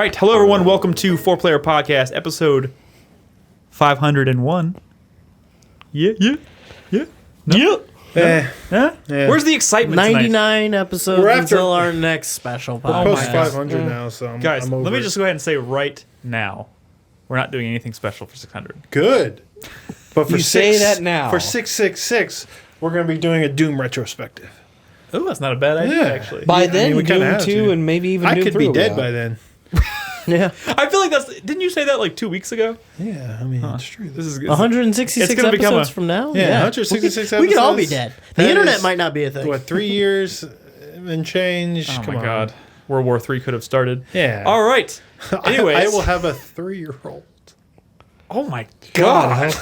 right. Hello, everyone. Welcome to 4Player Podcast, episode 501. Yeah. No? Where's the excitement 99 tonight? episodes until our next special podcast. We're post 500 now, so Guys, I'm over let me it. just go ahead and say right now, we're not doing anything special for 600. Good. But for You say that now. For 666, we're going to be doing a Doom retrospective. Oh, that's not a bad idea, actually. By Yeah, I then, mean, we kinda Doom have 2 to. and maybe even I Doom could 3 be will dead out. by then. Yeah. I feel like didn't you say that like 2 weeks ago? Yeah, I mean, it's true. This is 166 it's gonna become episodes from now? Yeah, 166 episodes. We could all be dead. The That internet is, might not be a thing. What, 3 years and change? Oh Come my on. God. World War III could have started. Yeah. All right. Anyways. I will have a 3-year-old. Oh my God.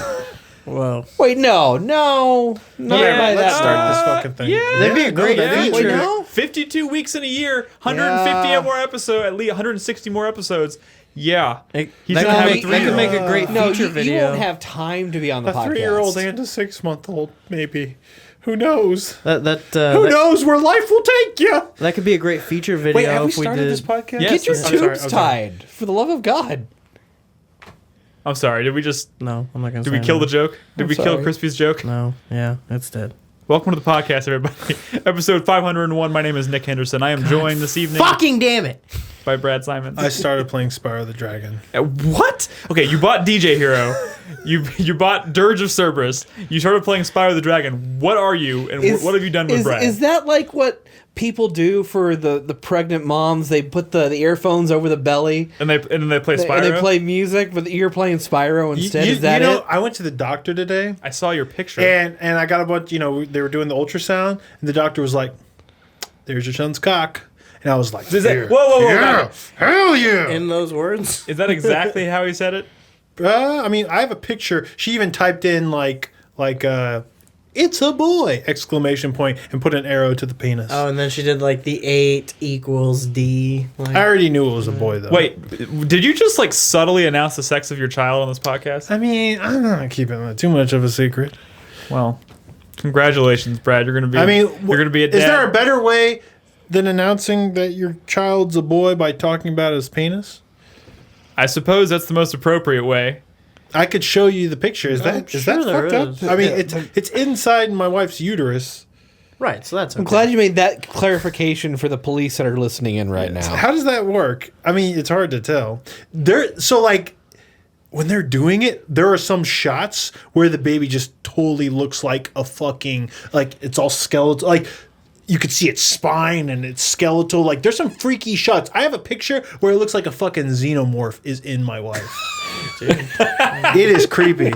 Whoa. Wait, no. Not Yeah, by Let's that start this fucking thing. yeah. That'd be a great feature. Wait, no? 52 weeks in a year, 150 Yeah. more episodes, at least 160 more episodes. Yeah. He's He's that gonna have a that could make a great No, feature you video. won't have time to be on the A podcast. 3-year-old and a 6-month-old, maybe. Who knows? Who Who knows where life will take you? That could be a great feature video Wait, have we if we started did. this podcast? Yes. Get your I'm sorry, tubes I'm sorry. tied, for the love of God. I'm sorry. Did we just... No, I'm not going to Did we kill the joke? Did we kill sorry. Crispy's joke? No, yeah, it's dead. Welcome to the podcast, everybody. Episode 501. My name is Nick Henderson. I am joined this evening Fucking damn it! by Brad Simon. I started playing Spyro the Dragon. What? Okay, you bought DJ Hero. You bought Dirge of Cerberus. You started playing Spyro the Dragon. What are you, and what have you done with Brad? Is that like what people do for the pregnant moms? They put the earphones over the belly and then they play Spyro? and they play music, but you're playing Spyro instead. Is that it? I went to the doctor today, I saw your picture. and I got a bunch. They were doing the ultrasound, and the doctor was like, "There's your son's cock," and I was like, Is that- "Yeah, whoa, yeah, hell yeah!" In those words? Is that exactly how he said it? I mean, I have a picture. She even typed in like "It's a boy!" exclamation point and put an arrow to the penis. Oh, and then she did like the 8 equals D. Like, I already knew it was a boy though. Wait, did you just like subtly announce the sex of your child on this podcast? I mean, I'm not keeping too much of a secret. Well, congratulations, Brad. You're gonna be. I mean, you're gonna be a dad. Is there a better way than announcing that your child's a boy by talking about his penis? I suppose that's the most appropriate way. I could show you the picture. Is that sure there fucked is. up? I mean, it's inside my wife's uterus. right, so that's okay. I'm glad you made that clarification for the police that are listening in right now. How does that work? I mean, it's hard to tell. When they're doing it, there are some shots where the baby just totally looks like a fucking it's all skeletal. Like you could see its spine and its skeletal. Like there's some freaky shots. I have a picture where it looks like a fucking xenomorph is in my wife. It is creepy.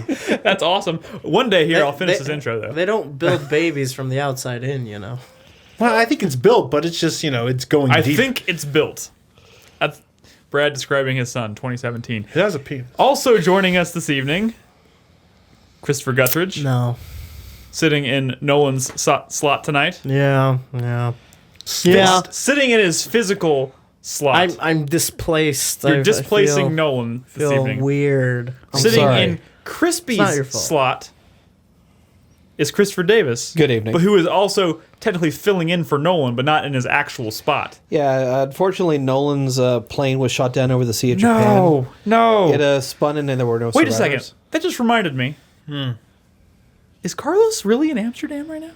That's awesome. One day here, I'll finish this intro though. They don't build babies from the outside in, you know. Well, I think it's built, but it's just it's going I deep. think it's built. That's Brad describing his son, 2017. It has a penis. Also joining us this evening, Christopher Guthridge, No. sitting in Nolan's slot tonight. Yeah. Sitting in his physical slot. I'm displaced. You're I displacing feel, Nolan this feel evening. weird. Sitting sorry. in It's not your Crispy's fault. slot is Christopher Davis. Good evening. But who is also technically filling in for Nolan, but not in his actual spot. Yeah, unfortunately, Nolan's plane was shot down over the Sea of Japan. No. It spun and there were no Wait a survivors. second. That just reminded me. Is Carlos really in Amsterdam right now?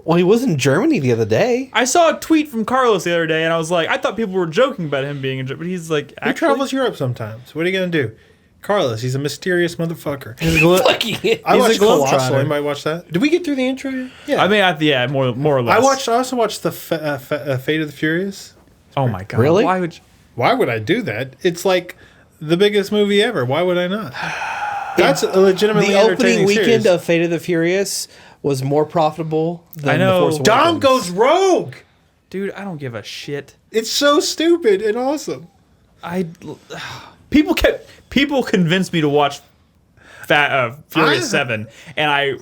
Well, he was in Germany the other day. I saw a tweet from Carlos the other day, and I was like, I thought people were joking about him being in Germany, but he's like, He actually, travels Europe sometimes. What are you gonna do? Carlos, he's a mysterious motherfucker. I He's watched a globetrotter. Colossal. Anybody watch that? Did we get through the intro yet? Yeah. I mean, yeah, more or less. I also watched the Fate of the Furious. Oh my god! Really? Why would you? Why would I do that? It's like the biggest movie ever. Why would I not? That's a legitimately The opening entertaining weekend series. of Fate of the Furious was more profitable than I know. The Force Dom Awakens. goes rogue. Dude, I don't give a shit. It's so stupid and awesome. People convinced me to watch Furious 7, and I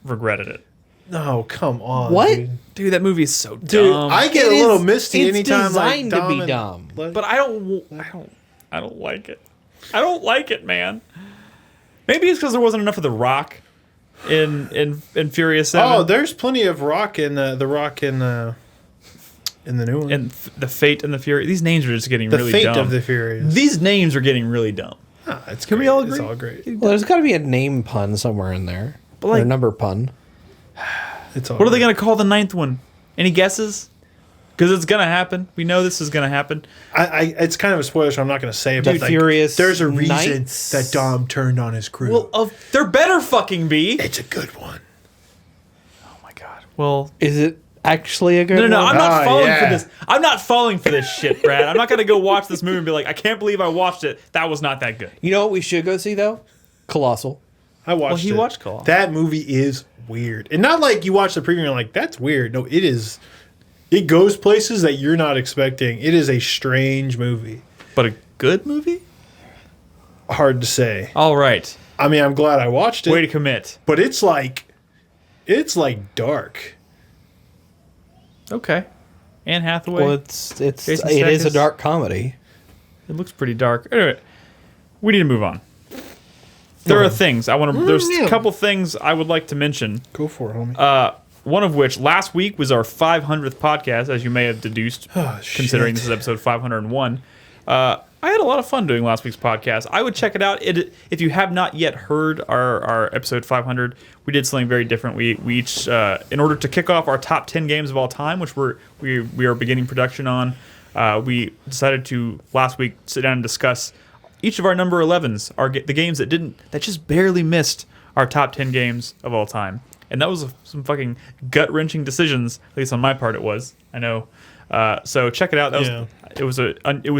regretted it. No, come on. What? Dude, that movie is so Dude, dumb. I get It a little is- misty it's anytime designed to Dom be and- dumb. but I don't like it. I don't like it, man. Maybe it's because there wasn't enough of The Rock in Furious 7. Oh, there's plenty of Rock in The Rock in in the new one. And the Fate and the Fury. These names are just getting the really Fate dumb. of the Furious. These names are getting really dumb. It's Can we great. all agree? It's all great. Well, there's got to be a name pun somewhere in there. Or a number pun. It's all What are they great. going to call the 9th one? Any guesses? Because it's going to happen. We know this is going to happen. It's kind of a spoiler, so I'm not going to say it. Dude, but Furious there's a reason Knights. that Dom turned on his crew. Well, there better fucking be. it's a good one. Oh my god. Well, Is it actually a good no, one? I'm not Oh, falling yeah. for this. I'm not falling for this shit, Brad. I'm not going to go watch this movie and be like, I can't believe I watched it. That was not that good. You know what we should go see, though? Colossal. I watched he it. watched Call. That movie is weird. And not like you watch the preview and you're like, that's weird. No, it is. It goes places that you're not expecting. It is a strange movie. But a good movie? Hard to say. All right. I mean, I'm glad I watched it. Way to commit. But it's like dark. Okay. Anne Hathaway. Well, it is a Stathis. dark comedy. It looks pretty dark. Anyway, we need to move on. There are things I want to. There's a couple things I would like to mention. Go for it, homie. One of which last week was our 500th podcast, as you may have deduced, considering this is episode 501. I had a lot of fun doing last week's podcast. I would check it out. If you have not yet heard our episode 500, we did something very different. We each, in order to kick off our top 10 games of all time, which we are beginning production on, we decided to last week sit down and discuss each of our number 11s, the games that just barely missed our top 10 games of all time. And that was some fucking gut-wrenching decisions, at least on my part it was. I know. So check it out. It was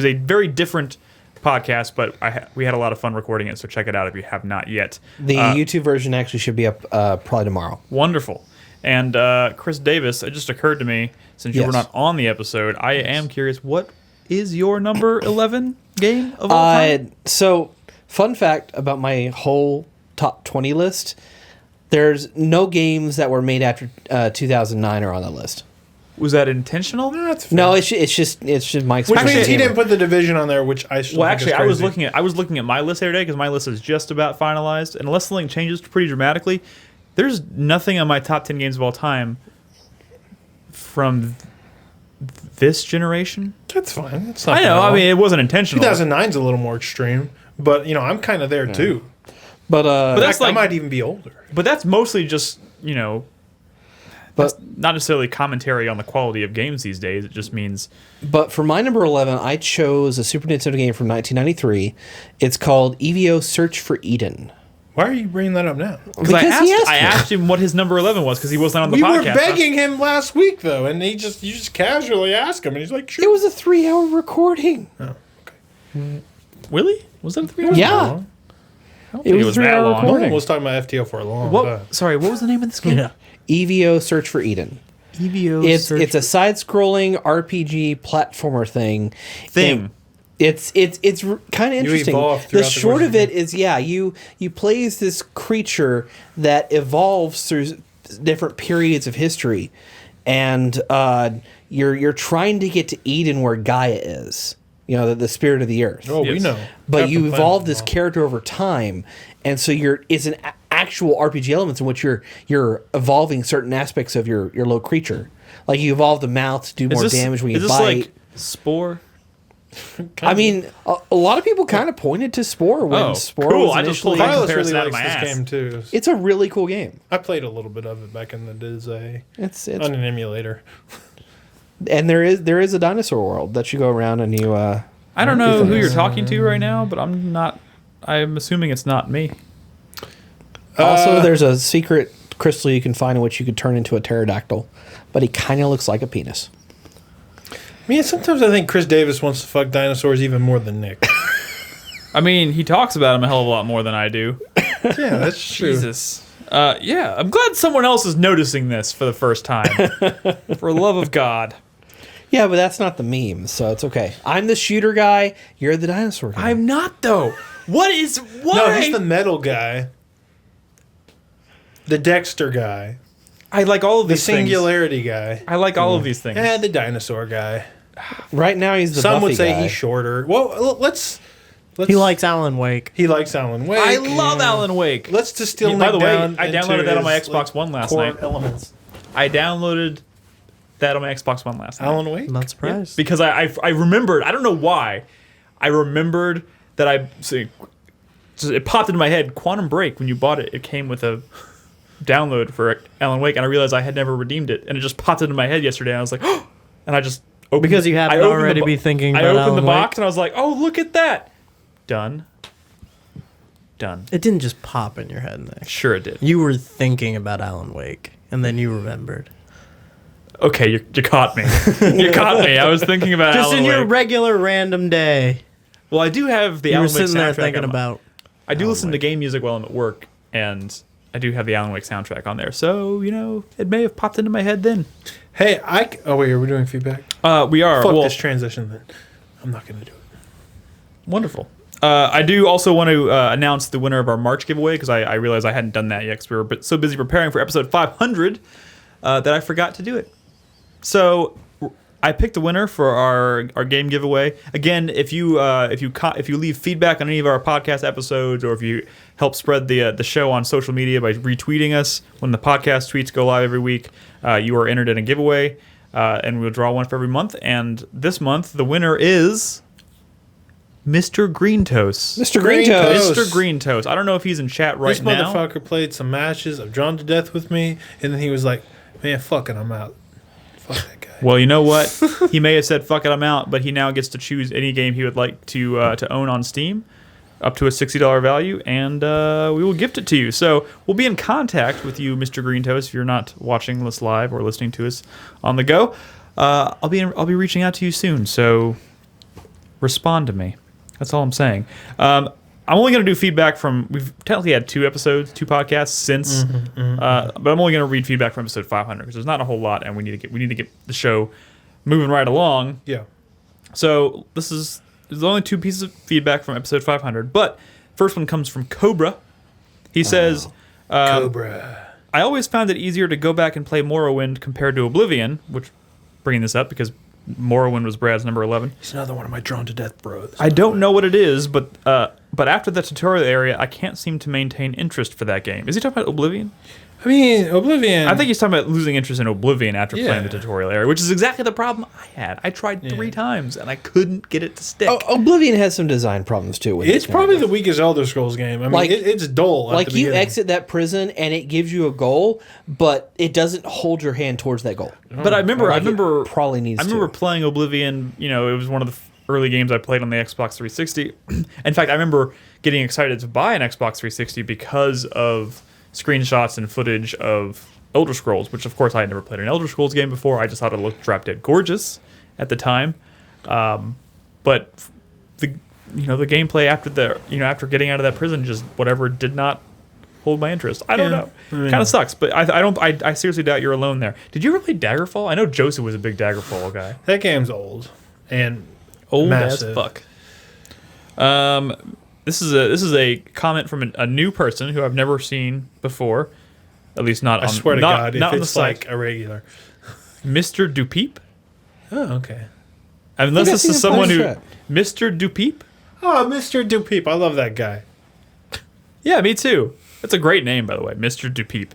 a very different podcast, but we had a lot of fun recording it, so check it out if you have not yet. The YouTube version actually should be up probably tomorrow. Wonderful. And Chris Davis, it just occurred to me, since you were not on the episode, I am curious, what is your number 11 game of all time? So, fun fact about my whole top 20 list, there's no games that were made after 2009 are on the list. Was that intentional? That's fair. No, it's just my Which experience. means he didn't put the division on there, which I still Well, think actually, is crazy. I was looking at my list the other day because my list is just about finalized, and unless something changes pretty dramatically, there's nothing on my top 10 games of all time from this generation. That's fine. That's I know. I mean, it wasn't intentional. 2009's a little more extreme, but I'm kind of there too. But that's I like, might even be older. but that's mostly just but not necessarily commentary on the quality of games these days. It just means But for my number 11, I chose a Super Nintendo game from 1993. It's called EVO Search for Eden. Why are you bringing that up now? because I Because he asked me. asked him what his number 11 was because he wasn't on the We podcast. were begging him last week though, and you just casually ask him, and he's like, "Sure." It was a 3-hour recording. Really? Was that a 3 hours? Yeah. It was a that 3-hour long. No one recording. was talking about FTO for a long What? time. Sorry, what was the name of this game? EVO Search for Eden. EVO. It's a side-scrolling RPG platformer thing. Thing. It's kind of interesting. evolve The throughout the short course of it is, you play as this creature that evolves through different periods of history, and you're trying to get to Eden where Gaia is. The spirit of the earth. Oh, we Yes. know. But Captain you Planet evolve this Evolve. character over time, and so it's an actual RPG elements in which you're evolving certain aspects of your little creature. Like you evolve the mouth to do more damage when you is this bite. like Spore? I mean, a lot of people kind of pointed to Spore when Oh, Spore cool. was I just initially. pulled Silas comparison really out of likes my this ass. game too. It's a really cool game. I played a little bit of it back in the day It's on an emulator. and there is a dinosaur world that you go around and you. I don't know who you're talking to right now, but I'm assuming it's not me. Also, there's a secret crystal you can find in which you could turn into a pterodactyl, but he kind of looks like a penis. I mean, sometimes I think Chris Davis wants to fuck dinosaurs even more than Nick. I mean, he talks about him a hell of a lot more than I do. Yeah, that's true. Jesus. Yeah, I'm glad someone else is noticing this for the first time. For the love of God. Yeah, but that's not the meme, so it's okay. I'm the shooter guy. You're the dinosaur guy. I'm not, though. Why? No, he's the metal guy. The Dexter guy. I like all of The these things. Singularity guy. I like all of these things. The dinosaur guy. Right now, he's the Some Buffy would say guy. he's shorter. Well, let's. He likes Alan Wake. He likes Alan Wake. I love Alan Wake. Let's distill By Nick the way, down I into downloaded that on my his, Xbox One last core night. elements. I downloaded that on my Xbox One last night. Alan Wake? Not surprised. Because I remembered, I don't know why, I remembered that it popped into my head, Quantum Break, when you bought it, it came with a download for Alan Wake, and I realized I had never redeemed it, and it just popped into my head yesterday, and I was like, oh, and I just opened Because you happen I to opened already the be thinking I about opened the Alan box, Wake. and I was like, oh, look at that. Done. It didn't just pop in your head, Nick. Sure it did. You were thinking about Alan Wake, and then you remembered. Okay, you caught me. You caught me. I was thinking about Just Alan in your Wake. regular random day, Well, I do have the you were Alan Wake sitting there soundtrack thinking on my- about. I do Alan listen to Wake. game music while I'm at work, and I do have the Alan Wake soundtrack on there. So, it may have popped into my head then. Hey, oh wait, are we doing feedback? We are. Fuck well, this transition then. I'm not going to do it. Wonderful. I do also want to announce the winner of our March giveaway, because I realized I hadn't done that yet because we were so busy preparing for episode 500 that I forgot to do it. So I picked a winner for our game giveaway. Again, if you leave feedback on any of our podcast episodes, or if you help spread the show on social media by retweeting us when the podcast tweets go live every week, you are entered in a giveaway, and we'll draw one for every month. And this month, the winner is Mr. Green Toast. Mr. Green Toast. Mr. Green Toast. I don't know if he's in chat right This now. motherfucker played some matches of Drawn to Death with me, and then he was like, man, fuck it, I'm out. Fuck that guy. Well, you know what? He may have said, fuck it, I'm out, but he now gets to choose any game he would like to own on Steam, up to a $60 value, and we will gift it to you. So we'll be in contact with you, Mr. Green Toast, if you're not watching this live or listening to us on the go. I'll be reaching out to you soon, so respond to me. That's all I'm saying. I'm only going to do feedback from... We've technically had two podcasts since, but I'm only going to read feedback from episode 500 because there's not a whole lot, and we need to get the show moving right along. Yeah. So there's only two pieces of feedback from episode 500, but first one comes from Cobra. He says, Cobra. I always found it easier to go back and play Morrowind compared to Oblivion, which bringing this up because Morrowind was Brad's number 11. He's another one of my Drawn to Death bros. I don't know what it is, but after the tutorial area, I can't seem to maintain interest for that game. Is he talking about Oblivion? I mean, Oblivion. I think he's talking about losing interest in Oblivion after Yeah. playing the tutorial area, which is exactly the problem I had. I tried 3 times, and I couldn't get it to stick. Oblivion has some design problems too. With It's this probably game. the weakest Elder Scrolls game. I mean, Like- it's dull. At Like the you beginning. exit that prison and it gives you a goal, but it doesn't hold your hand towards that goal. But I remember probably needs I remember to. playing Oblivion. It was one of the early games I played on the Xbox 360. In fact, I remember getting excited to buy an Xbox 360 because of screenshots and footage of Elder Scrolls, which of course I had never played an Elder Scrolls game before. I just thought it looked drop dead gorgeous at the time. But the gameplay after getting out of that prison, just whatever, did not hold my interest. I don't know. Kind of sucks, but I seriously doubt you're alone there. Did you ever play Daggerfall? I know Joseph was a big Daggerfall guy. That game's old and Old massive. as fuck. This is a comment from a new person who I've never seen before, at least not. I on, swear to not, God, not if on the it's site. like a regular. Mr. Dupeep. Oh, okay. Unless I this think is I've someone played who that. Mr. Dupeep. Oh, Mr. Dupeep. I love that guy. Yeah, me too. That's a great name, by the way, Mr. Dupeep.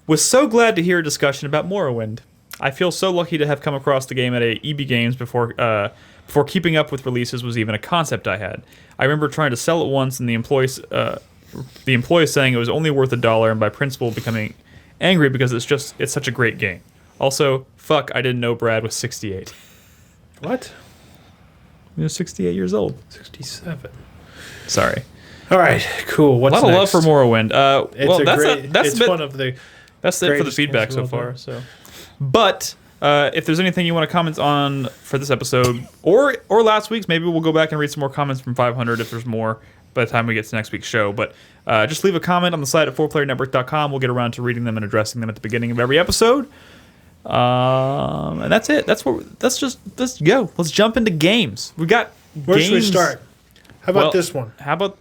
Was so glad to hear a discussion about Morrowind. I feel so lucky to have come across the game at EB Games before keeping up with releases was even a concept I had. I remember trying to sell it once, and the employee saying it was only worth $1, and by principle becoming angry because it's such a great game. Also, fuck, I didn't know Brad was 68. What? He was 68 years old. 67. Sorry. All right, cool. What's A lot of love next? for Morrowind. It's one of the. That's it for the greatest feedback games so of all far. time. So, but if there's anything you want to comment on for this episode or last week's, maybe we'll go back and read some more comments from 500 if there's more by the time we get to next week's show. But just leave a comment on the site at 4playernetwork.com. We'll get around to reading them and addressing them at the beginning of every episode. And that's it. Let's go. Let's jump into games. We got Where should we games- start? How about this one? How about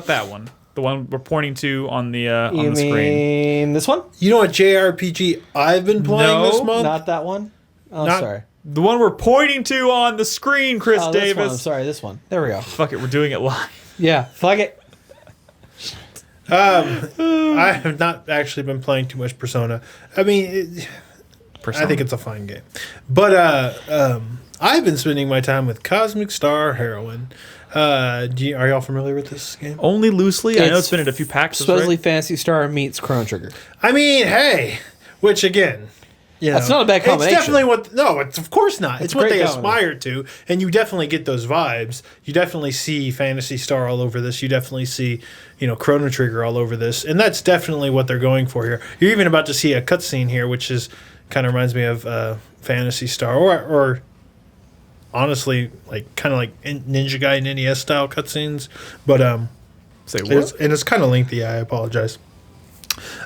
that one? The one we're pointing to on the on You the screen. mean this one? You know what JRPG I've been playing No, this month? Not that one. Oh, Not- sorry. The one we're pointing to on the screen, Chris Oh, this Davis. one. I'm sorry, this one. There we go. Fuck it, we're doing it live. Yeah, fuck it. I have not actually been playing too much Persona. I mean, Persona. I think it's a fine game. But I've been spending my time with Cosmic Star Heroine. Are y'all familiar with this game? Only loosely. I know it's been in a few packs. Supposedly Right? Phantasy Star meets Chrono Trigger. I mean, hey, which again, That's not a bad combination. It's definitely it's of course not. It's a what great they combination. aspire to, and you definitely get those vibes. You definitely see Phantasy Star all over this. You definitely see, Chrono Trigger all over this, and that's definitely what they're going for here. You're even about to see a cutscene here, which is kind of reminds me of Phantasy Star, or honestly, kind of like Ninja Gaiden NES style cutscenes, but Say what? it's kind of lengthy. I apologize.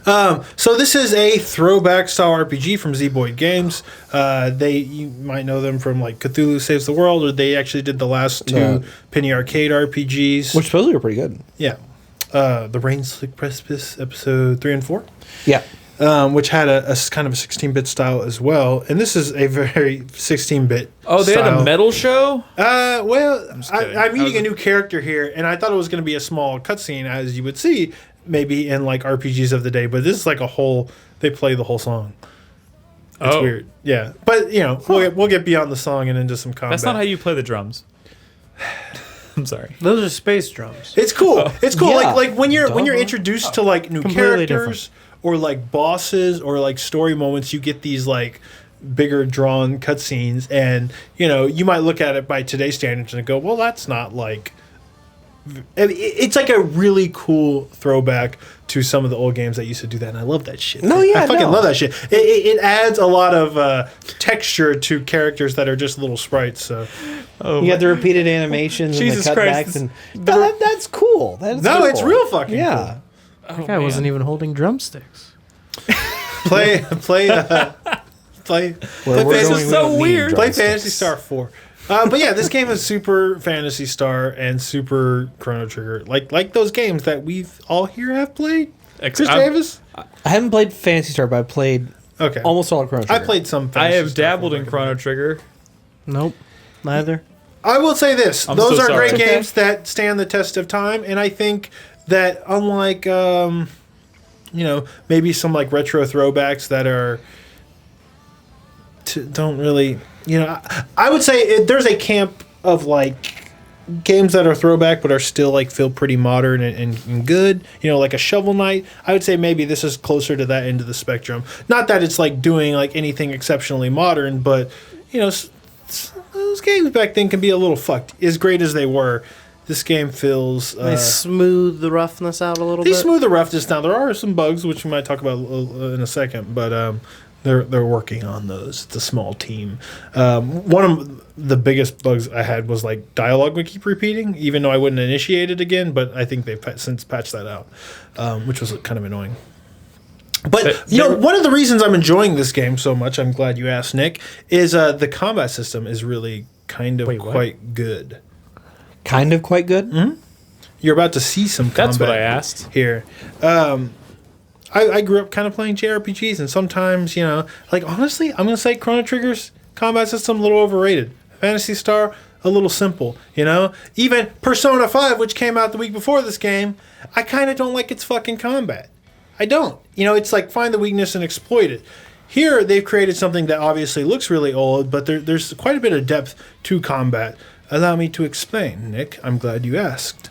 So this is a throwback style RPG from Z-Boyd Games. You might know them from like Cthulhu Saves the World, or they actually did the last two Penny Arcade RPGs. Which supposedly were pretty good. Yeah. The Rain Slick Precipice, episode 3 and 4. Yeah. Which had a kind of a 16-bit style as well. And this is a very 16-bit Oh, they style. had a metal show? I'm I meeting was- a new character here, and I thought it was going to be a small cutscene, as you would see, maybe in like RPGs of the day. But this is like they play the whole song. It's weird. Yeah. But, we'll get beyond the song and into some combat. That's not how you play the drums. I'm sorry. Those are space drums. It's cool. It's cool. Yeah. Like when you're introduced to like new Completely characters or like bosses or like story moments, you get these like bigger drawn cutscenes, and you might look at it by today's standards and go, well, that's not like. It's like a really cool throwback to some of the old games that used to do that, and I love that shit. No, yeah, I fucking no. love that shit. It adds a lot of texture to characters that are just little sprites. So You got the repeated animations Jesus and the Christ, cutbacks, and that's cool. That's no, cool. it's real fucking Yeah. cool. That guy wasn't even holding drumsticks. Play Where we're Fantasy- going, we so don't need weird. Play drumsticks. Phantasy Star 4. But yeah, this game is super Phantasy Star and super Chrono Trigger. Like those games that we've all here have played. Chris Davis? I haven't played Phantasy Star, but I played Okay. almost all of Chrono I Trigger. played some I Phantasy have Star dabbled 4 in back Chrono the day. Trigger. Nope. Neither. I will say this. I'm Those so are sorry. great Okay. games that stand the test of time, and I think that unlike maybe some like retro throwbacks that are don't really, I would say there's a camp of like games that are throwback but are still like feel pretty modern and good, like a Shovel Knight. I would say maybe this is closer to that end of the spectrum. Not that it's like doing like anything exceptionally modern, but those games back then can be a little fucked. As great as they were, this game feels They smooth the roughness out a little they bit. smooth the roughness down. There are some bugs which we might talk about in a second, but they're working on those. It's a small team. One of the biggest bugs I had was like dialogue would keep repeating, even though I wouldn't initiate it again. But I think they've since patched that out, which was kind of annoying. But one of the reasons I'm enjoying this game so much, I'm glad you asked, Nick, is the combat system is really kind of quite good. Kind of quite good. Mm-hmm. You're about to see some combat. That's what I asked. Here. I grew up kind of playing JRPGs, and sometimes, honestly, I'm going to say Chrono Trigger's combat system a little overrated. Phantasy Star, a little simple, Even Persona 5, which came out the week before this game, I kind of don't like its fucking combat. I don't. It's like find the weakness and exploit it. Here, they've created something that obviously looks really old, but there's quite a bit of depth to combat. Allow me to explain, Nick. I'm glad you asked.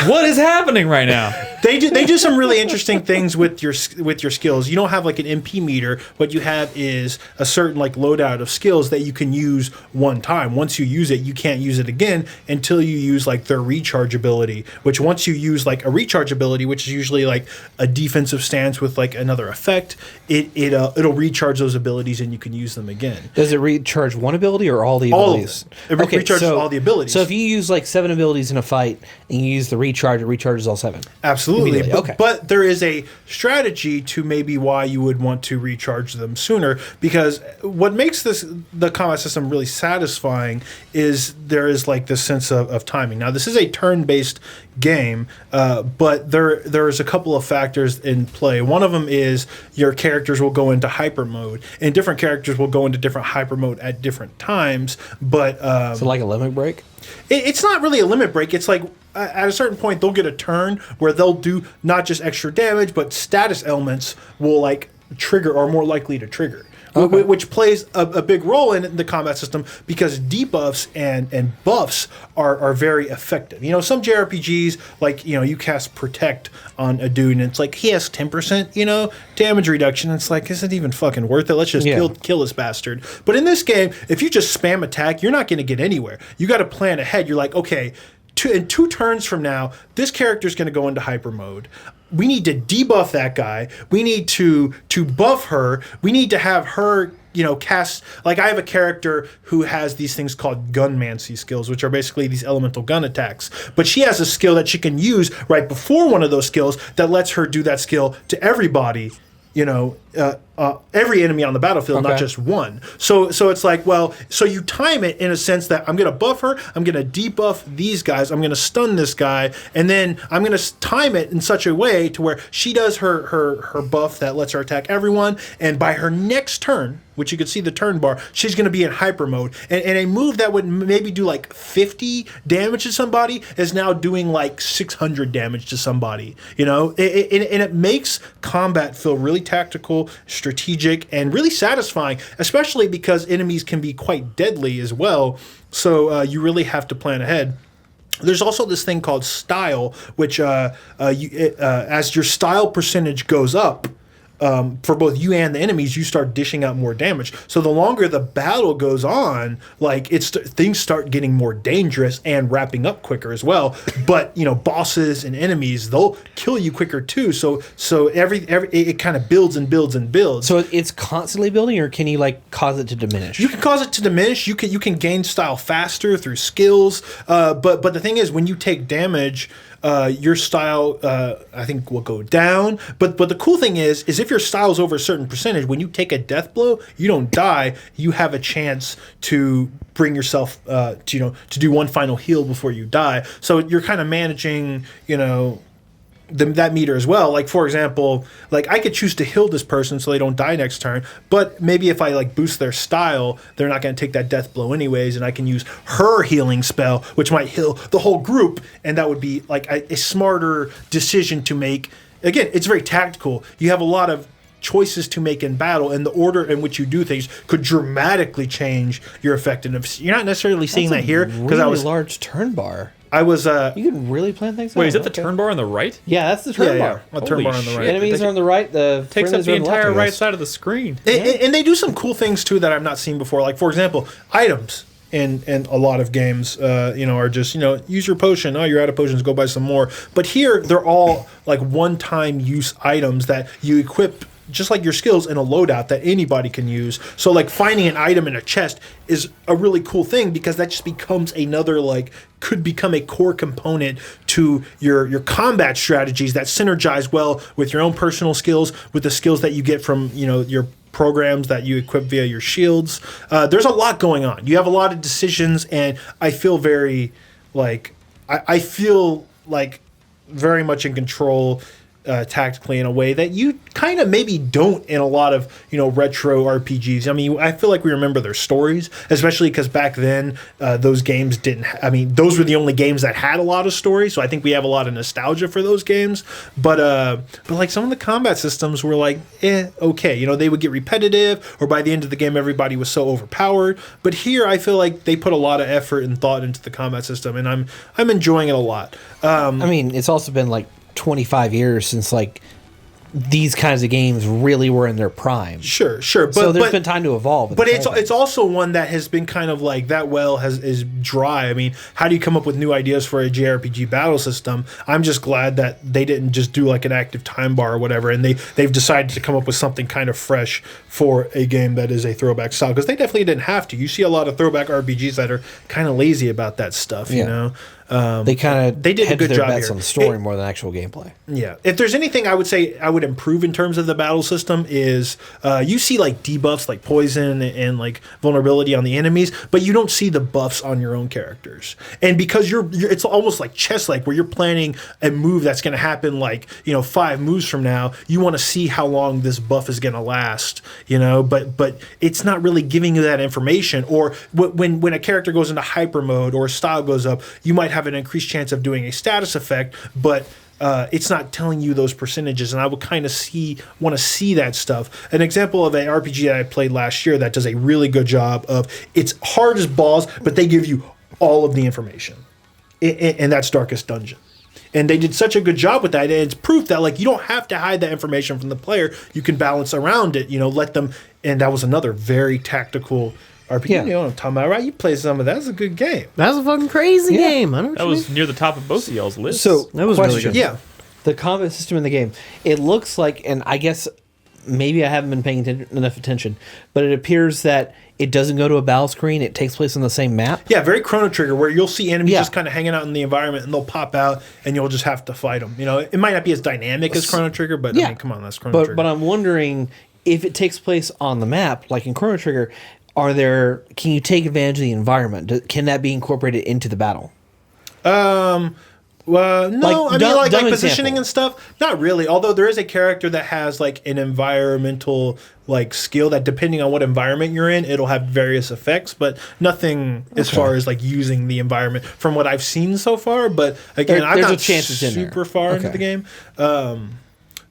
What is happening right now? They do some really interesting things with your skills. You don't have like an MP meter. What you have is a certain like loadout of skills that you can use one time. Once you use it, you can't use it again until you use like their recharge ability. Which once you use like a recharge ability, which is usually like a defensive stance with like another effect, it'll recharge those abilities and you can use them again. Does it recharge one ability or all the All of abilities? it. It recharges all the abilities. So if you use like 7 abilities in a fight and you use the recharge, it recharges all 7. Absolutely. Immediately, okay. But there is a strategy to maybe why you would want to recharge them sooner, because what makes the combat system really satisfying is there is like this sense of timing. Now, this is a turn-based game, but there's a couple of factors in play. One of them is your characters will go into hyper mode, and different characters will go into different hyper mode at different times. But So like a limit break? it's not really a limit break. It's like at a certain point they'll get a turn where they'll do not just extra damage, but status elements will like trigger or more likely to trigger. which plays a big role in the combat system because debuffs and buffs are very effective. You know, some JRPGs, like, you know, you cast Protect on a dude and it's like he has 10%, you know, damage reduction. It's like, isn't even fucking worth it. Let's just kill this bastard. But in this game, if you just spam attack, you're not going to get anywhere. You got to plan ahead. You're like, okay, in 2 turns from now, this character's going to go into hyper mode. We need to debuff that guy. We need to buff her. We need to have her, you know, cast. Like, I have a character who has these things called gunmancy skills, which are basically these elemental gun attacks. But she has a skill that she can use right before one of those skills that lets her do that skill to everybody. You know, every enemy on the battlefield, not just one. So it's like, well, so you time it in a sense that I'm going to buff her, I'm going to debuff these guys, I'm going to stun this guy, and then I'm going to time it in such a way to where she does her buff that lets her attack everyone, and by her next turn, which you can see the turn bar, she's going to be in hyper mode. And a move that would maybe do like 50 damage to somebody is now doing like 600 damage to somebody. You know, and it makes combat feel really tactical, strategic, and really satisfying, especially because enemies can be quite deadly as well. So you really have to plan ahead. There's also this thing called style, which as your style percentage goes up, for both you and the enemies, you start dishing out more damage. So the longer the battle goes on, like things start getting more dangerous and wrapping up quicker as well. But you know, bosses and enemies, they'll kill you quicker too. So it kind of builds and builds and builds. So it's constantly building, or can you like cause it to diminish? You can cause it to diminish. You can gain style faster through skills. But the thing is, when you take damage, your style, I think, will go down. But the cool thing is if your style's over a certain percentage, when you take a death blow, you don't die. You have a chance to bring yourself, to do one final heal before you die. So you're kind of managing, you know, that meter as well. Like, for example, like I could choose to heal this person so they don't die next turn, but maybe if I like boost their style, they're not going to take that death blow anyways, and I can use her healing spell, which might heal the whole group, and that would be like a smarter decision to make. Again, it's very tactical. You have a lot of choices to make in battle, and the order in which you do things could dramatically change your effectiveness. You're not necessarily seeing that here because I was large turn bar. I was. You can really plan things out. Wait, is that the turn bar on the right? Yeah, that's the turn bar. A turn bar on the right. Enemies are on the right. The Takes up the entire right side. side of the screen. And they do some cool things too that I've not seen before. Like, for example, items in a lot of games, are just, use your potion. Oh, you're out of potions. Go buy some more. But here, they're all like one-time use items that you equip, just like your skills, in a loadout that anybody can use. So like finding an item in a chest is a really cool thing because that just becomes another, like, could become a core component to your combat strategies that synergize well with your own personal skills, with the skills that you get from, your programs that you equip via your shields. There's a lot going on. You have a lot of decisions, and I feel very, like, I feel like very much in control tactically in a way that you kind of maybe don't in a lot of retro RPGs. I mean, I feel like we remember their stories, especially because back then those games didn't. Those were the only games that had a lot of story. So I think we have a lot of nostalgia for those games. But like some of the combat systems were like, okay. They would get repetitive, or by the end of the game, everybody was so overpowered. But here, I feel like they put a lot of effort and thought into the combat system, and I'm enjoying it a lot. It's also been like 25 years since like these kinds of games really were in their prime. Sure. So there's been time to evolve. But it's also one that has been kind of like that is dry. I mean, how do you come up with new ideas for a JRPG battle system? I'm just glad that they didn't just do like an active time bar or whatever, and they've decided to come up with something kind of fresh for a game that is a throwback style, because they definitely didn't have to. You see a lot of throwback RPGs that are kind of lazy about that stuff, they did a good job here on the story more than actual gameplay. Yeah. If there's anything I would say I would improve in terms of the battle system is you see like debuffs like poison and like vulnerability on the enemies, but you don't see the buffs on your own characters. And because you're it's almost like chess-like, where you're planning a move that's going to happen like 5 moves from now. You want to see how long this buff is going to last, but it's not really giving you that information. Or when a character goes into hyper mode or a style goes up, you might have an increased chance of doing a status effect, but it's not telling you those percentages, and I would kind of want to see that stuff. An example of an RPG that I played last year that does a really good job of, it's hard as balls, but they give you all of the information, and that's Darkest Dungeon. And they did such a good job with that, and it's proof that like you don't have to hide that information from the player. You can balance around it, let them. And that was another very tactical RPG. Yeah. You know what I'm talking about, right? You play some of that. That's a good game. That was a fucking crazy game. I know what That you was mean. near the top of both of y'all's lists. So That was really question. good. Yeah. The combat system in the game, it looks like, and I guess maybe I haven't been paying enough attention, but it appears that it doesn't go to a battle screen. It takes place on the same map. Yeah, very Chrono Trigger, where you'll see enemies Yeah. just kind of hanging out in the environment, and they'll pop out, and you'll just have to fight them. It might not be as dynamic as Chrono Trigger, but I mean, come on, that's Chrono Trigger. But I'm wondering if it takes place on the map, like in Chrono Trigger, can you take advantage of the environment? Can that be incorporated into the battle? Well, no, Like, I mean, dumb like example. positioning and stuff. Not really. Although there is a character that has like an environmental like skill that, depending on what environment you're in, it'll have various effects. But nothing as far as like using the environment from what I've seen so far. But again, I'm there's not a chance it's in there. super far into Okay. the game.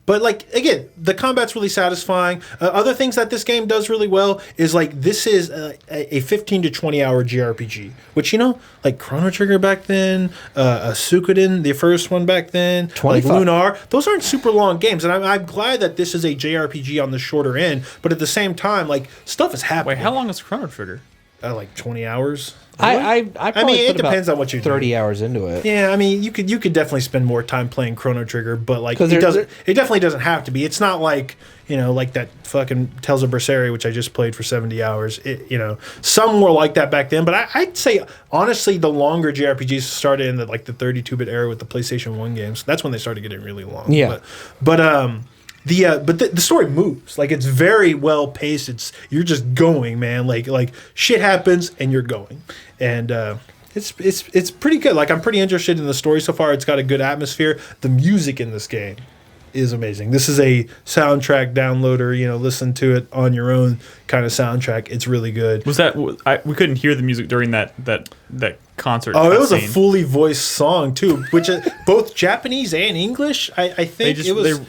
But like again, the combat's really satisfying. Other things that this game does really well is like this is a 15 to 20 hour JRPG, which like Chrono Trigger back then, Suikoden, the first one back then, 25. like Lunar. Those aren't super long games, and I'm glad that this is a JRPG on the shorter end. But at the same time, like stuff is happening. Wait, how long is Chrono Trigger? Like 20 hours. I probably mean, it put about depends on what you do. 30 hours into it. Yeah, I mean, you could definitely spend more time playing Chrono Trigger, but like 'Cause it definitely doesn't have to be. It's not like like that fucking Tales of Berseria, which I just played for 70 hours. Some were like that back then, but I'd say honestly, the longer JRPGs started in the 32-bit era with the PlayStation 1 games. That's when they started getting really long. Yeah. but the story moves, like it's very well paced. You're just going, man. Like shit happens and you're going, and it's pretty good. Like I'm pretty interested in the story so far. It's got a good atmosphere. The music in this game is amazing. This is a soundtrack downloader. Listen to it on your own kind of soundtrack. It's really good. Was that we couldn't hear the music during that concert? Oh, it was a cutscene. fully voiced song too, which is both Japanese and English. I think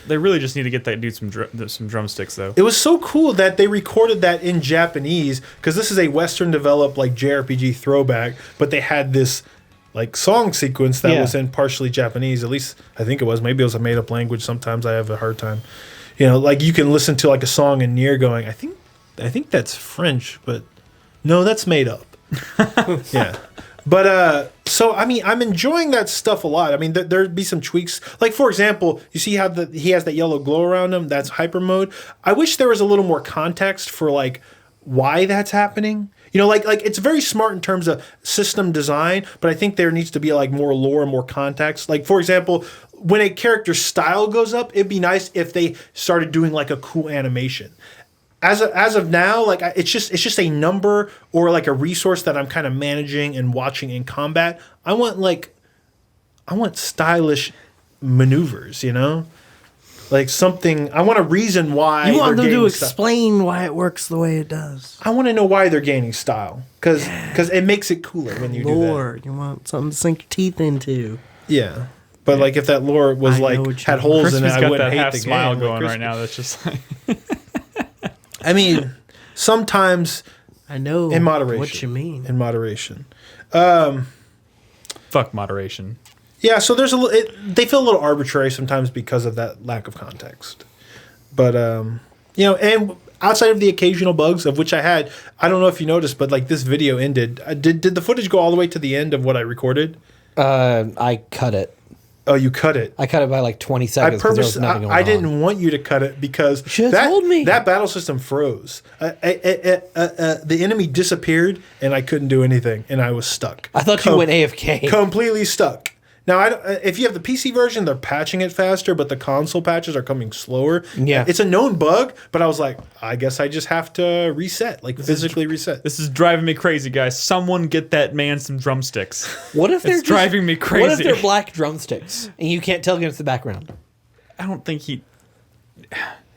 They really just need to get that dude some drumsticks though. It was so cool that they recorded that in Japanese, because this is a Western developed like JRPG throwback, but they had this like song sequence that was in partially Japanese. At least I think it was. Maybe it was a made up language. Sometimes I have a hard time. Like you can listen to like a song in Nier going, I think that's French, but no, that's made up. Yeah. But so I mean, I'm enjoying that stuff a lot. I mean, there'd be some tweaks. Like for example, you see how he has that yellow glow around him. That's hyper mode. I wish there was a little more context for like why that's happening. Like it's very smart in terms of system design, but I think there needs to be like more lore and more context. Like for example, when a character's style goes up, it'd be nice if they started doing like a cool animation. As of now, like it's just a number or like a resource that I'm kind of managing and watching in combat. I want stylish maneuvers, like something. I want a reason why You want they're them to gaining style. explain why it works the way it does. I want to know why they're gaining style, because it makes it cooler when you do that. Lore. You want something to sink your teeth into. Yeah, but like if that lore was I know like what you had mean. holes in it, Crispy's I got wouldn't that hate half the smile game. going Like, right now. That's just like I mean, sometimes I know in moderation. what you mean. In moderation. fuck moderation. Yeah, so there's they feel a little arbitrary sometimes because of that lack of context. But and outside of the occasional bugs, of which I don't know if you noticed, but like this video ended. Did the footage go all the way to the end of what I recorded? I cut it. Oh, you cut it. I cut it by like 20 seconds because there was nothing going on. I didn't want you to cut it because Should've told me. that battle system froze. The enemy disappeared and I couldn't do anything and I was stuck. I thought you went AFK. Completely stuck. Now, if you have the PC version, they're patching it faster, but the console patches are coming slower. Yeah. It's a known bug, but I was like, I guess I just have to reset, like physically reset. This is driving me crazy, guys. Someone get that man some drumsticks. What if they're It's driving me crazy. What if they're black drumsticks and you can't tell against the background? I don't think he.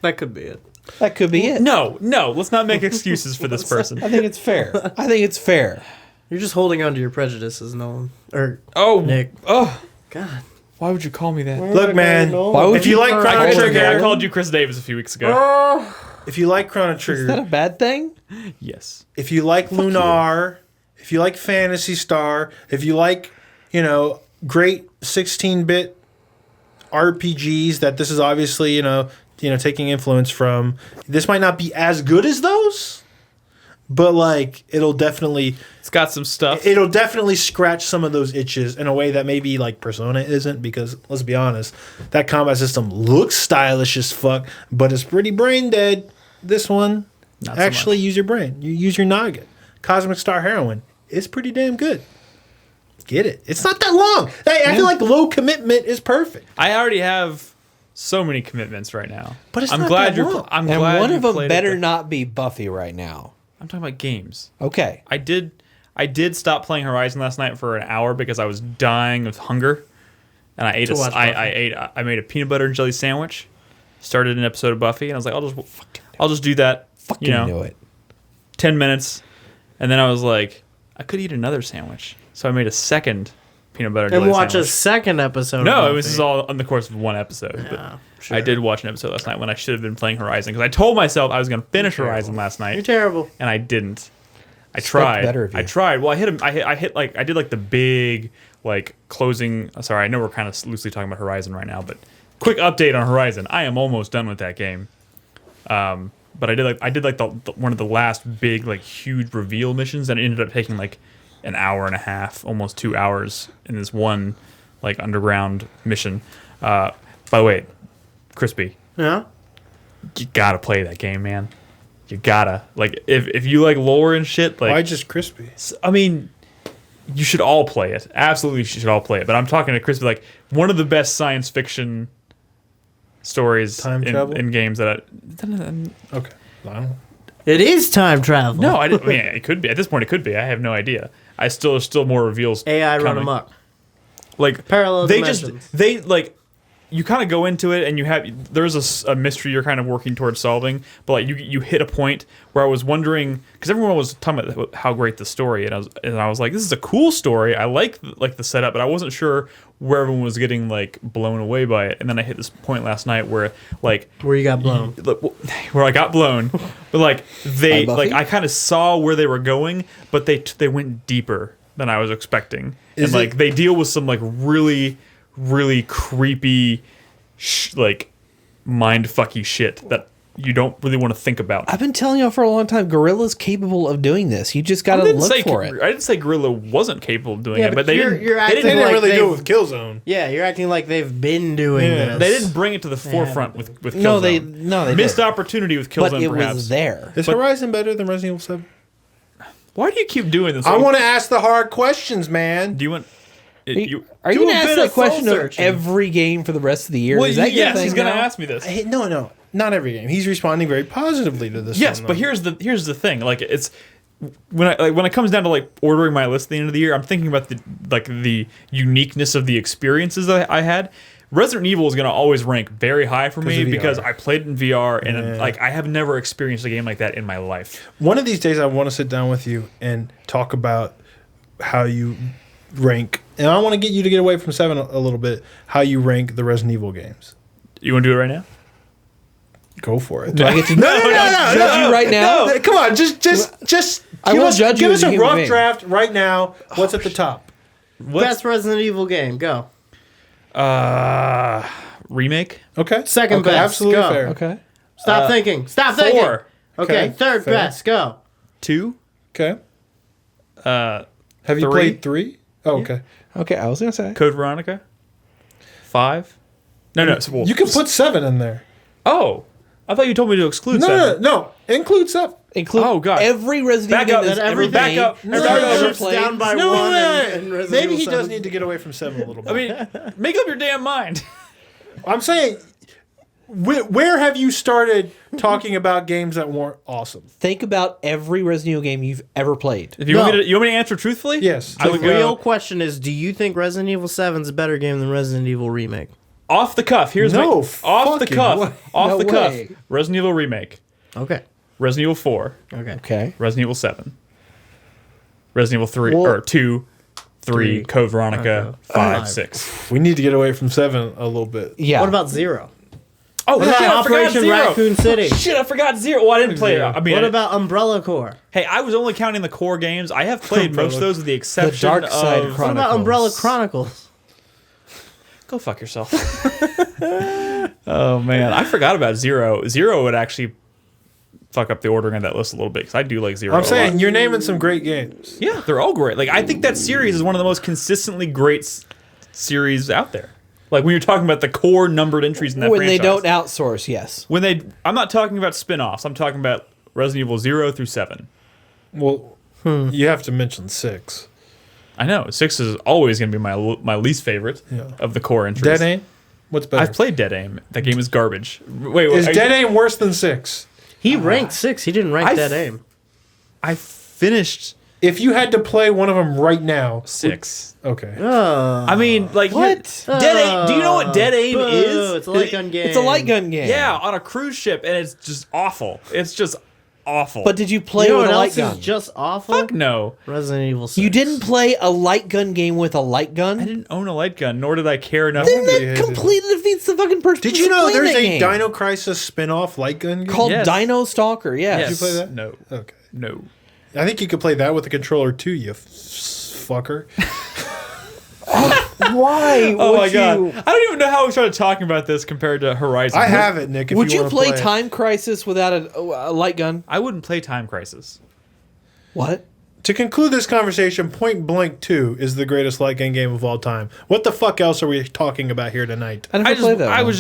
That could be it. That could be it. No. Let's not make excuses for this person. I think it's fair. I think it's fair. You're just holding on to your prejudices, Nolan. Or Oh, Nick. Oh, God. Why would you call me that? Look, man. Why would If you like Chrono I Trigger, called you Chris Davis a few weeks ago. if you like Chrono Is that a Trigger, bad thing? Yes. if you like Lunar, if you like Phantasy Star, if you like, great 16-bit RPGs that this is obviously, taking influence from, this might not be as good as those, but like it'll definitely Got some stuff. scratch some of those itches in a way that maybe like Persona isn't, because let's be honest, that combat system looks stylish as fuck, but it's pretty brain dead. This one, Not so actually much. use your brain. You use your noggin. Cosmic Star Heroine, it's pretty damn good. Get it? It's not that long. I feel like low commitment is perfect. I already have so many commitments right now. But it's I'm not glad that you're. long. I'm And glad one you of them played it better there. not be Buffy right now. I'm talking about games. Okay. I did stop playing Horizon last night for an hour because I was dying of hunger, and I ate I made a peanut butter and jelly sandwich. Started an episode of Buffy, and I was like, I'll just do that. Fucking knew it. 10 minutes, and then I was like, I could eat another sandwich, so I made a second peanut butter and And jelly watch a sandwich. second episode. No, of it was Buffy. just all on the course of one episode. Yeah, But I did watch an episode last night when I should have been playing Horizon, because I told myself I was going to finish Horizon last You're night, terrible. and I didn't. I Expect tried. better of you. I tried. Well, I hit him. I hit like I did like the big like closing. Sorry, I know we're kind of loosely talking about Horizon right now, but quick update on Horizon. I am almost done with that game. But I did like the one of the last big like huge reveal missions that ended up taking like an hour and a half, almost 2 hours in this one like underground mission. By the way, Crispy, Yeah. you gotta play that game, man. You gotta like if you like lore and shit. Like Why just crispy? I mean, you should all play it. Absolutely, you should all play it. But I'm talking to Crispy, like one of the best science fiction stories Time travel? in games that Okay. I don't know. It is time travel. no, I didn't. I mean, it could be at this point. It could be. I have no idea. There's still more reveals. AI run coming. amok. Like Parallel they dimensions. they like you kind of go into it and there's a mystery you're kind of working towards solving, but like you hit a point where I was wondering, because everyone was talking about how great the story, and I was like, this is a cool story. I like the setup, but I wasn't sure where everyone was getting like blown away by it. And then I hit this point last night where like Where you got blown. where I got blown, but like By Buffy? I kind of saw where they were going, but they went deeper than I was expecting, and like they deal with some like really creepy, like mind fucky shit that you don't really want to think about. I've been telling y'all for a long time, Gorilla's capable of doing this. You just gotta look for it. I didn't say Gorilla wasn't capable of doing Yeah, it, but but they you're didn't. They acting didn't like really do it they've- with Killzone. Yeah, you're acting like they've been doing Yeah. this. They didn't bring it to the forefront with Killzone. No, they missed didn't. opportunity with But Killzone. it Perhaps was there. Is Horizon better than Resident Evil 7? Why do you keep doing this? I want to ask the hard questions, man. Do you want? Are you do going to a ask bit that of question of soul-searching. every game for the rest of the year? Well, Is that your yes, thing he's going to now? ask me this. Hey, no, not every game. He's responding very positively to this. Yes, one, but though. here's the thing. Like it's when it comes down to like ordering my list at the end of the year, I'm thinking about the uniqueness of the experiences that I had. Resident Evil is going to always rank very high for me of VR. because I played it in VR and like I have never experienced a game like that in my life. One of these days, I want to sit down with you and talk about how you rank, and I want to get you to get away from 7 a little bit. How you rank the Resident Evil games? You want to do it right now? Go for it. Do I get to judge you right now? No, come on, just I give will us, judge you give as us a a human rough being. draft right now. What's at the top? Best Resident Evil game. Go. Remake? Okay, Second okay, best, absolutely go. fair. Okay. Stop thinking. Stop thinking. 4, Okay, Okay, third fair. best. Go. 2, Okay, uh, have you 3? played 3? Oh, okay. Okay, I was going to say. Code Veronica, 5. No. Well, You can put 7 in there. Oh, I thought you told me to exclude 7. No. Include 7. Include Oh, God. every Resident Back Evil up, game that's ever back made. up, that's back ever up. played. Down by No, one. no, in no. Resident Maybe Evil he does 7. need to get away from 7 a little bit. I mean, make up your damn mind. I'm saying, where have you started talking about games that weren't awesome? Think about every Resident Evil game you've ever played. If you want me to answer truthfully, Yes. I The would real go question is, do you think Resident Evil 7 is a better game than Resident Evil Remake? off the cuff. Here's No my off the fucking cuff. way. Off No the cuff. way. Resident Evil Remake, Okay. Resident Evil 4, Okay. Okay. Resident Evil 7, Resident Evil 3 Well- or 2, 3, Code Veronica, 5, 6. We need to get away from 7 a little bit. Yeah. What about 0? Oh, What about Operation Raccoon City? Shit, I forgot 0. Well, I didn't play it. I mean, What about Umbrella Corps? hey, I was only counting the core games. I have played most of those with the exception Dark Side of... What about Umbrella Chronicles? Go fuck yourself. Oh, man. I forgot about 0. 0 would actually fuck up the ordering of that list a little bit, because I do like 0 I'm a saying lot. you're naming some great games. Yeah, they're all great. Like, I think that series is one of the most consistently great series out there. Like, when you're talking about the core numbered entries in that when franchise. they don't outsource, yes. I'm not talking about spin-offs. I'm talking about Resident Evil 0 through 7. Well, you have to mention 6. I know. 6 is always going to be my least favorite of the core entries. Dead Aim? What's better? I've played Dead Aim. That game is garbage. Wait, Is Dead Aim worse than 6? He ranked 6. He didn't rank Dead Aim. I finished If you had to play one of them right now, 6. okay. I mean, like... What? Dead Aim... Do you know what Dead Aim is? It's a light gun game. It's a light gun game. Yeah, on a cruise ship, and it's just awful. It's just awful. But did you play You know with what a light else gun? is just awful? Fuck no. Resident Evil 6. You didn't play a light gun game with a light gun? I didn't own a light gun, nor did I care enough. Then Yeah, that completely defeats the fucking purpose. Did you of know playing there's that a game. Dino Crisis spin-off light gun game? called Yes. Dino Stalker? Yes. Yes. you play that? No. Okay. No. I think you could play that with a controller too, you fucker. Why? Oh would my god. you- I don't even know how we started talking about this compared to Horizon. I have it, Nick. If Would you wanna play it. Time Crisis without a light gun? I wouldn't play Time Crisis. What? To conclude this conversation, Point Blank 2 is the greatest light gun game of all time. What the fuck else are we talking about here tonight? I never played that. I one. was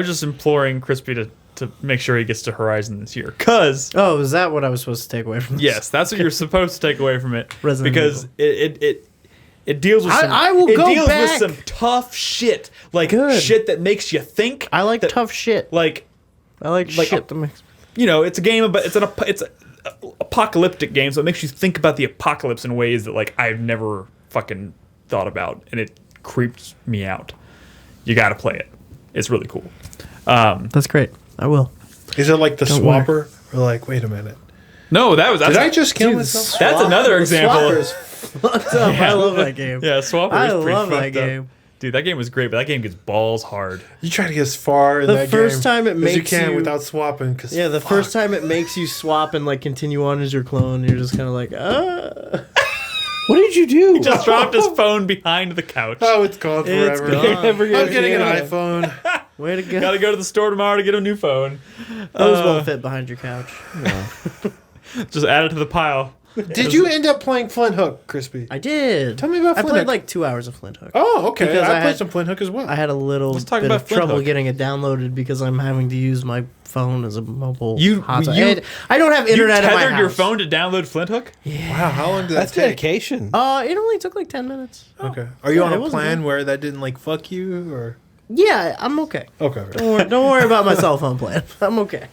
just imploring Crispy to make sure he gets to Horizon this year. Cause Oh, is that what I was supposed to take away from this? yes, that's what you're supposed to take away from it. Resident because it deals with some I will it go deals back. with some tough shit. Like Good. shit that makes you think. I like that, tough shit. like I like like shit that makes... you know, it's a game about it's an apocalyptic game, so it makes you think about the apocalypse in ways that like I've never fucking thought about, and it creeps me out. You got to play it. It's really cool. That's great. I will. Is it like the Don't Swapper? Or like, wait a minute. No, that's Did I just kill Dude, myself? that's another example. Swapper's fucked up. I love that game. Yeah, Swapper I is pretty love that fucked up. game. Dude, that game was great, but that game gets balls hard. You try to get as far in The that first game time it as you makes can you- without swapping. Cause Yeah, the fuck. first time it makes you swap and like continue on as your clone, you're just kind of like, What did you do? Just dropped his phone behind the couch. Oh, it's gone It's forever. gone. Never I'm gonna getting an see it. iPhone. way to go. Gotta go to the store tomorrow to get a new phone. Those won't fit behind your couch. Just add it to the pile. Did you end up playing Flinthook, Crispy? I did. Tell me about I Flinthook. played like 2 hours of Flinthook. Oh, okay. Because I I played had- some Flinthook as well. I had a little Let's talk bit about of trouble Flinthook. getting it downloaded because I'm having to use my phone as a mobile You- hotspot. you- I don't have You internet at my tethered your house. phone to download Flinthook? Wow, how long did that That's take? dedication. It only took like 10 minutes. Okay. Are you Yeah, on it a wasn't plan bad. where that didn't like fuck you or? Yeah, I'm okay. Okay. Don't worry about my cell phone plan. I'm okay.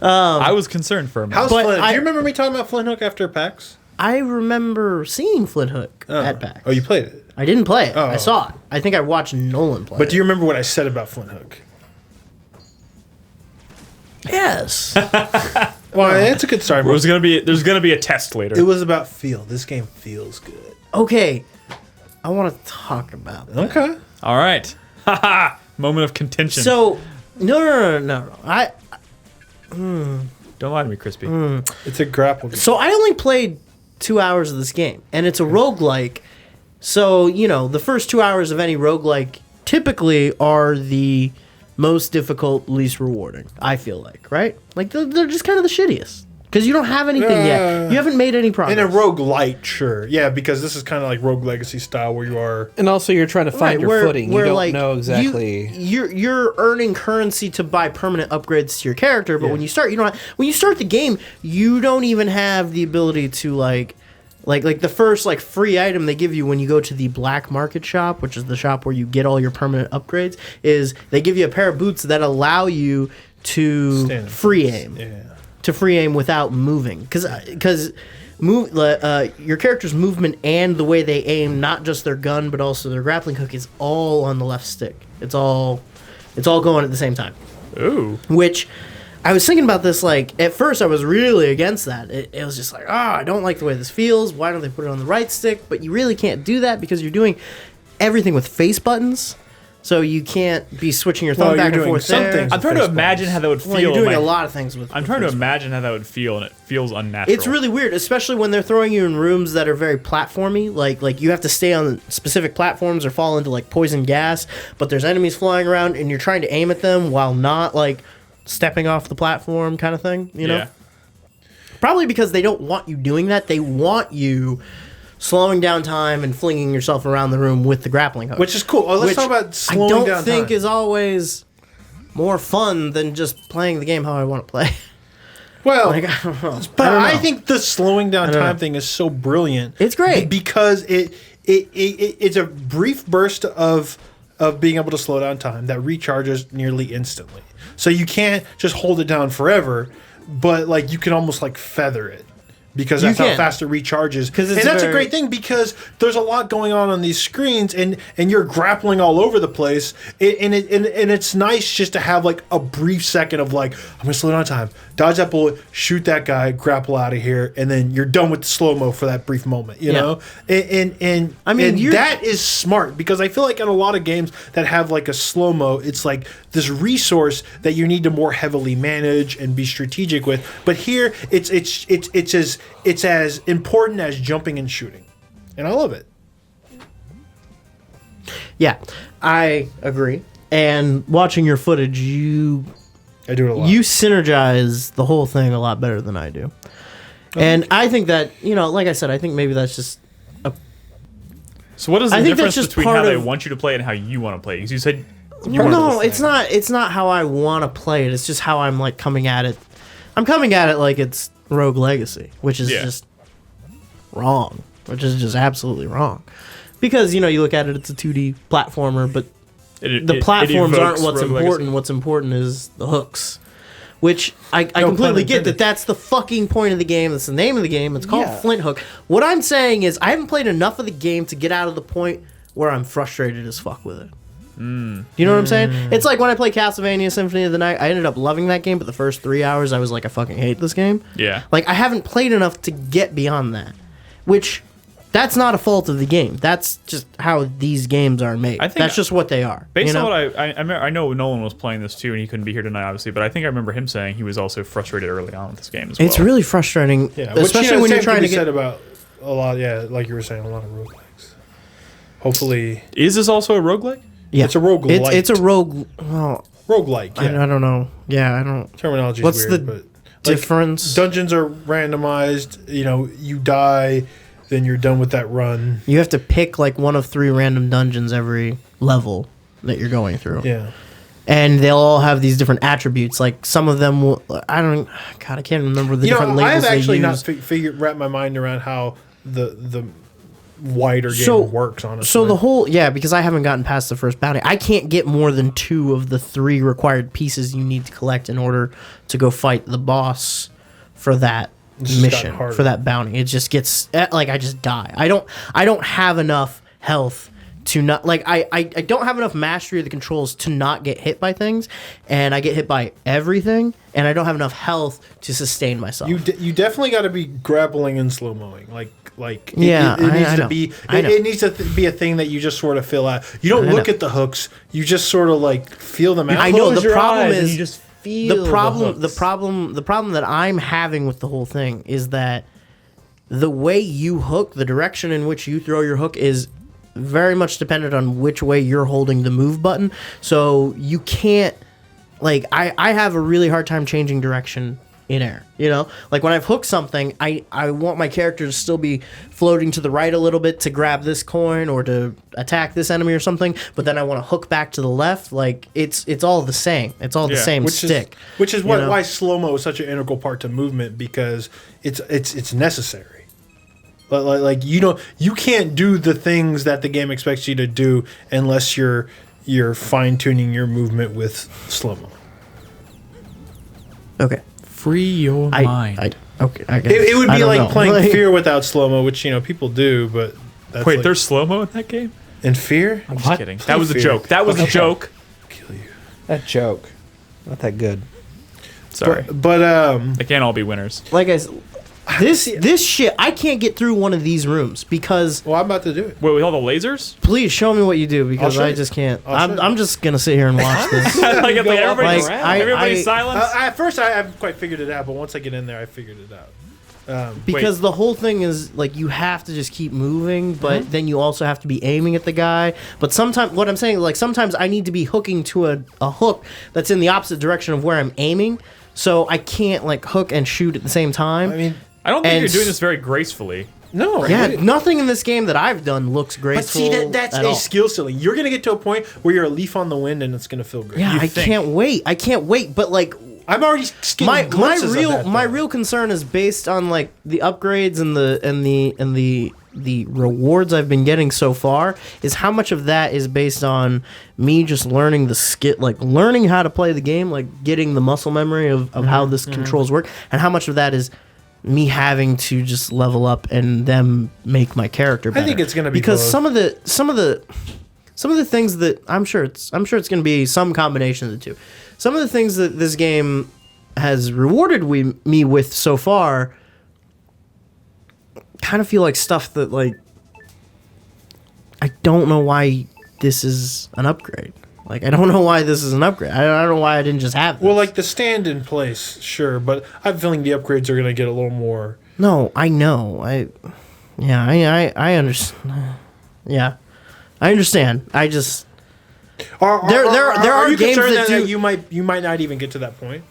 I was concerned for a minute. How's But Flint? Do I- you remember me talking about Flinthook after PAX? I remember seeing Flinthook at PAX. Oh, you played it. I didn't play it. Oh. I saw it. I think I watched Nolan play But it. do you remember what I said about Flinthook? Yes. Well, it's a good start. There's gonna be a test later. It was about feel. This game feels good. Okay. I want to talk about that. Okay. All right. Haha. Moment of contention. So, no. Don't lie to me, Crispy. It's a grapple game. So I only played 2 hours of this game, and it's a roguelike. So, the first 2 hours of any roguelike typically are the most difficult, least rewarding, I feel like, right? Like, they're just kind of the shittiest. Because you don't have anything yet. You haven't made any progress. In a roguelite, sure. Yeah, because this is kind of like Rogue Legacy style where you are... And also, you're trying to find your footing. You don't know exactly. You're earning currency to buy permanent upgrades to your character, but when you start, when you start the game, you don't even have the ability to like the first free item they give you when you go to the black market shop, which is the shop where you get all your permanent upgrades, is they give you a pair of boots that allow you to Stand in free place. aim. Yeah. To free aim without moving, because your character's movement and the way they aim, not just their gun but also their grappling hook, is all on the left stick. It's all going at the same time. Ooh. Which I was thinking about this, like, at first I was really against that. It was just like, I don't like the way this feels. Why don't they put it on the right stick? But you really can't do that because you're doing everything with face buttons. So you can't be switching your thumb back and forth there. I'm trying to imagine how that would feel. Well, you're doing a lot of things with I'm trying to imagine how that would feel, and it feels unnatural. It's really weird, especially when they're throwing you in rooms that are very platformy. Like you have to stay on specific platforms or fall into like poison gas, but there's enemies flying around, and you're trying to aim at them while not like stepping off the platform, kind of thing. You know, probably because they don't want you doing that. They want you slowing down time and flinging yourself around the room with the grappling hook. Which is cool. Let's talk about slowing down time. I don't think is always more fun than just playing the game how I want to play. Well, like, I don't know. But I think the slowing down time thing is so brilliant. It's great. Because it's a brief burst of being able to slow down time that recharges nearly instantly. So you can't just hold it down forever, but like you can almost like feather it. Because that's how fast it recharges. And that's a great thing because there's a lot going on these screens and you're grappling all over the place. And it's nice just to have like a brief second of like, I'm going to slow down time, dodge that bullet, shoot that guy, grapple out of here, and then you're done with the slow-mo for that brief moment, you know? And I mean, that is smart because I feel like in a lot of games that have like a slow-mo, it's like this resource that you need to more heavily manage and be strategic with. But here, it's as important as jumping and shooting. And I love it. Yeah, I agree. And watching your footage, I do it a lot. You synergize the whole thing a lot better than I do. Okay. And I think that, like I said, I think maybe that's just So what is the difference between how they want you to play it and how you want to play it? Because you said it's not how I want to play it. It's just how I'm like coming at it. I'm coming at it like it's Rogue Legacy, which is just wrong. Which is just absolutely wrong. Because, you look at it, it's a 2D platformer, but the platforms aren't what's important. Legacy. What's important is the hooks. Which I completely get that that's the fucking point of the game. That's the name of the game. It's called Flinthook. What I'm saying is I haven't played enough of the game to get out of the point where I'm frustrated as fuck with it. You know what I'm saying? It's like when I played Castlevania Symphony of the Night, I ended up loving that game, but the first 3 hours I was like, I fucking hate this game. Yeah. Like, I haven't played enough to get beyond that. Which, that's not a fault of the game. That's just how these games are made. That's just what they are. Based on what I know Nolan was playing this too, and he couldn't be here tonight, obviously, but I think I remember him saying he was also frustrated early on with this game as well. It's really frustrating, especially when you're trying to get... said about a lot, like you were saying, a lot of roguelikes. Hopefully... Is this also a roguelike? Yeah. It's a roguelike. It's a rogue... Well, roguelike, yeah. I don't know. Yeah, I don't... Terminology What's is weird, the but... difference? Dungeons are randomized. You die... then you're done with that run. You have to pick like one of 3 random dungeons every level that you're going through. Yeah. And they'll all have these different attributes. Like some of them will, I can't remember the different labels they use. I have actually not wrap my mind around how the wider game works, honestly. So the whole, because I haven't gotten past the first bounty. I can't get more than 2 of the 3 required pieces you need to collect in order to go fight the boss for that mission, for that bounty. It just gets like I just die. I don't have enough health to not like I don't have enough mastery of the controls to not get hit by things, and I get hit by everything, and I don't have enough health to sustain myself. You definitely got to be grappling and slow mowing. It needs to be a thing that you just sort of feel out. You don't look at the hooks. You just sort of like feel them out. I know the problem is you just the problem that I'm having with the whole thing is that the way you hook, the direction in which you throw your hook is very much dependent on which way you're holding the move button. So you can't, like, I have a really hard time changing direction in air, like when I've hooked something, I want my character to still be floating to the right a little bit to grab this coin or to attack this enemy or something, but then I want to hook back to the left. Like it's all the same. It's all the same stick. Which is why slow-mo is such an integral part to movement, because it's necessary. Like you can't do the things that the game expects you to do unless you're fine-tuning your movement with slow-mo. Okay. Free your mind. I guess. It would be like playing Fear without slow-mo, which people do, but that's wait, there's slow-mo in that game? In Fear? I'm just kidding. That was a joke. That was a joke. Kill you. That joke. Not that good. Sorry. But They can't all be winners. Like I said, this shit, I can't get through one of these rooms because. well, I'm about to do it. Wait, with all the lasers? Please show me what you do because show I you. just can't. I'll show you. I'm just gonna sit here and watch this. Like everybody's, Like, I- everybody's I- silent. At first, I haven't quite figured it out, but once I get in there, I figured it out. Because the whole thing is like you have to just keep moving, but then you also have to be aiming at the guy. But sometimes, what I'm saying, like sometimes I need to be hooking to a hook that's in the opposite direction of where I'm aiming, so I can't like hook and shoot at the same time. I mean, I don't think and you're doing this very gracefully. no. yeah, Right? nothing in this game that I've done looks But graceful. see, that's at a all. skill ceiling. You're going to get to a point where you're a leaf on the wind and it's going to feel great. Yeah, You I think. can't wait. I can't wait. But like I'm already getting my glimpses of real that, my though. real concern is based on like the upgrades and the rewards I've been getting so far is how much of that is based on me just learning the skill, like learning how to play the game, like getting the muscle memory of how this controls work, and how much of that is me having to just level up and them make my character better. I think it's gonna be because both. some of the things that I'm sure it's going to be some combination of the two. Some of the things that this game has rewarded me with so far kind of feel like stuff that like I don't know why this is an upgrade. Like I don't know why this is an upgrade. I don't know why I didn't just have this. Well, like the stand in place, sure, but I have a feeling the upgrades are going to get a little more. No, I know. I understand. Yeah. I understand. I just There are you games concerned that that do- you might not even get to that point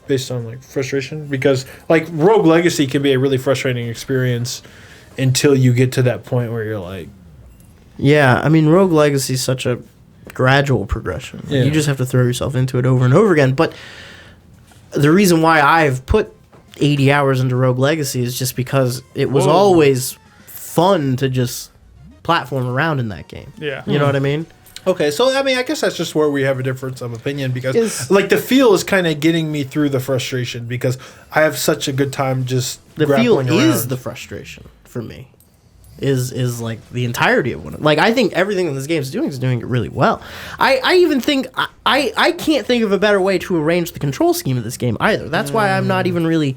based on like frustration, because like Rogue Legacy can be a really frustrating experience until you get to that point where you're like, Yeah, I mean, Rogue Legacy is such a gradual progression. Like, Yeah. You just have to throw yourself into it over and over again. But the reason why I've put 80 hours into Rogue Legacy is just because it was Whoa. always fun to just platform around in that game. Yeah. You know what I mean? okay, so I mean, I guess that's just where we have a difference of opinion, because Is- like the feel is kind of getting me through the frustration, because I have such a good time just The feel grappling is around. the frustration for me. Is like the entirety of what like I think everything in this game is doing it really well. I even think I can't think of a better way to arrange the control scheme of this game either. That's why I'm not even really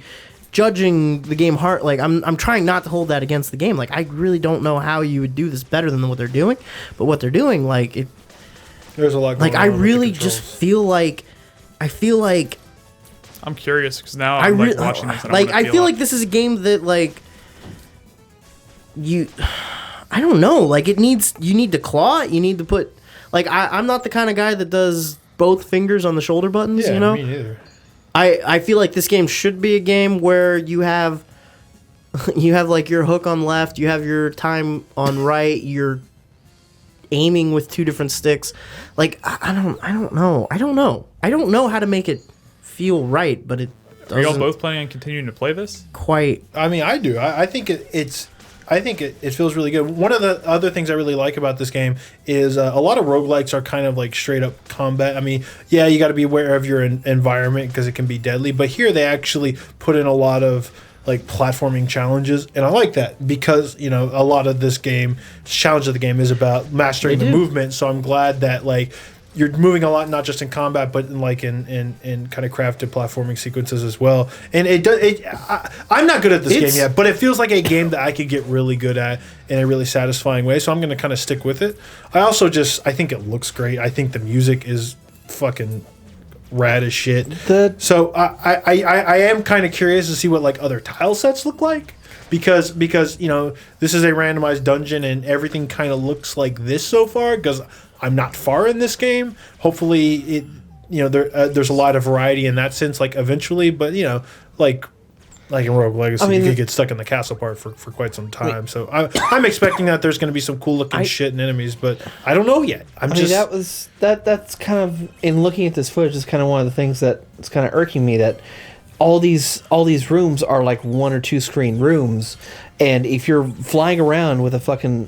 judging the game hard. Like I'm trying not to hold that against the game. Like I really don't know how you would do this better than what they're doing, but what they're doing, like it, There's a lot going like on I with the really controls. just feel like I'm curious because now I'm like watching this. And like I I feel like this is a game that like I don't know, like you need to claw it, you need to put like I'm not the kind of guy that does both fingers on the shoulder buttons, Yeah, you know. me neither. I feel like this game should be a game where you have like your hook on left, you have your time on right, you're aiming with two different sticks. Like I don't know how to make it feel right, but it Are y'all doesn't both planning on continuing to play this? quite. I mean, I do. I think it feels really good. One of the other things I really like about this game is a lot of roguelikes are kind of like straight up combat. I mean, yeah, you got to be aware of your environment because it can be deadly. But here they actually put in a lot of like platforming challenges, and I like that because a lot of this game, challenge of the game is about mastering They the do. movement. So I'm glad that like you're moving a lot, not just in combat, but in like in kind of crafted platforming sequences as well. And I'm not good at this game yet, but it feels like a game that I could get really good at in a really satisfying way. So I'm going to kind of stick with it. I think it looks great. I think the music is fucking rad as shit. So I am kind of curious to see what like other tile sets look like. Because this is a randomized dungeon and everything kind of looks like this so far. Because I'm not far in this game. Hopefully, there's a lot of variety in that sense. Like eventually, but like in Rogue Legacy, you could get stuck in the castle part for quite some time. So I'm expecting that there's going to be some cool looking shit and enemies, but I don't know yet. That's kind of, in looking at this footage, is kind of one of the things that's kind of irking me, that all these rooms are like 1 or 2 screen rooms, and if you're flying around with a fucking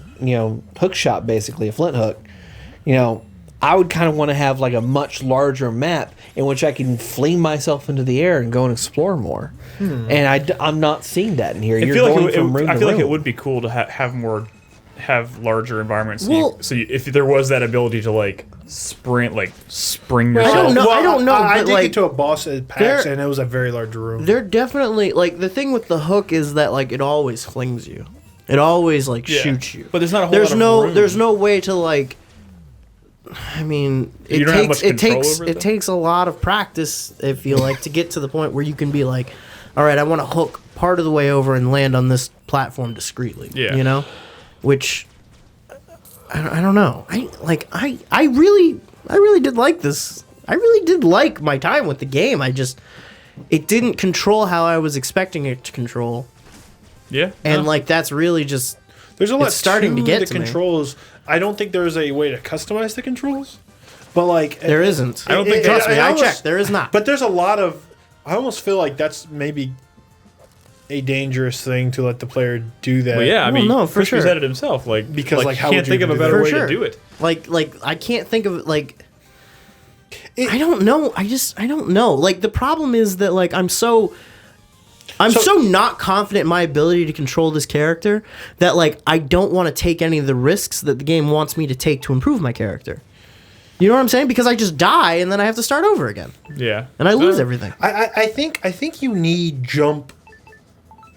hook shot, basically a flint hook, I would kind of want to have like a much larger map in which I can fling myself into the air and go and explore more. And I'm not seeing that in here. I feel like it would be cool to have more have larger environments. Well- If there was that ability to like spring I yourself. don't know. I don't know. I but, did like, get to a boss at PAX, and it was a very large room. they're definitely like the thing with the hook is that like it always flings you. It always like Yeah. shoots you. But there's not a whole There's lot of no room. there's no way to like. I mean, it You don't have takes much it control takes over it, it though? takes a lot of practice. I feel like to get to the point where you can be like, all right, I want to hook part of the way over and land on this platform discreetly. Yeah. You know, which I don't know. I really did like this. I really did like my time with the game. It didn't control how I was expecting it to control, Yeah. and no. like that's really just There's a lot it's starting to get the to me. controls. I don't think there's a way to customize the controls, but like there isn't. I don't think Trust me, I almost- checked. There is not. But there's a lot of. I almost feel like that's maybe a dangerous thing to let the player do that. Well, yeah, I Well, mean, no, for Crispy sure. said it himself. Because, like, how can't would you think of a do better that? way For sure. to do it. Like I can't think of it. Like I don't know. I don't know. Like the problem is that like I'm so not confident in my ability to control this character that like I don't want to take any of the risks that the game wants me to take to improve my character. You know what I'm saying? Because I just die and then I have to start over again Yeah. and I lose everything. I think you need jump,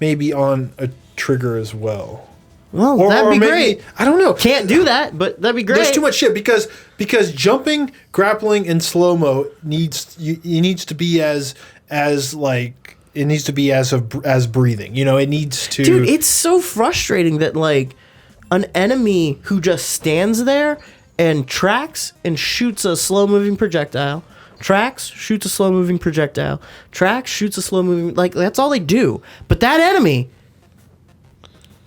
maybe on a trigger as well. Well, Or that'd be maybe, great. I don't know. Can't do that, but that'd be great. There's too much shit because jumping, grappling, in slow mo needs to be as like it needs to be as breathing. You know, it needs to. Dude, it's so frustrating that like an enemy who just stands there and tracks and shoots a slow moving projectile, tracks, shoots a slow moving projectile, tracks, shoots a slow moving, like that's all they do. But that enemy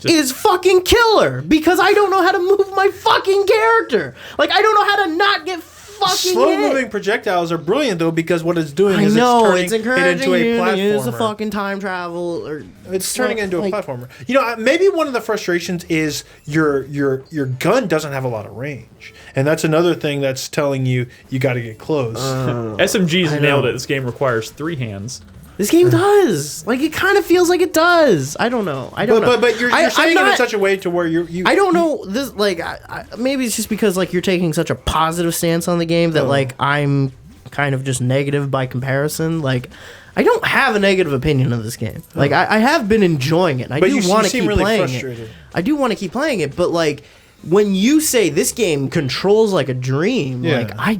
is fucking killer because I don't know how to move my fucking character. Like I don't know how to not get fucking Slow hit. moving projectiles are brilliant though because what it's doing I is know it's it's turning it encouraging into a you to use a platformer. fucking time travel or It's turning it into like, a platformer. You know, maybe one of the frustrations is your gun doesn't have a lot of range, and that's another thing that's telling you got to get close. SMG's I nailed know. it. This game requires 3 hands. This game does. Like it kind of feels like it does. I don't know. I don't know. But you're I'm saying it in not- such a way to where you. I don't know this. Like maybe it's just because like you're taking such a positive stance on the game that like I'm kind of just negative by comparison. Like I don't have a negative opinion of this game. Like I have been enjoying it. And I But do you want to seem keep really playing frustrated. it. I do want to keep playing it. But like when you say this game controls like a dream, Yeah. like I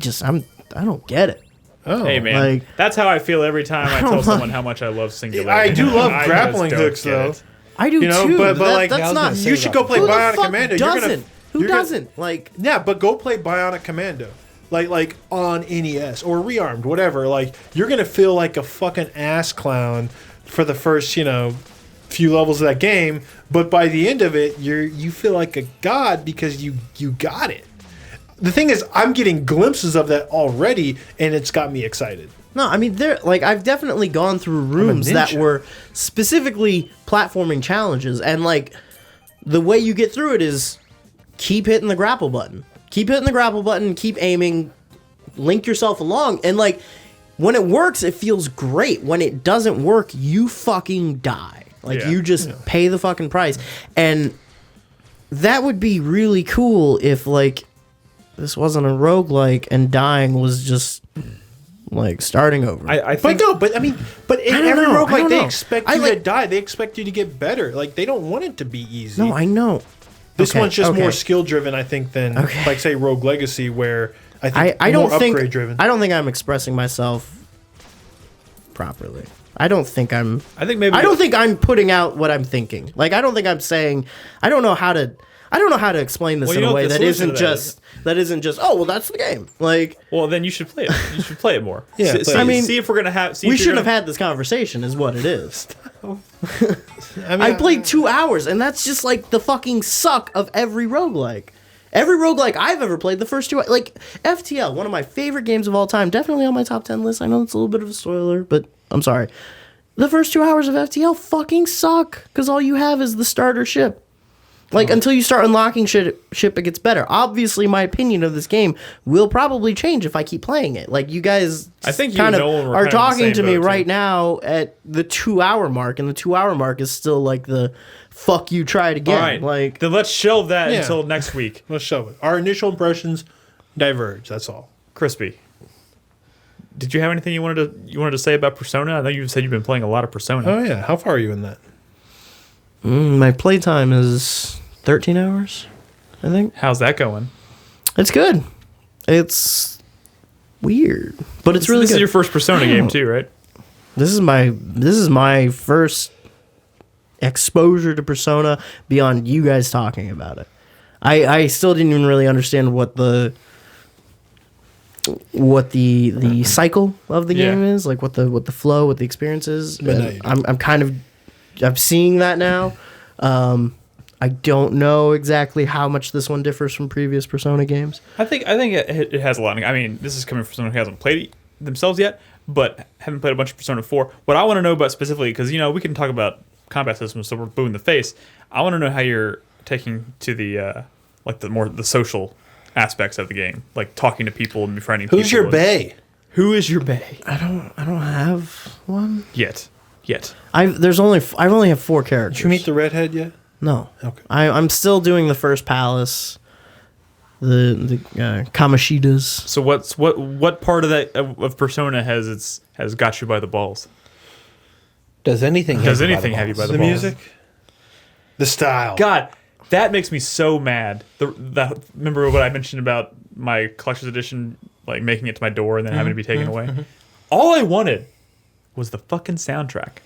don't get it. Oh. Hey man, Like- that's how I feel every time I tell don't someone how much I love Singularity. I do love I just grappling don't hooks get though. it. I do You know, too. but like that's not. you should go play Who the Bionic fuck Commando. doesn't? Who you're gonna- doesn't? Like Yeah, but go play Bionic Commando. Like on NES or Rearmed, whatever. Like you're gonna feel like a fucking ass clown for the first, few levels of that game, but by the end of it, you feel like a god because you got it. The thing is, I'm getting glimpses of that already, and it's got me excited. no, I mean there. Like I've definitely gone through rooms that ninja. were specifically platforming challenges, and like the way you get through it is keep hitting the grapple button, keep aiming, link yourself along, and like when it works, it feels great. When it doesn't work, you fucking die. Like Yeah. you just pay the fucking price, and that would be really cool if like this wasn't a roguelike and dying was just like starting over. I But think no, but I mean, but in I don't every know, I roguelike, don't they know. expect I you like- to die. They expect you to get better. Like they don't want it to be easy. no, I know. This Okay, one's just okay. more skill driven, I think, than Okay. like say Rogue Legacy, where I think I don't more think upgrade driven. I don't think I'm expressing myself properly. I don't think I'm putting out what I'm thinking. Like I don't think I'm saying I don't know how to explain this Well, in you a know way what the that solution isn't to that just oh well that's the game. Like Well, then you should play it. You should play it more. Yeah, See, play it. I mean, see if we're gonna have. See we if you're shouldn't have gonna- had this conversation is what it is. I mean, I played 2 hours and that's just like the fucking suck of every roguelike. Every roguelike I've ever played, the first 2 like FTL, one of my favorite games of all time, definitely on my top 10 list. I know it's a little bit of a spoiler, but I'm sorry. The first 2 hours of FTL fucking suck because all you have is the starter ship. Like, until you start unlocking shit, it gets better. Obviously, my opinion of this game will probably change if I keep playing it. Like, you guys I think you kind and of Nolan were are kind of in the talking same to me boat, right too. now at the 2-hour mark, and the 2-hour mark is still, like, the fuck you, try it again. All right, Like, then let's shelve that Yeah. until next week. Let's show it. Our initial impressions diverge. That's all. Crispy, did you have anything you wanted to say about Persona? I know you said you've been playing a lot of Persona. Oh yeah. How far are you in that? my playtime is 13 hours, I think. How's that going? It's good. It's weird, but it's really This good. is your first Persona game too, right? This is my first exposure to Persona beyond you guys talking about it. I still didn't even really understand what the cycle of the game is, like what the flow, what the experience is. But now you do. I'm seeing that now. I don't know exactly how much this one differs from previous Persona games. I think it has a lot. I mean, this is coming from someone who hasn't played it themselves yet, but haven't played a bunch of Persona 4. What I want to know about specifically, because we can talk about combat systems, so we're blue in the face. I want to know how you're taking to the the social aspects of the game, like talking to people and befriending people. Who's your bae? Who is your bae? I don't have one. Yet. I only have 4 characters. Did you meet the redhead yet? No. Okay. I'm still doing the first palace, the Kamoshidas. So what part of that of Persona has got you by the balls? Does anything have you by the The balls? music, the style. God, that makes me so mad. Remember what I mentioned about my collector's edition, like making it to my door and then having to be taken away? All I wanted was the fucking soundtrack.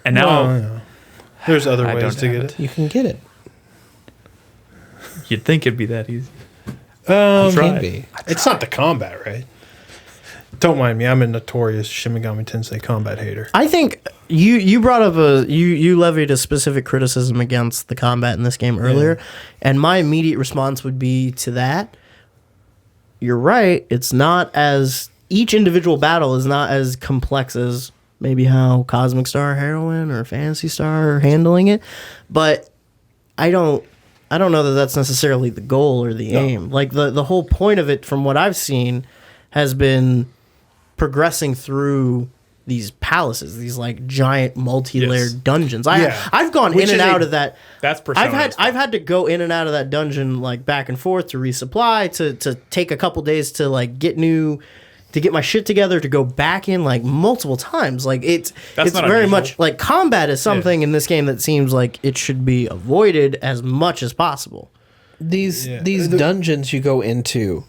And now There's other I ways don't to have get it. it. You can get it. you'd think it'd be that easy. Can Try. be. It's not the combat, right? Don't mind me. I'm a notorious Shin Megami Tensei combat hater. I think you brought up you levied a specific criticism against the combat in this game earlier, and my immediate response would be to that. You're right. It's not as each individual battle is not as complex as maybe how Cosmic Star Heroine or Phantasy Star are handling it, but I don't know that that's necessarily the goal or the aim. Like the whole point of it, from what I've seen, has been progressing through these palaces, these like giant multi-layered dungeons. I've gone Which in and is out of that. That's Persona. I've had to go in and out of that dungeon like back and forth to resupply, to take a couple days to like get my shit together, to go back in like multiple times. Like it's not very unusual. much like combat is something in this game that seems like it should be avoided as much as possible. These dungeons you go into,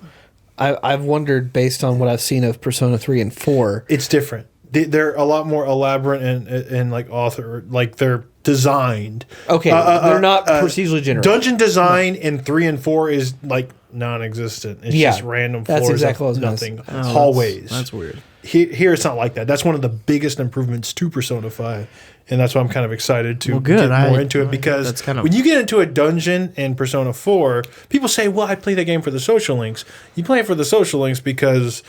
I've wondered, based on what I've seen of Persona 3 and 4. It's different. They're a lot more elaborate and like they're designed. Okay, they're not procedurally generated. Dungeon design in 3 and 4 is like non-existent. It's Yeah, just random that's floors exactly of what I was gonna nothing. say. Hallways. That's weird. Here it's not like that. That's one of the biggest improvements to Persona 5. And that's why I'm kind of excited to good. get more into it, because that's kind of- when you get into a dungeon in Persona 4, people say, well, I play that game for the social links. You play it for the social links because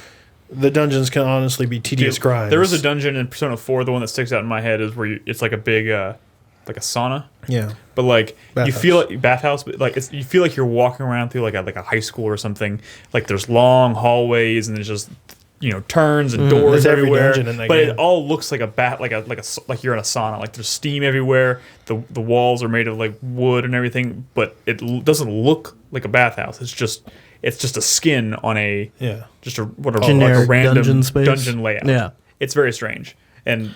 the dungeons can honestly be tedious grinds. There is a dungeon in Persona 4. The one that sticks out in my head is where it's like a big, like a sauna. Yeah. But like Bathhouse. you feel like bathhouse, but like you feel like you're walking around through like a high school or something. Like there's long hallways and there's just turns and doors There's every everywhere. dungeon in that but game. it all looks like like you're in a sauna. Like there's steam everywhere. The walls are made of like wood and everything, but it doesn't look like a bathhouse. It's just a skin on a just a Generic like a random dungeon space. dungeon layout. Yeah. It's very strange. And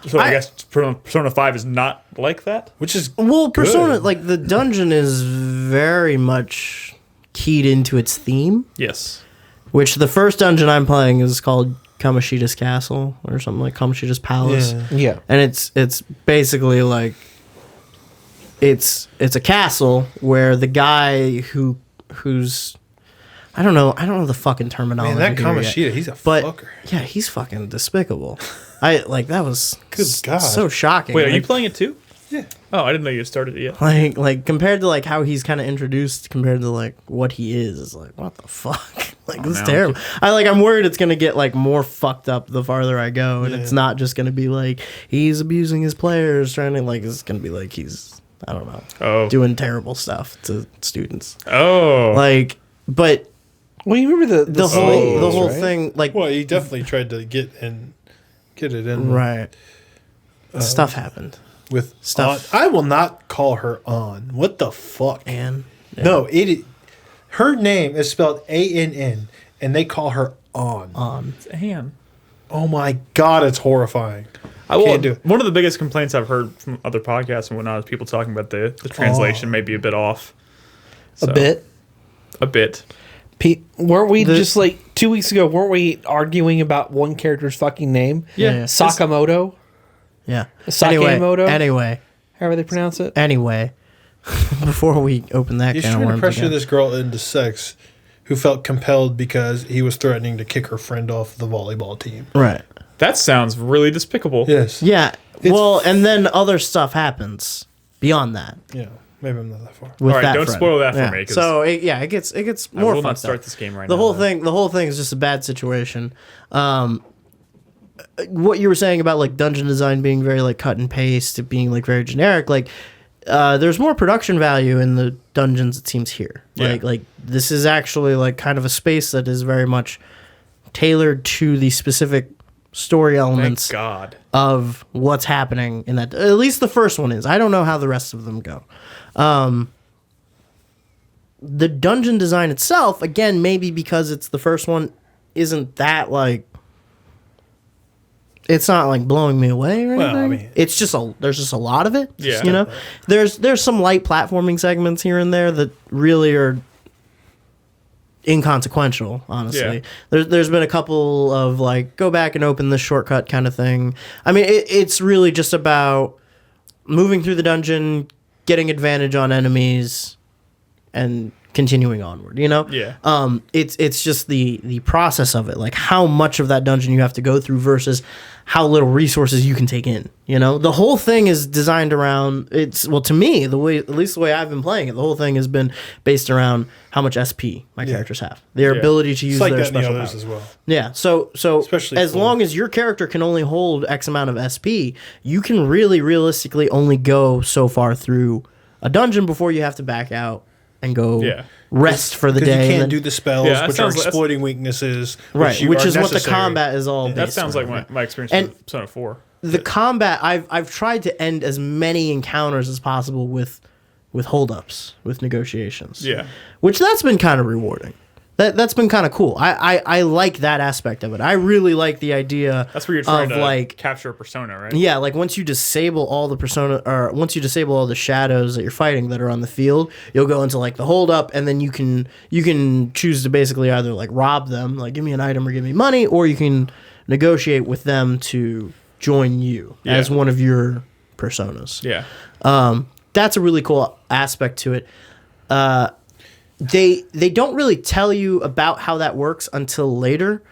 so I guess Persona 5 is not like that. Which is Well, Persona, good. like the dungeon is very much keyed into its theme, Yes. which the first dungeon I'm playing is called Kamoshida's Castle or something, like Kamoshida's Palace. Yeah. Yeah. And it's basically like it's a castle where the guy who's I don't know the fucking terminology. Man, that here yet. Kamoshida, he's a But fucker. yeah, he's fucking despicable. That was Good God. so shocking. Wait, are you Like, playing it too? Yeah. Oh, I didn't know you started it yet. like compared to like how he's kind of introduced compared to like what he is, it's like what the fuck. Like this is no. terrible. I'm worried it's gonna get like more fucked up the farther I go, and it's not just gonna be like he's abusing his players, trying to like it's gonna be like he's I don't know, Oh. doing terrible stuff to students. Oh. Like, but Well, you remember the whole thing, like, Well, he definitely tried to get it in. right. Stuff happened. With Stuff. I will not call her on. What the fuck? And No, her name is spelled ANN, and they call her on. It's Anne. Oh my god, it's horrifying. Can't do it. One of the biggest complaints I've heard from other podcasts and whatnot is people talking about the translation may be a bit off. A So, bit. A bit. Pete, weren't we just like 2 weeks ago? Weren't we arguing about one character's fucking name? Yeah. Sakamoto. yeah. Sakemoto? Anyway, However they pronounce it. before we open that He's can of trying to worms pressure again. this girl into sex who felt compelled because he was threatening to kick her friend off the volleyball team. Right. That sounds really despicable. Yes. Yeah. Well, and then other stuff happens beyond that. Yeah. Maybe I'm not that far. With All right, that don't friend. spoil that for Yeah. me, 'cause So it gets I more. will not fucked start up. this game right The now. whole thing is just a bad situation. What you were saying about like dungeon design being very like cut and paste, it being like very generic, like there's more production value in the dungeons, it seems here. Yeah. Like this is actually like kind of a space that is very much tailored to the specific story Thank elements God. of what's happening in that. At least the first one is. I don't know how the rest of them go. The dungeon design itself, again, maybe because it's the first one, isn't that like. It's not like blowing me away or anything. Well, I mean- it's just there's just a lot of it. Yeah. You know, there's some light platforming segments here and there that really are inconsequential, honestly. Yeah. There's been a couple of like go back and open this shortcut kind of thing. I mean, it's really just about moving through the dungeon, getting advantage on enemies, and continuing onward, you know? Yeah. It's just the process of it, like how much of that dungeon you have to go through versus how little resources you can take in, you know? The whole thing is designed around, to me, at least the way I've been playing it, the whole thing has been based around how much SP my characters have. Their Yeah. ability to use It's like their that in the special others powers. as well. Yeah, so Especially as for- long as your character can only hold X amount of SP, you can really realistically only go so far through a dungeon before you have to back out and go Yeah. rest for the Because day. you and can't then- do the spells, Yeah, that which are sounds like- exploiting weaknesses. right, you which are is what the necessary. combat is all based That sounds like around. my experience And- with Persona 4. The combat. I've tried to end as many encounters as possible with holdups, with negotiations. Yeah. which that's been kind of rewarding. That's been kind of cool. I like that aspect of it. I really like the idea. That's where you're trying of to like capture a persona, right? yeah, like once you disable all the persona, or once you disable all the shadows that you're fighting that are on the field, you'll go into like the hold up, and then you can choose to basically either like rob them, like give me an item or give me money, or you can negotiate with them to join you as Yeah. one of your personas. Yeah. That's a really cool aspect to it. They don't really tell you about how that works until later.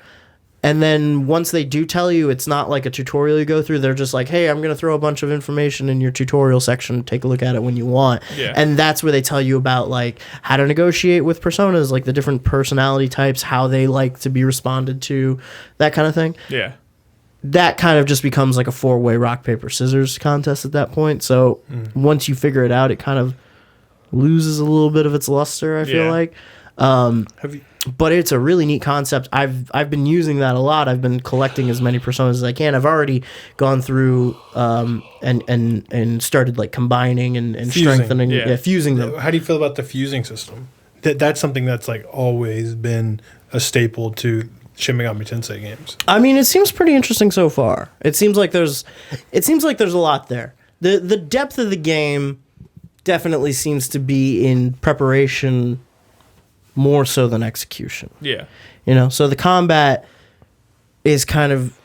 And then once they do tell you, it's not like a tutorial you go through. They're just like, hey, I'm going to throw a bunch of information in your tutorial section. Take a look at it when you want. Yeah. And that's where they tell you about like how to negotiate with personas, like the different personality types, how they like to be responded to, that kind of thing. Yeah. That kind of just becomes like a 4-way rock, paper, scissors contest at that point. So once you figure it out, it kind of loses a little bit of its luster, I feel Yeah. like. Have you? But it's a really neat concept. I've been using that a lot. I've been collecting as many personas as I can. I've already gone through and started like combining and Fusing, strengthening, yeah. fusing them. How do you feel about the fusing system? That's something that's like always been a staple to Shin Megami Tensei games. I mean, it seems pretty interesting so far. It seems like there's a lot there. The depth of the game definitely seems to be in preparation more so than execution. Yeah. You know, so the combat is kind of.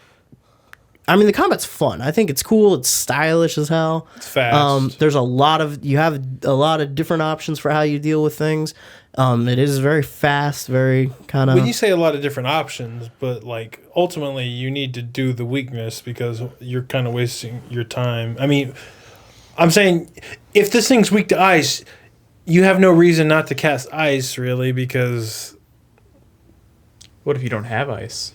I mean, the combat's fun. I think it's cool. It's stylish as hell. It's fast. There's you have a lot of different options for how you deal with things. It is very fast, very kind of. When you say a lot of different options, but like ultimately you need to do the weakness because you're kind of wasting your time. I mean, I'm saying if this thing's weak to ice, you have no reason not to cast ice really because What if you don't have ice?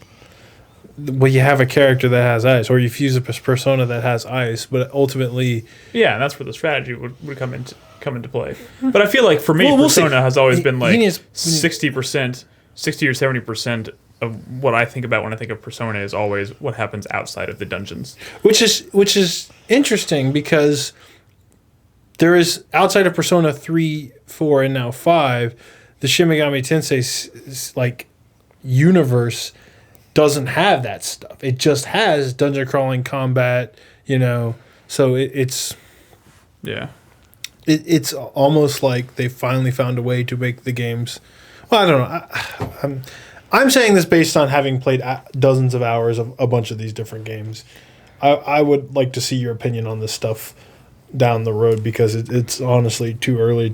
well, you have a character that has ice, or you fuse a persona that has ice, but ultimately, Yeah, and that's where the strategy would come into play. But I feel like for me, Well, we'll see. Persona has always been like He needs- 60%, 60 or 70% of what I think about when I think of Persona is always what happens outside of the dungeons. which is interesting because there is outside of Persona 3, 4, and now 5, the Shin Megami Tensei like universe doesn't have that stuff. It just has dungeon crawling combat, So it's Yeah. it's almost like they finally found a way to make the games. Well, I don't know. I'm saying this based on having played dozens of hours of a bunch of these different games. I would like to see your opinion on this stuff down the road because it's honestly too early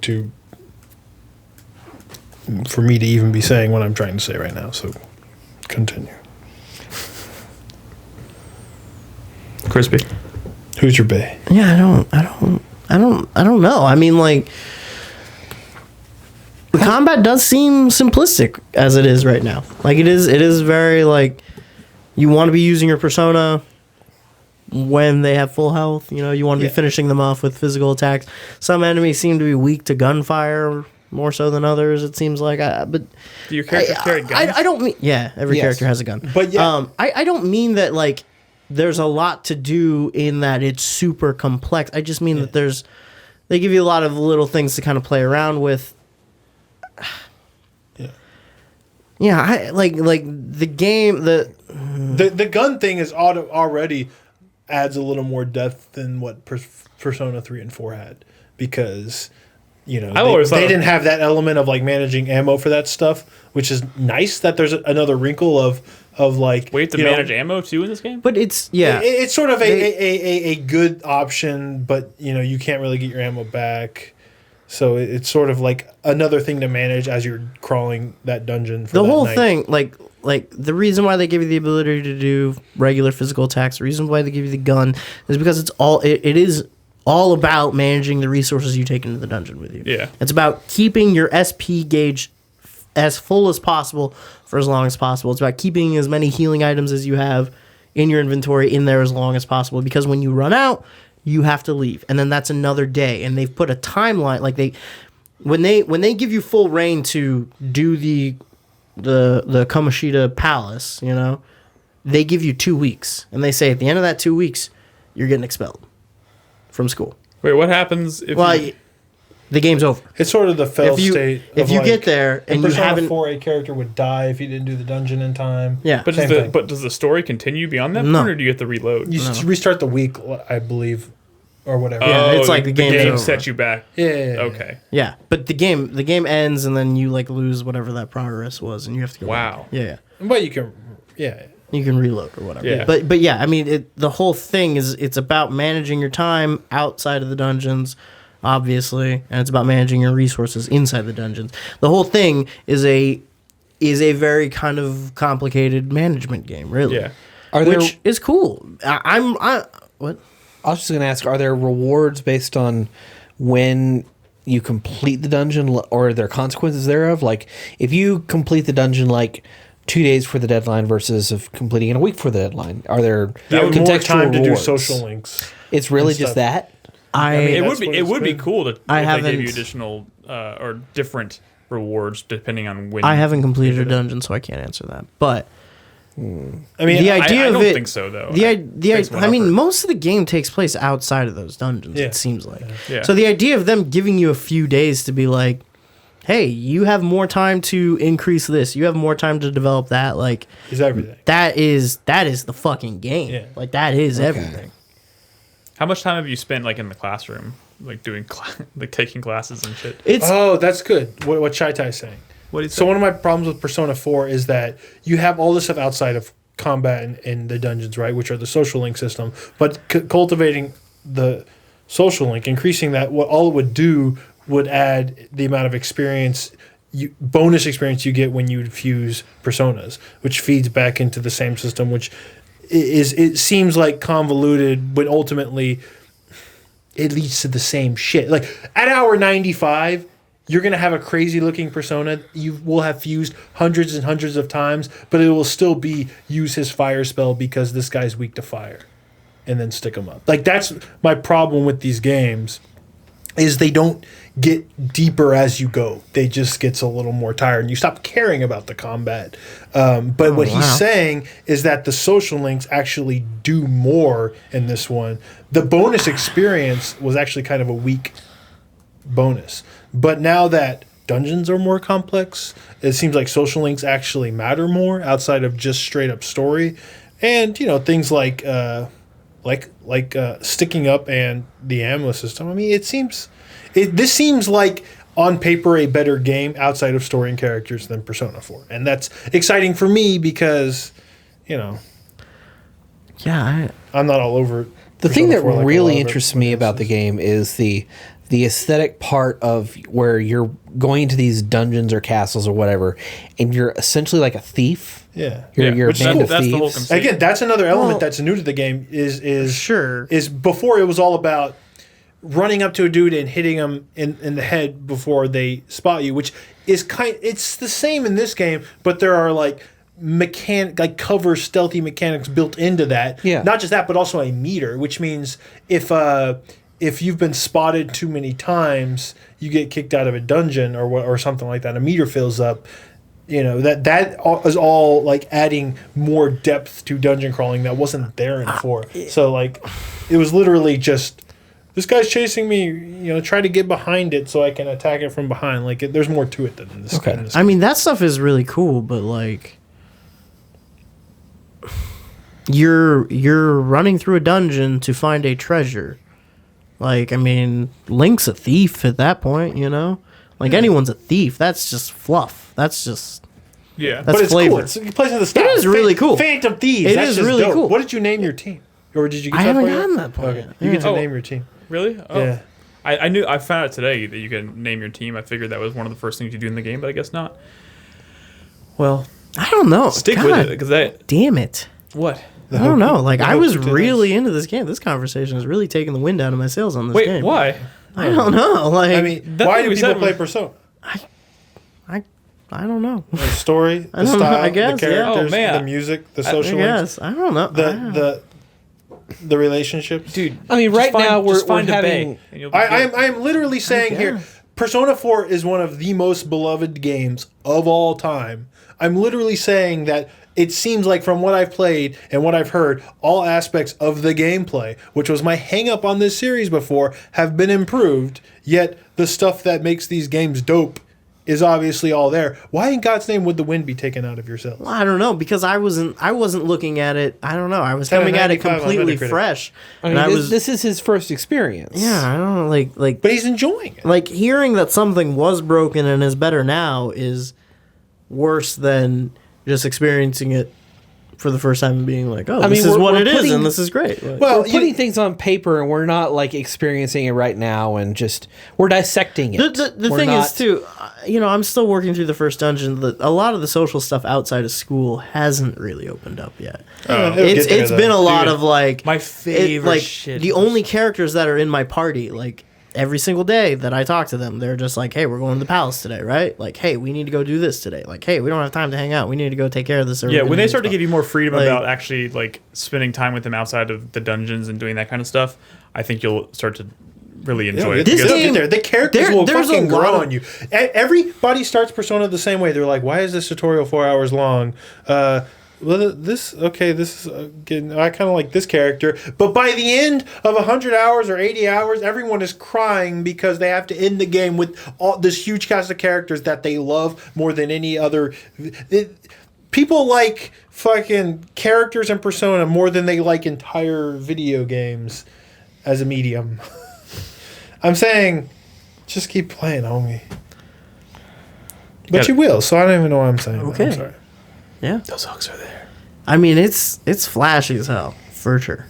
for me to even be saying what I'm trying to say right now. So continue. Crispy. Who's your bae? Yeah, I don't know. I mean, like, the combat does seem simplistic as it is right now. Like, it is very, like, you want to be using your persona when they have full health. You want to be finishing them off with physical attacks. Some enemies seem to be weak to gunfire more so than others, it seems like. But Do your characters carry guns? I don't mean... Yeah, every character has a gun. But yeah. I don't mean that, like, there's a lot to do in that it's super complex. I just mean that they give you a lot of little things to kind of play around with. Yeah, I like the game. The gun thing is already adds a little more depth than what Persona 3 and 4 had because they didn't have that element of like managing ammo for that stuff, which is nice that there's another wrinkle of like Wait to manage ammo too in this game? But it's it's sort of a good option, but you can't really get your ammo back. So it's sort of like another thing to manage as you're crawling that dungeon. For the that whole night. thing, like the reason why they give you the ability to do regular physical attacks, the reason why they give you the gun is because it is all about managing the resources you take into the dungeon with you. Yeah. It's about keeping your SP gauge as full as possible for as long as possible. It's about keeping as many healing items as you have in your inventory in there as long as possible because when you run out, you have to leave, and then that's another day. And they've put a timeline, like when they give you full reign to do the Kamoshida Palace, they give you 2 weeks, and they say at the end of that 2 weeks, you're getting expelled from school. Wait, what happens if the game's over. It's sort of the fail state. If you get there and you haven't, 4, a character would die if he didn't do the dungeon in time. Yeah, But does the story continue beyond that No. point, or do you have to reload? You restart the week, I believe, or whatever. Yeah, it's like the game's game over. sets you back. Yeah. Okay. yeah, but the game ends, and then you like lose whatever that progress was, and you have to go. Wow. back. Yeah. But you can, You can reload or whatever. Yeah. But yeah, I mean, the whole thing is it's about managing your time outside of the dungeons, obviously, and it's about managing your resources inside the dungeons. The whole thing is a very kind of complicated management game, really. Yeah. Which is cool. What? I was just going to ask, are there rewards based on when you complete the dungeon or are there consequences thereof? Like, if you complete the dungeon, 2 days for the deadline versus of completing in a week for the deadline, are there contextual more time to do rewards? social links. It's really and just stuff. that? It that's would what be it's been. cool if I they gave you haven't- additional or different rewards depending on when. I haven't completed a dungeon, so I can't answer that. But I mean, the idea I of don't it, think so though. I mean, most of the game takes place outside of those dungeons. Yeah. It seems like. Yeah. So the idea of them giving you a few days to be like, "Hey, you have more time to increase this. You have more time to develop that." Like, is everything. that is the fucking game. Yeah. Like that is everything. How much time have you spent in the classroom, doing taking classes and shit? It's Oh, that's good. What Chai Tai is saying. What do you So one of my problems with Persona 4 is that you have all this stuff outside of combat and the dungeons, right, which are the social link system. But cultivating the social link, increasing that, what all it would do would add the amount of experience, bonus experience you get when you fuse personas, which feeds back into the same system, which it seems like convoluted, but ultimately it leads to the same shit. Like at hour 95, you're going to have a crazy looking persona you will have fused hundreds and hundreds of times, but it will still be use his fire spell because this guy's weak to fire, and then stick him up. Like, that's my problem with these games, is they don't get deeper as you go. They just gets a little more tired, and you stop caring about the combat. But what he's saying is that the social links actually do more in this one. The bonus experience was actually kind of a weak bonus. But now that dungeons are more complex, it seems like social links actually matter more outside of just straight up story. And, you know, things like sticking up and the ammo system. I mean, this seems like on paper a better game outside of story and characters than Persona 4. And that's exciting for me because, you know, I'm not all over The thing that like really interests me about the game is the aesthetic part of where you're going to these dungeons or castles or whatever, and you're essentially like a thief. Yeah. You're a band of that's the whole thieves. conceit. Again, that's another element that's new to the game. Is before it was all about running up to a dude and hitting him in the head before they spot you, which is it's the same in this game, but there are like cover stealthy mechanics built into that. Yeah. Not just that, but also a meter, which means if you've been spotted too many times, you get kicked out of a dungeon or something like that. A meter fills up. You know, that is all like adding more depth to dungeon crawling that wasn't there in 4. So like, it was literally just, this guy's chasing me, you know, try to get behind it so I can attack it from behind. Like, there's more to it than this. Okay. I mean, that stuff is really cool, but like, you're running through a dungeon to find a treasure. Like, I mean, Link's a thief at that point, you know? Like, anyone's a thief. That's just fluff. That's just... Yeah. That's but it's flavor. cool. It plays in the style. It is really cool. Phantom Thieves. It That's is just really dope. cool. What did you name your team? Or did you get I that haven't far yet? gotten that point Okay. yet. You get to Oh. name your team. Really? Oh. Yeah. I found out today that you can name your team. I figured that was one of the first things you do in the game, but I guess not. Well, I don't know. stick God, with it, because that... damn it. What? I don't know. Like, I was Hope really into this game. This conversation is really taking the wind out of my sails on this Wait, game. why? I don't know. Like, I mean, That's why what do we people said play was- Persona? I don't know. The story, the don't know. style, I guess, the yeah. characters, Oh, man. the music, the I social links, guess. I don't know. the relationships. Dude, I mean, right now we're find a having... bay, and you'll be I good. am literally saying here, guess. Persona 4 is one of the most beloved games of all time. I'm literally saying that it seems like from what I've played and what I've heard, all aspects of the gameplay, which was my hang up on this series before, have been improved, yet the stuff that makes these games dope is obviously all there. Why in God's name would the wind be taken out of your sails? Well, I don't know, because I wasn't looking at it. I don't know. I was coming at it 95 on completely Metacritic. fresh. I mean, and this is his first experience. yeah, I don't know. Like But he's enjoying it. like hearing that something was broken and is better now is worse than just experiencing it for the first time and being like, oh, I this mean, is we're- what we're it is, putting- and this is great. Like, Well, We're putting things on paper, and we're not like experiencing it right now, and just we're dissecting it. the We're thing not- is too, I'm still working through the first dungeon. A lot of the social stuff outside of school hasn't really opened up yet. It'll get there, It's though. been a lot Dude, of like my favorite like shit the is- only characters that are in my party, like every single day that I talk to them, they're just like, hey, we're going to the palace today, right? Like, hey, we need to go do this today. Like, hey, we don't have time to hang out. We need to go take care of this. Yeah, when they start to give you more freedom Like- about actually like spending time with them outside of the dungeons and doing that kind of stuff, I think you'll start to really enjoy it. This because- They'll game- get there. The characters will there's a fucking lot grow of- on you. Everybody starts Persona the same way. They're like, "Why is this tutorial 4 hours long?" This is getting. I kind of like this character, but by the end of 100 hours or 80 hours, everyone is crying because they have to end the game with all this huge cast of characters that they love more than any other. People like fucking characters in Persona more than they like entire video games as a medium. I'm saying, just keep playing, homie. But Yeah. you will, so I don't even know what I'm saying. Okay. I'm sorry. Yeah, Those hooks are there, I mean, it's flashy as hell for sure.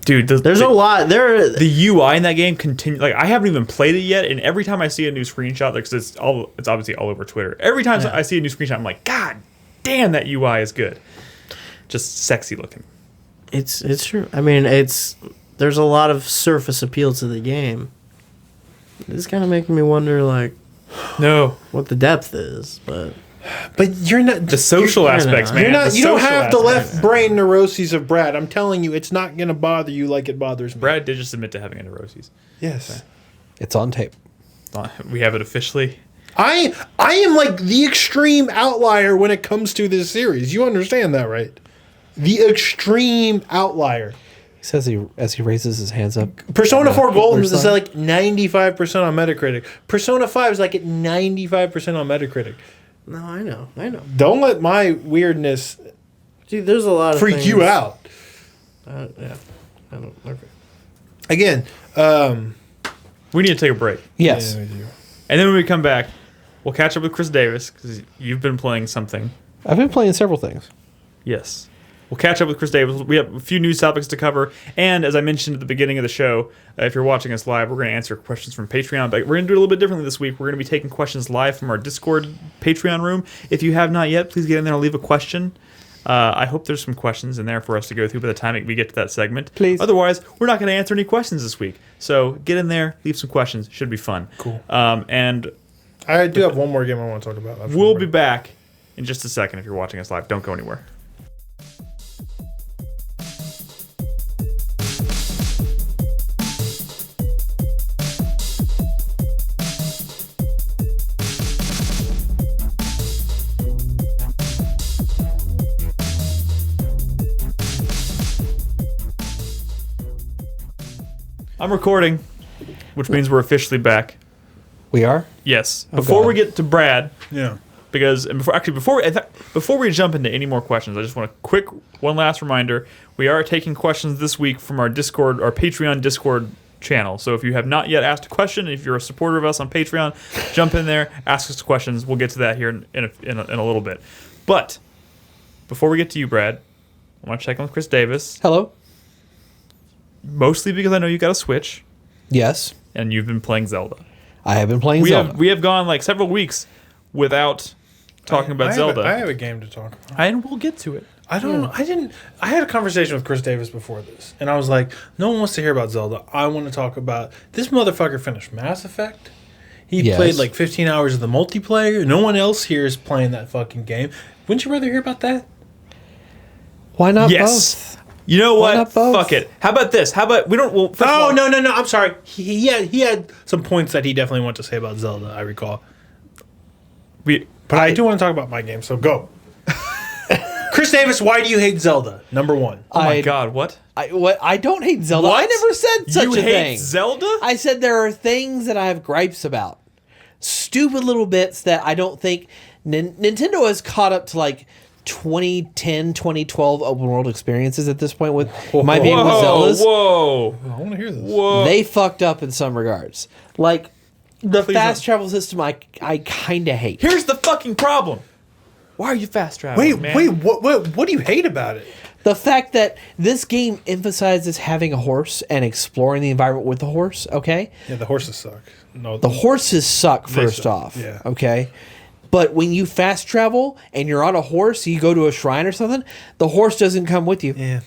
dude. There's a lot there. The UI in that game continue. Like, I haven't even played it yet, and every time I see a new screenshot, like, 'cause it's obviously all over Twitter. Every time I see a new screenshot, I'm like, God damn, that UI is good. Just sexy looking. It's true. I mean, there's a lot of surface appeal to the game. It's kind of making me wonder, like, No. what the depth is, but you're not The social aspects, man. You're not. The You don't social have the aspects. left brain neuroses of Brad. I'm telling you, it's not gonna bother you like it bothers me. Brad did just admit to having a neuroses. Yes. It's on tape. We have it officially. I am like the extreme outlier when it comes to this series. You understand that, right? The extreme outlier. He says as he raises his hands up. Persona 4 Golden is Persona. like 95% on Metacritic. Persona 5 is like at 95% on Metacritic. no, I know. Don't let my weirdness Dude, there's a lot of freak things. you out. Yeah, I don't. Okay. Again, We need to take a break. Yes. yeah, we do. And then when we come back, we'll catch up with Chris Davis because you've been playing something. I've been playing several things. Yes. We'll catch up with Chris Davis. We have a few news topics to cover. And as I mentioned at the beginning of the show, if you're watching us live, we're going to answer questions from Patreon. But we're going to do it a little bit differently this week. We're going to be taking questions live from our Discord Patreon room. If you have not yet, please get in there and leave a question. I hope there's some questions in there for us to go through by the time we get to that segment. Please. Otherwise, we're not going to answer any questions this week. So get in there, leave some questions. Should be fun. Cool. And I do have one more game I want to talk about. we'll be back in just a second if you're watching us live. Don't go anywhere. I'm recording, which means we're officially back. We are? Yes. Before God. we get to Brad, Yeah. before we jump into any more questions, I just want one last reminder. We are taking questions this week from our Patreon Discord channel. So if you have not yet asked a question, if you're a supporter of us on Patreon, jump in there, ask us questions. We'll get to that here in a little bit. But before we get to you, Brad, I want to check in with Chris Davis, Hello? mostly because I know you got a Switch Yes. and you've been playing Zelda. I have been playing Zelda. We have gone like several weeks without talking about Zelda. I have a game to talk about. And we'll get to it. I don't know. I had a conversation with Chris Davis before this, and I was like, no one wants to hear about Zelda. I want to talk about this motherfucker finished Mass Effect. He Yes. played like 15 hours of the multiplayer. No one else here is playing that fucking game. Wouldn't you rather hear about that? Why not Yes. both? You know Why what? not both? Fuck it. How about this? How about we don't? Well, first of Oh all- no! I'm sorry. He had some points that he definitely wanted to say about Zelda. I recall. But I do want to talk about my game. So go. Chris Davis, why do you hate Zelda? Number one. Oh my I- God! What? I don't hate Zelda. What? I never said such You a hate thing. Zelda? I said there are things that I have gripes about. Stupid little bits that I don't think Nintendo has caught up to like 2010, 2012 open world experiences at this point with my being with Zelda's. Whoa! I want to hear this. Whoa! They fucked up in some regards. Like the Please fast don't. travel system I kind of hate. Here's the fucking problem. Why are you fast traveling? man? What do you hate about it? The fact that this game emphasizes having a horse and exploring the environment with the horse, okay? Yeah, the horses suck. No, The horses suck, first suck, off. yeah. Okay? But when you fast travel and you're on a horse, you go to a shrine or something, the horse doesn't come with you. Yeah.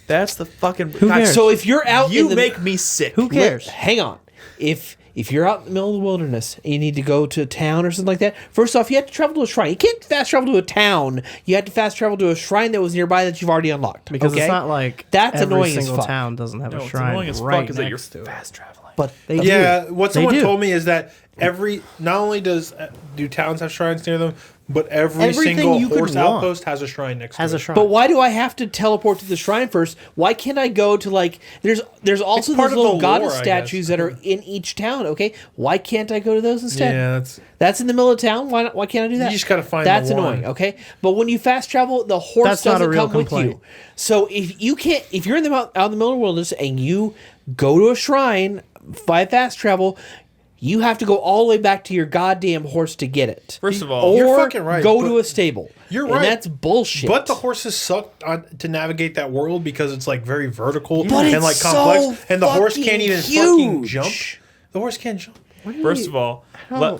That's the fucking. Who cares? So if you're out You in the make me sick. Who cares? Hang on. If you're out in the middle of the wilderness and you need to go to a town or something like that, first off, you have to travel to a shrine. You can't fast travel to a town. You have to fast travel to a shrine that was nearby that you've already unlocked. Because okay? it's not like That's every annoying as single fuck. town doesn't have No, a it's shrine annoying as right fuck is that you're next to it. fast traveling. But Yeah, what They someone do. told me is that not only do towns have shrines near them, but every Everything single you could horse want outpost has a shrine next has to a it. shrine. But why do I have to teleport to the shrine first? Why can't I go to like there's also part those of little the goddess lore, I guess. statues that are in each town, okay? Why can't I go to those instead? Yeah, That's in the middle of town. Why can't I do that? just gotta find That's the one. annoying, okay? But when you fast travel, the horse That's not a doesn't real come with complaint. you. So if you're in out in the middle of the wilderness and you go to a shrine by fast travel, you have to go all the way back to your goddamn horse to get it. First of all, or You're fucking right, go but- to a stable. You're And right. that's bullshit. But the horses suck to navigate that world because it's like very vertical But and it's like complex, so and the horse fucking can't even fucking huge. jump. The horse can't jump. first of all, let,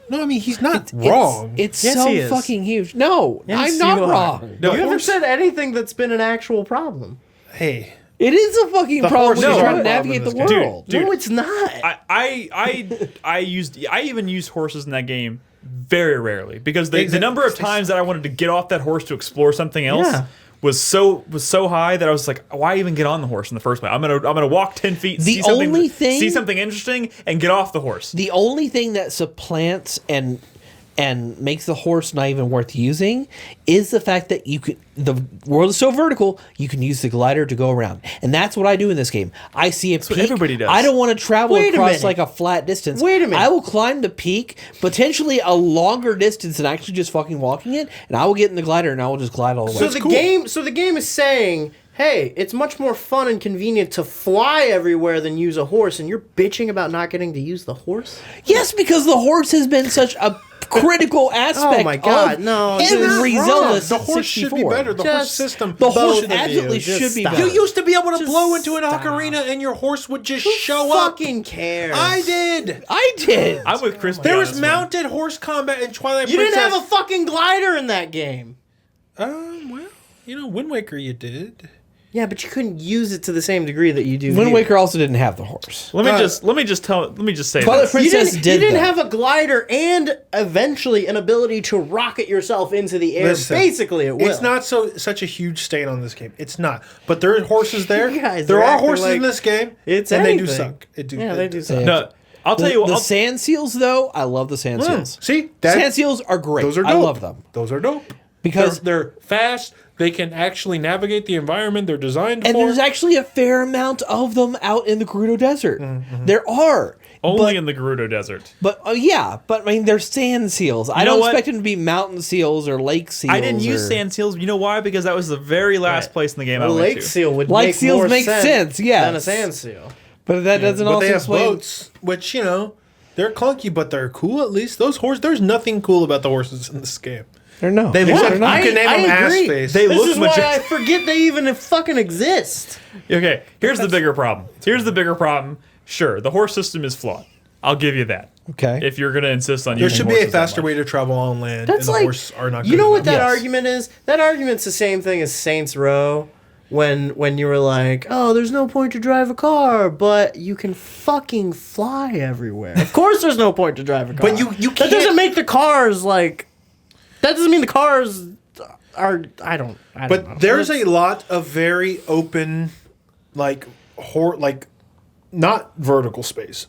No, I mean he's not wrong. It's Yes, so he is. fucking huge. No, Yes, I'm not you are. wrong. No, you haven't horse- said anything that's been an actual problem. Hey, It is a fucking problem when horse you're is trying to our problem navigate in the this game. world. Dude, No, it's not. I even used horses in that game very rarely because the number of times that I wanted to get off that horse to explore something else Yeah. was so high that I was like, why even get on the horse in the first place? I'm gonna walk 10 feet, The see something, only thing- see something interesting, and get off the horse. The only thing that supplants and makes the horse not even worth using is the fact that the world is so vertical, you can use the glider to go around. And that's what I do in this game. I see a peak. what everybody does. I don't want to travel Wait a across minute. like a flat distance. Wait a minute. I will climb the peak, potentially a longer distance than actually just fucking walking it, and I will get in the glider and I will just glide all the way. So the game is saying, hey, it's much more fun and convenient to fly everywhere than use a horse, and you're bitching about not getting to use the horse? Yes, because the horse has been such a critical aspect Oh my God, of no, every you're Zelda wrong. since The horse 64. should be better. The horse Just- system. The horse Both of absolutely you, just should be stop. better. You used to be able to Just blow into an stop. ocarina and your horse would just show up. Fucking cares. I did. I did. I'm with Chris. There on was this one. mounted horse combat in Twilight You Princess. didn't have a fucking glider in that game. Well, Wind Waker you did. Yeah, but you couldn't use it to the same degree that you do. Wind here. Waker also didn't have the horse. Let me just say Twilight this. Princess You did didn't that. have a glider and eventually an ability to rocket yourself into the air. Listen, Basically, it will. It's not such a huge stain on this game. It's not. But there are horses there. You guys There are are acting horses like in this game. it's and they do anything. suck. They do suck. No, I'll tell you what. The I'll- sand seals, though, I love the sand seals. See, Sand seals are great. those are dope. I love them. Those are dope Because- they're fast. They can actually navigate the environment they're designed And for. there's actually a fair amount of them out in the Gerudo Desert. Mm-hmm. There are. only in the Gerudo Desert. But yeah, but I mean, they're sand seals. I know don't what? expect them to be mountain seals or lake seals. I didn't use or- sand seals. You know why? Because that was the very last Right. place in the game A I went lake to. seal would Lake make seals more make sense, yes. than a sand seal. But that doesn't but also they have explain. boats, which they're clunky, but they're cool at least. Those horses. There's nothing cool about the horses in this game. They're no. They Yeah, look- they're not. you can name them ass agree. face. They This look is why majestic. I forget they even fucking exist. Okay, here's the bigger problem. Sure, the horse system is flawed. I'll give you that. Okay. If you're going to insist on There using should be a horses that faster much. way to travel on land, That's and the like horses are not. You good know what enough. that Yes. argument is? That argument's the same thing as Saints Row. When you were like, oh, there's no point to drive a car, but you can fucking fly everywhere. Of course, there's no point to drive a car. But you That can't- doesn't make the cars like. That doesn't mean the cars are. I don't know. But there's a lot of very open, like not vertical space.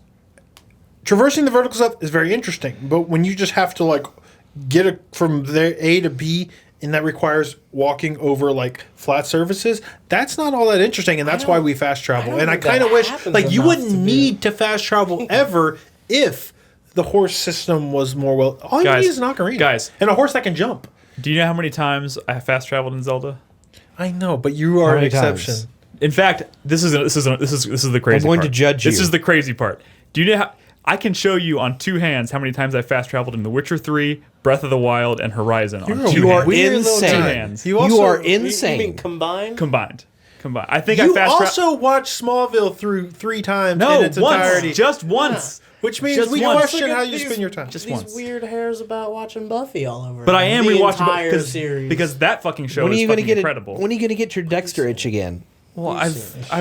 Traversing the vertical stuff is very interesting, but when you just have to like get from there A to B, and that requires walking over like flat surfaces, that's not all that interesting, and that's why we fast travel. And I think that kind of wish happens like you enough wouldn't to be- need to fast travel ever if the horse system was more well. All you Guys, need is an ocarina, guys. and a horse that can jump. Do you know how many times I have fast traveled in Zelda? I know, but you are an many exception. times? In fact, this is the crazy. I'm going part. to judge This you. is the crazy part. Do you know how? I can show you on two hands how many times I fast traveled in The Witcher 3, Breath of the Wild, and Horizon on You're a two You are hands. weird little insane. guy. hands. You You also- are You mean insane. combined? combined. I think You I fast also watched Smallville through 3 times No, in its once, entirety, just once. which means just we once. question Look at how you these- spend your time. Just These once. weird hairs about watching Buffy all over. But I am the rewatching entire it series because that fucking show When are is you going to fucking get incredible. When are you going to get your Dexter itch again? Well, I've For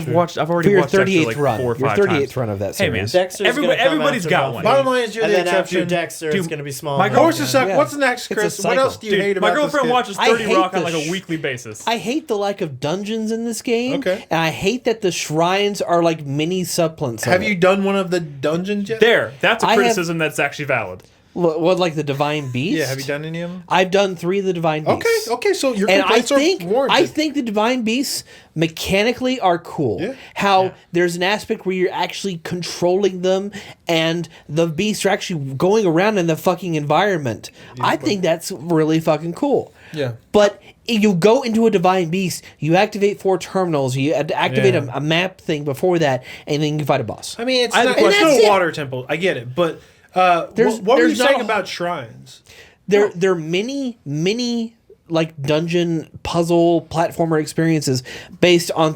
already your watched Dexter 38th like run. 4 or 5 Your 38th times. run of that Hey man, series. Dexter's everybody, gonna come everybody's after got Buffy. one. Bottom line is you're and the then exception. after Dexter, it's going to be small. my Horses suck. Yeah. What's next, It's a Chris? What cycle. else do you hate Dude, about my girlfriend this watches I 30 hate Rock on the like a weekly basis. I hate the lack of dungeons in this game. Okay. And I hate that the shrines are like mini supplements. Have of you it. done one of the dungeons yet? That's a I have- criticism that's actually valid. What, like the Divine Beast? Yeah, have you done any of them? I've done 3 of the Divine Beasts. Okay, so your And complaints are warranted. I think the Divine Beasts mechanically are cool. Yeah. How there's an aspect where you're actually controlling them, and the beasts are actually going around in the fucking environment. I think that's really fucking cool. Yeah. But if you go into a Divine Beast, you activate 4 terminals, you had to activate Yeah. a map thing before that, and then you can fight a boss. I mean, it's I have a not, question. it's That's no it. water temple. I get it, but There's- what were you there's not saying a- about shrines? They're mini like dungeon puzzle platformer experiences based on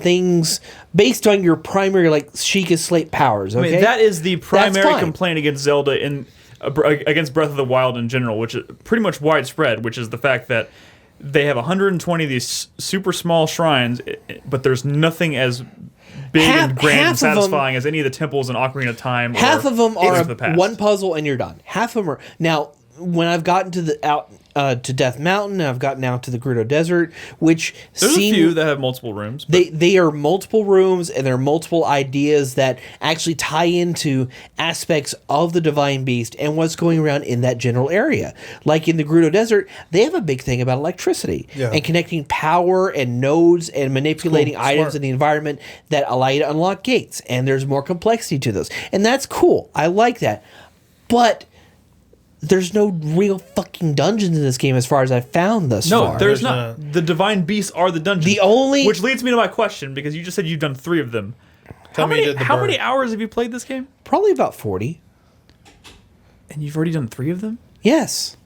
your primary like Sheikah Slate powers. Okay, I mean, that is the primary fine. complaint against Zelda against Breath of the Wild in general, which is pretty much widespread, which is the fact that they have 120 of these super small shrines, but there's nothing as big and grand and satisfying as any of the temples in Ocarina of Time. Half of them are the past. one puzzle and you're done. Half of them are now. When I've gotten to to Death Mountain, and I've gotten out to the Gerudo Desert, which there's a few that have multiple rooms. They are multiple rooms, and there are multiple ideas that actually tie into aspects of the Divine Beast and what's going around in that general area. Like in the Gerudo Desert, they have a big thing about electricity and connecting power and nodes and manipulating items in the environment that allow you to unlock gates. And there's more complexity to those, and that's cool. I like that, but there's no real fucking dungeons in this game as far as I've found thus far. No, there's not. The Divine Beasts are the dungeons. Which leads me to my question, because you just said you've done 3 of them. How many hours have you played this game? Probably about 40. And you've already done 3 of them? Yes.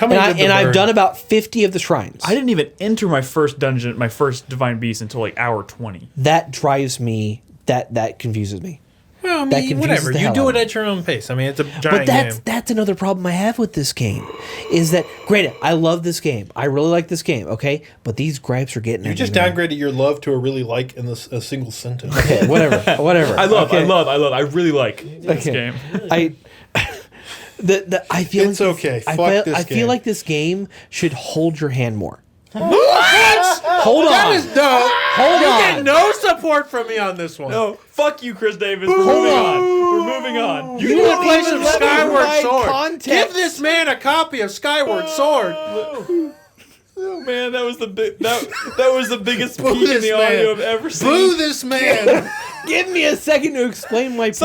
I've done about 50 of the shrines. I didn't even enter my first dungeon, my first Divine Beast, until like hour 20. That drives me, that confuses me. Well, I mean, whatever. You do it at your own pace. I mean, it's a giant game. That's another problem I have with this game. Is that, granted, I love this game. I really like this game, okay? But these gripes are getting... You just downgraded your love to a really like in a single sentence. Okay, whatever. I really like this game. I feel it's okay. I feel like this game should hold your hand more. What? Hold on. Hold on. You get no support from me on this one. No, fuck you, Chris Davis. We're moving on. You need to play some Skyward Sword. Context. Give this man a copy of Skyward Sword. Oh man, that was the biggest peak in the audio I've ever seen. Boo this man. Give me a second to explain my point.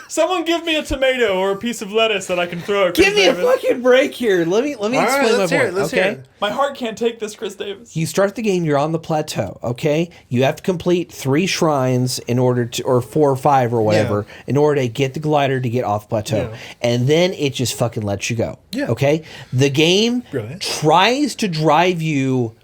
Someone give me a tomato or a piece of lettuce that I can throw at Chris Give me Davis. a fucking break here. Let me explain my point. Let's hear it. My heart can't take this, Chris Davis. You start the game, you're on the plateau, okay? You have to complete 3 shrines in order to, or 4 or 5 or whatever, in order to get the glider to get off the plateau. Yeah. And then it just fucking lets you go. Yeah. Okay? The game tries to drive you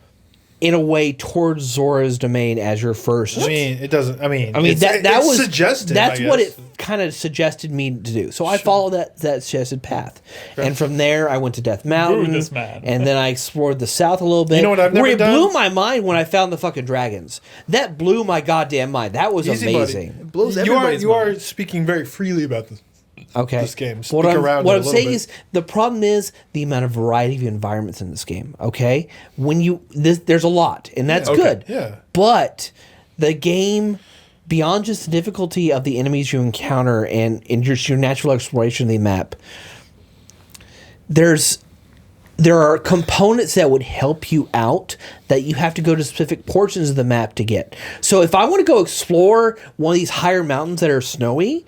in a way towards Zora's domain as your first. I mean, it doesn't. That was suggested. That's what it kind of suggested me to do. So I followed that suggested path, and from there I went to Death Mountain, and then I explored the south a little bit. You know what I've never done? It blew my mind when I found the fucking dragons. That blew my goddamn mind. That was amazing. It blows everybody's mind. You are speaking very freely about this. Okay. This game. What I'm saying is the problem is the amount of variety of environments in this game. Okay, there's a lot, and that's good. Yeah. But the game, beyond just the difficulty of the enemies you encounter and just your natural exploration of the map, there are components that would help you out that you have to go to specific portions of the map to get. So if I want to go explore one of these higher mountains that are snowy,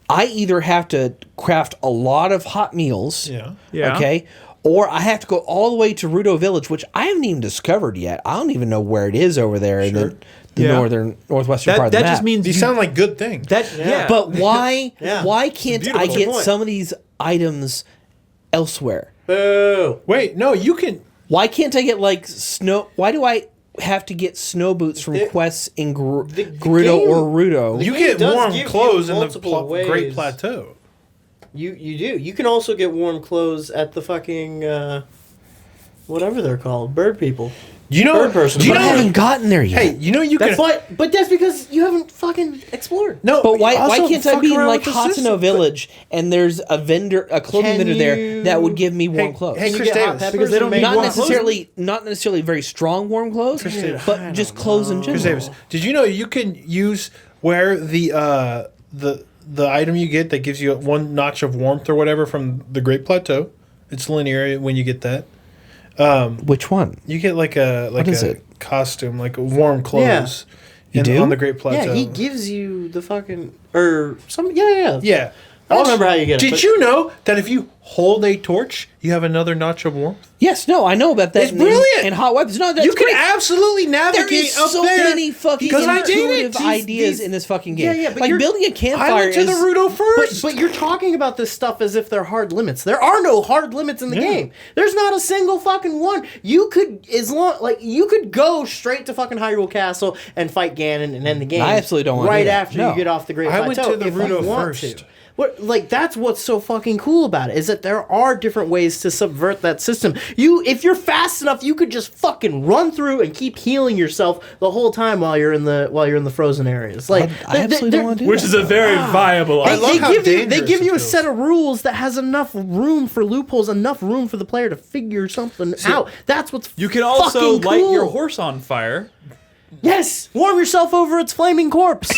I either have to craft a lot of hot meals, okay, or I have to go all the way to Rudo Village, which I haven't even discovered yet. I don't even know where it is over there in the northwestern part of the map. That just means these sound like good things. But why can't I get some of these items elsewhere? Boo. Wait, no, you can... Why can't I get, like, snow... Why do I have to get snow boots from quests in Gerudo or Rudo? You get warm clothes in the Great Plateau. You do. You can also get warm clothes at the fucking whatever they're called, bird people. Bird person. I haven't gotten there yet. Hey, you can. But that's because you haven't fucking explored. No, but why can't I be in like Hatsuno Village and there's a clothing vendor there that would give me warm clothes? Hey, Chris Davis, because they don't make not necessarily very strong warm clothes, but just clothes in general. Chris Davis, did you know you can wear the item you get that gives you 1 notch of warmth or whatever from the Great Plateau? It's linear when you get that. Which one? You get like a costume, like warm clothes. Yeah. On the Great Plateau. Yeah, he gives you the fucking Yeah. I don't remember how you get it. Did you know that if you hold a torch, you have another notch of warmth? Yes, no, I know about that. It's brilliant. And hot weapons. No, that's you great. can absolutely navigate there is up so there. many fucking intuitive ideas in this fucking game. Yeah, but like building a campfire. I went to the Rudo first. But you're talking about this stuff as if they're hard limits. There are no hard limits in the game. There's not a single fucking one. You could go straight to fucking Hyrule Castle and fight Ganon and end the game. I absolutely don't want to do that. After you get off the Great Plateau. I went to the Rudo first. That's what's so fucking cool about it, is that there are different ways to subvert that system. If you're fast enough, you could just fucking run through and keep healing yourself the whole time while you're in the frozen areas. Like I absolutely don't want to do Which that. is a very viable. They give you a set of rules that has enough room for loopholes, enough room for the player to figure something out. That's what's You can also fucking light cool. your horse on fire. Yes, warm yourself over its flaming corpse.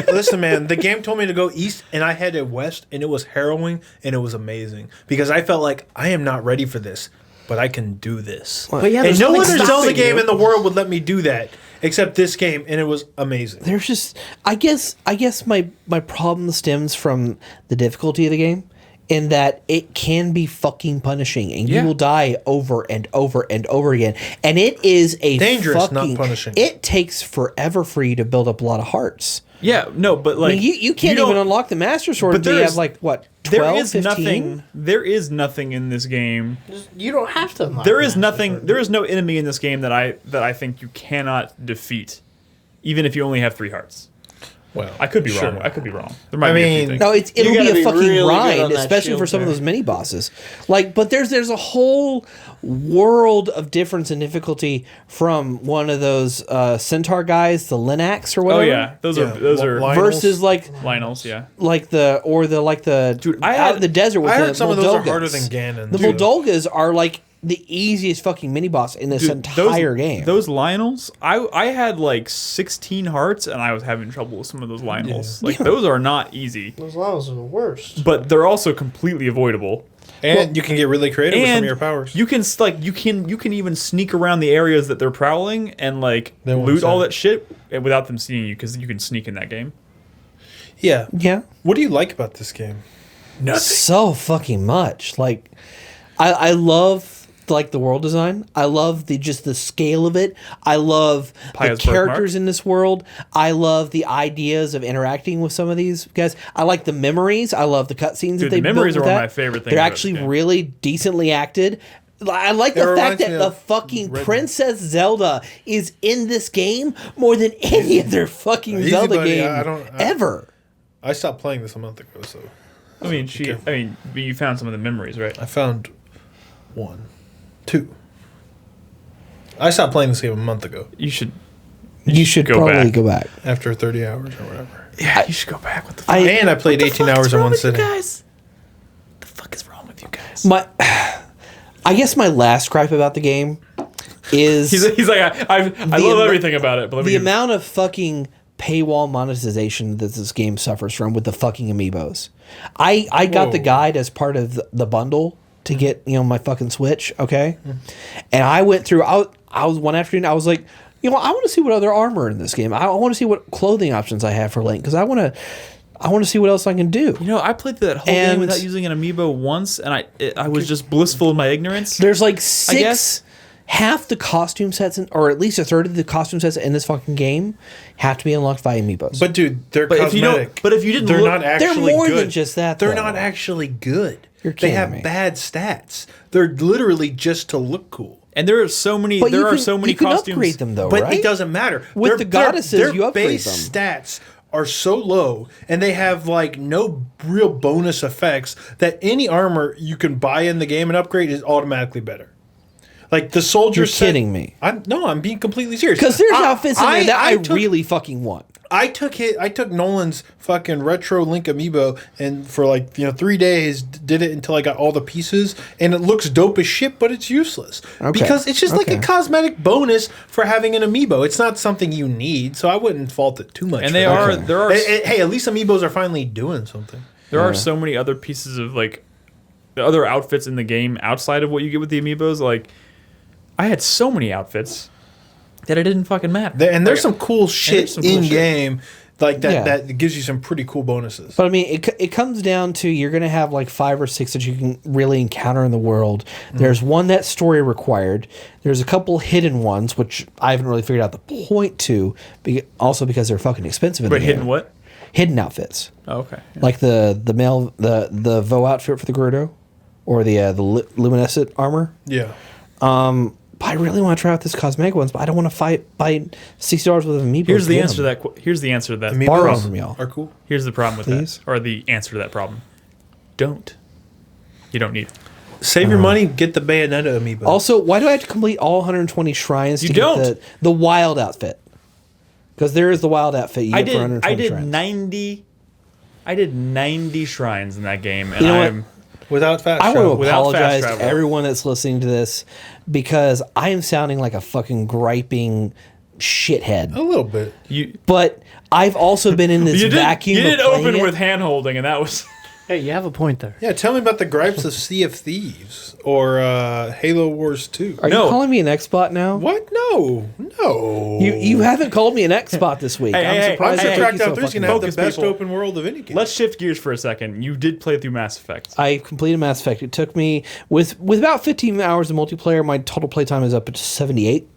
Listen, man, the game told me to go east, and I headed west, and it was harrowing, and it was amazing because I felt like I am not ready for this, but I can do this. But yeah, and there's no nothing other Zelda stopping game you. in the world would let me do that except this game, and it was amazing. There's just I guess my problem stems from the difficulty of the game, in that it can be fucking punishing, and you will die over and over and over again. And it is a Dangerous, not punishing. It takes forever for you to build up a lot of hearts. Yeah, no, but I like mean, you can't don't- even unlock the Master Sword But until you there's- have like what 12, There is 15? nothing. There is nothing in this game. You don't have to. There is nothing. There is no enemy in this game that I think you cannot defeat, even if you only have 3 hearts. Well, I could be sure. wrong. I could be wrong. There might I be a few mean, things. No, it'll gotta be a be fucking really good grind, on that especially for shield some of there. those mini bosses. Like, but there's a whole world of difference in difficulty from one of those centaur guys, the Linax or Oh whatever. yeah, those are Lionels. Versus like Lionels. Yeah. the Dude, I out had- in the desert with I the heard some of those are Buldolgas. harder than Ganon. The too. Buldolgas are like the easiest fucking mini boss in this Dude, entire game. Those Lionels, I had like 16 hearts, and I was having trouble with some of those Lionels. Like those are not easy, Those levels are the worst. but they're also completely avoidable. And you can get really creative with some of And your powers. you can you can even sneak around the areas that they're prowling and like They won't loot see all it. that shit without them seeing you, because you can sneak in that game. Yeah. yeah. What do you like about this game? Nothing. So fucking much. Like, I love like the world design. I love the scale of it. I love Pious the characters birthmark. in this world. I love the ideas of interacting with some of these guys. I like the memories. I love the cutscenes that Dude, they the memories built are with one of that. my favorite things They're about actually this game. really decently acted. I like the It fact reminds that me the of fucking Red- Princess Zelda is in this game more than any other fucking Easy, Zelda buddy. game I ever. I stopped playing this a month ago, so I mean, but you found some of the memories, right? I found 1, 2. I stopped playing this game a month ago You should. You should go probably back. go back. after 30 hours or whatever. Yeah, you should go back. What the I- And I played 18 hours in one sitting. guys? What the fuck is wrong with you guys? I guess my last gripe about the game is He's like, I love everything about it, but let me the give- amount of fucking paywall monetization that this game suffers from with the fucking amiibos. I got the Whoa. guide as part of the bundle to get my fucking Switch, okay? And I went through. I was one afternoon. I was like, I want to see what other armor in this game. I want to see what clothing options I have for Link, because I want to see what else I can do. I played that whole game And- without using an amiibo once, and I was just blissful in my ignorance. There's like guess. half the costume sets, or at least a third of the costume sets in this fucking game have to be unlocked by amiibos. But dude, they're But if you don't- cosmetic. but if you didn't they're look- not they're actually more good. than just that, They're though. not actually good. You're they kidding have me. bad stats. They're literally just to look cool. And there are so many. But There are you so many can costumes. upgrade them though, But right? it doesn't matter. With the goddesses, their you upgrade base them. stats are so low, and they have like no real bonus effects that any armor you can buy in the game and upgrade is automatically better. Like the soldier. You're kidding me. I'm being completely serious. Because there's outfits in there that I took- really fucking want. I took Nolan's fucking retro Link amiibo and for 3 days did it until I got all the pieces, and it looks dope as shit, but it's useless because it's just like a Okay. cosmetic bonus for having an amiibo. It's not something you need, so I wouldn't fault it too much. And for they that. are. There are. Hey, at least amiibos are finally doing something. There are so many other pieces of the other outfits in the game outside of what you get with the amiibos. Like, I had so many outfits that it didn't fucking matter. And there's some cool shit some cool in shit. game like that Yeah. that gives you some pretty cool bonuses. But I mean, it comes down to you're going to have like 5 or 6 that you can really encounter in the world. There's one that's story required. There's a couple hidden ones, which I haven't really figured out the point to, also because they're fucking expensive in But the hidden game. what? Hidden outfits. Oh, okay. Like the the Vo outfit for the Gerudo, or the luminescent armor. Yeah. But I really want to try out this cosmetic ones, but I don't want to buy $60 worth of amiibo. Here's the answer to that. Here's the answer to that. Amiibos Borrow from y'all. are cool. Here's the problem with Please? that, or the answer to that problem. Don't. you don't need it. Save your money, get the Bayonetta amiibo. Also, why do I have to complete all 120 shrines You to don't. get the wild outfit? Because there is the wild outfit you get for 120 I did shrines. 90. I did 90 shrines in that game, and You know what? I'm without fast I want travel. to Without fast apologize to travel. everyone that's listening to this because I am sounding like a fucking griping shithead. A little bit. you. But I've also been in this You did, vacuum. you did of playing open it. with hand holding, and that was. Hey, you have a point there. Yeah, tell me about the gripes of Sea of Thieves or Halo Wars 2. Are No. you calling me an X-bot now? What? No. You haven't called me an X-bot this week. Hey, I'm hey, surprised hey, it hey, took Crackdown you so 3 is fucking going to have the Focus, best people. open world of any game. Let's shift gears for a second. You did play through Mass Effect. I completed Mass Effect. It took me with about 15 hours of multiplayer. My total playtime is up to 78.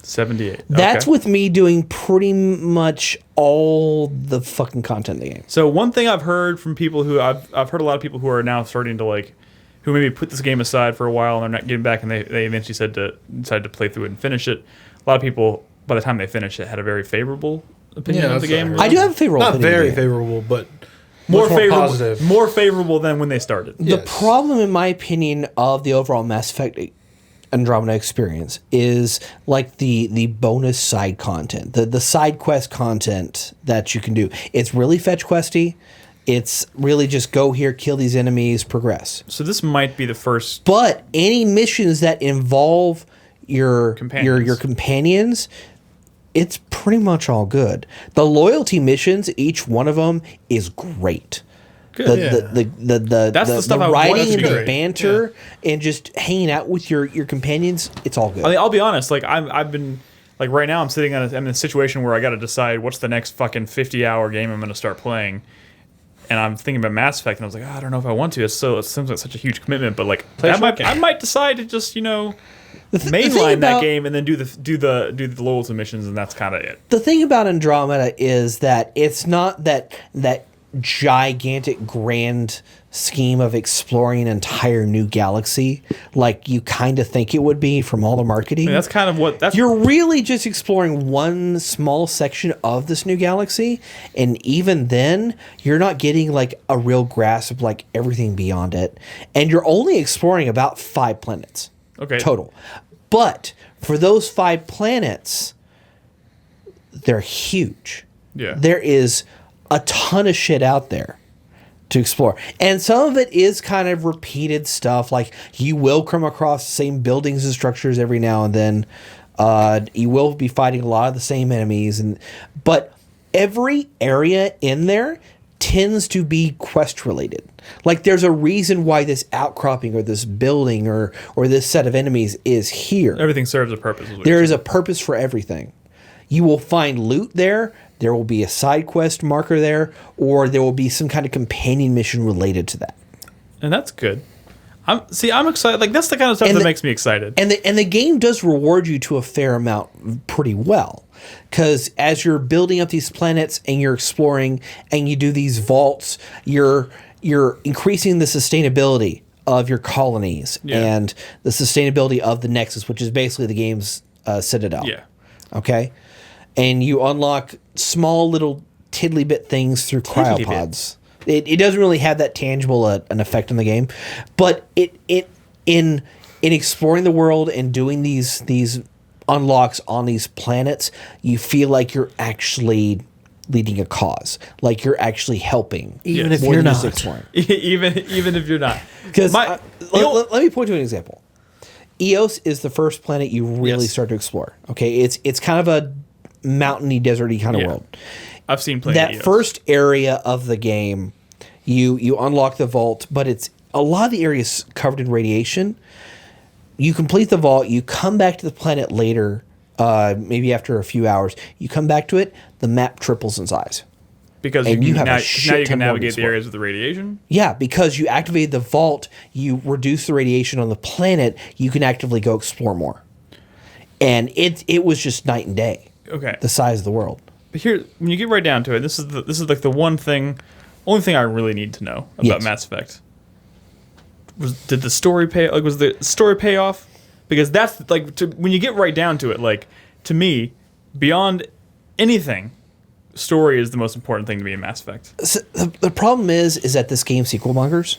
78. That's Okay. with me doing pretty much all the fucking content in the game. So one thing I've heard from people who I've heard a lot of people who are now starting to like, who maybe put this game aside for a while and they're not getting back, and they eventually decided to play through it and finish it. A lot of people, by the time they finished it, had a very favorable opinion Yeah, of the that's what I game. heard. I do have a favorable Not opinion of very the game. favorable, but more much more favorable, positive. more favorable than when they started. The Yes. problem, in my opinion, of the overall Mass Effect Andromeda experience is like the bonus side content, the side quest content that you can do. It's really fetch questy. It's really just go here, kill these enemies, progress. So this might be the first. But any missions that involve your companions, it's pretty much all good. The loyalty missions, each one of them is great. Good. That's the stuff I want writing to and be the great. banter and just hanging out with your companions, it's all good. I mean, I'll be honest. Like I've been like right now, I'm in a situation where I got to decide what's the next fucking 50-hour game I'm going to start playing. And I'm thinking about Mass Effect, and I was like, I don't know if I want to. It seems like such a huge commitment, but like I might decide to just the thing mainline that about- game and then do the loyalty missions, and that's kind of it. The thing about Andromeda is that it's not that gigantic grand scheme of exploring an entire new galaxy like you kind of think it would be from all the marketing. I mean, that's kind of what that's. You're really just exploring one small section of this new galaxy, and even then, you're not getting like a real grasp of like everything beyond it. And you're only exploring about 5 planets total. But for those 5 planets, they're huge. Yeah. There is a ton of shit out there to explore. And some of it is kind of repeated stuff. Like you will come across the same buildings and structures every now and then. You will be fighting a lot of the same enemies, but every area in there tends to be quest related. Like there's a reason why this outcropping or this building or this set of enemies is here. Everything serves a purpose. There is a purpose for everything. You will find loot there. There will be a side quest marker there, or there will be some kind of companion mission related to that. And that's good. I'm excited. Like that's the kind of stuff that makes me excited. And the game does reward you to a fair amount pretty well. Because as you're building up these planets and you're exploring and you do these vaults, you're increasing the sustainability of your colonies and the sustainability of the Nexus, which is basically the game's citadel. Yeah. Okay? And you unlock small little tiddly bit things through cryopods. It doesn't really have that tangible an effect on the game, but in exploring the world and doing these unlocks on these planets, you feel like you're actually leading a cause, like you're actually helping, Even if more you're than just not. exploring. even if you're not. Because My- let me point to an example. Eos is the first planet you really start to explore. Okay, it's kind of a mountainy, deserty kind of world. I've seen plenty That of EOS. first area of the game, you unlock the vault, but it's a lot of the area is covered in radiation. You complete the vault, you come back to the planet later, maybe after a few hours. You come back to it, the map triples in size. because and you you can, have a now shit you ton can more to navigate the explore. areas with the radiation. Yeah, because you activated the vault, you reduce the radiation on the planet, you can actively go explore more. And it was just night and day. Okay. The size of the world. But here, when you get right down to it, this is like the only thing I really need to know about Yes. Mass Effect. Did the story pay? Like, was the story payoff? Because that's like when you get right down to it. Like, to me, beyond anything, story is the most important thing to me in Mass Effect. So the problem is that this game sequel mongers.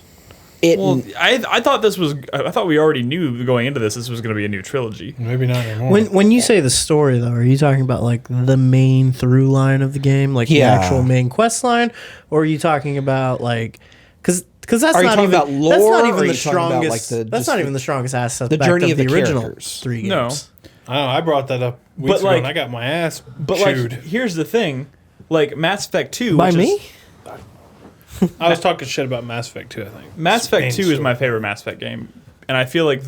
Well, I thought this was. I thought we already knew going into this was going to be a new trilogy. Maybe not anymore. When you say the story, though, are you talking about like the main through line of the game, like the actual main quest line, or are you talking about like because that's Are you not talking even about lore, that's not or even are the you talking about, strongest. like, That's not even the strongest aspect. the journey of of the the original characters? 3 games. No. I brought that up weeks But, ago, like- and I got my ass But chewed. like, here's the thing: like Mass Effect 2, By which me? Is, I was talking shit about Mass Effect 2, I think. Mass Effect Main 2 is story. my favorite Mass Effect game, and I feel like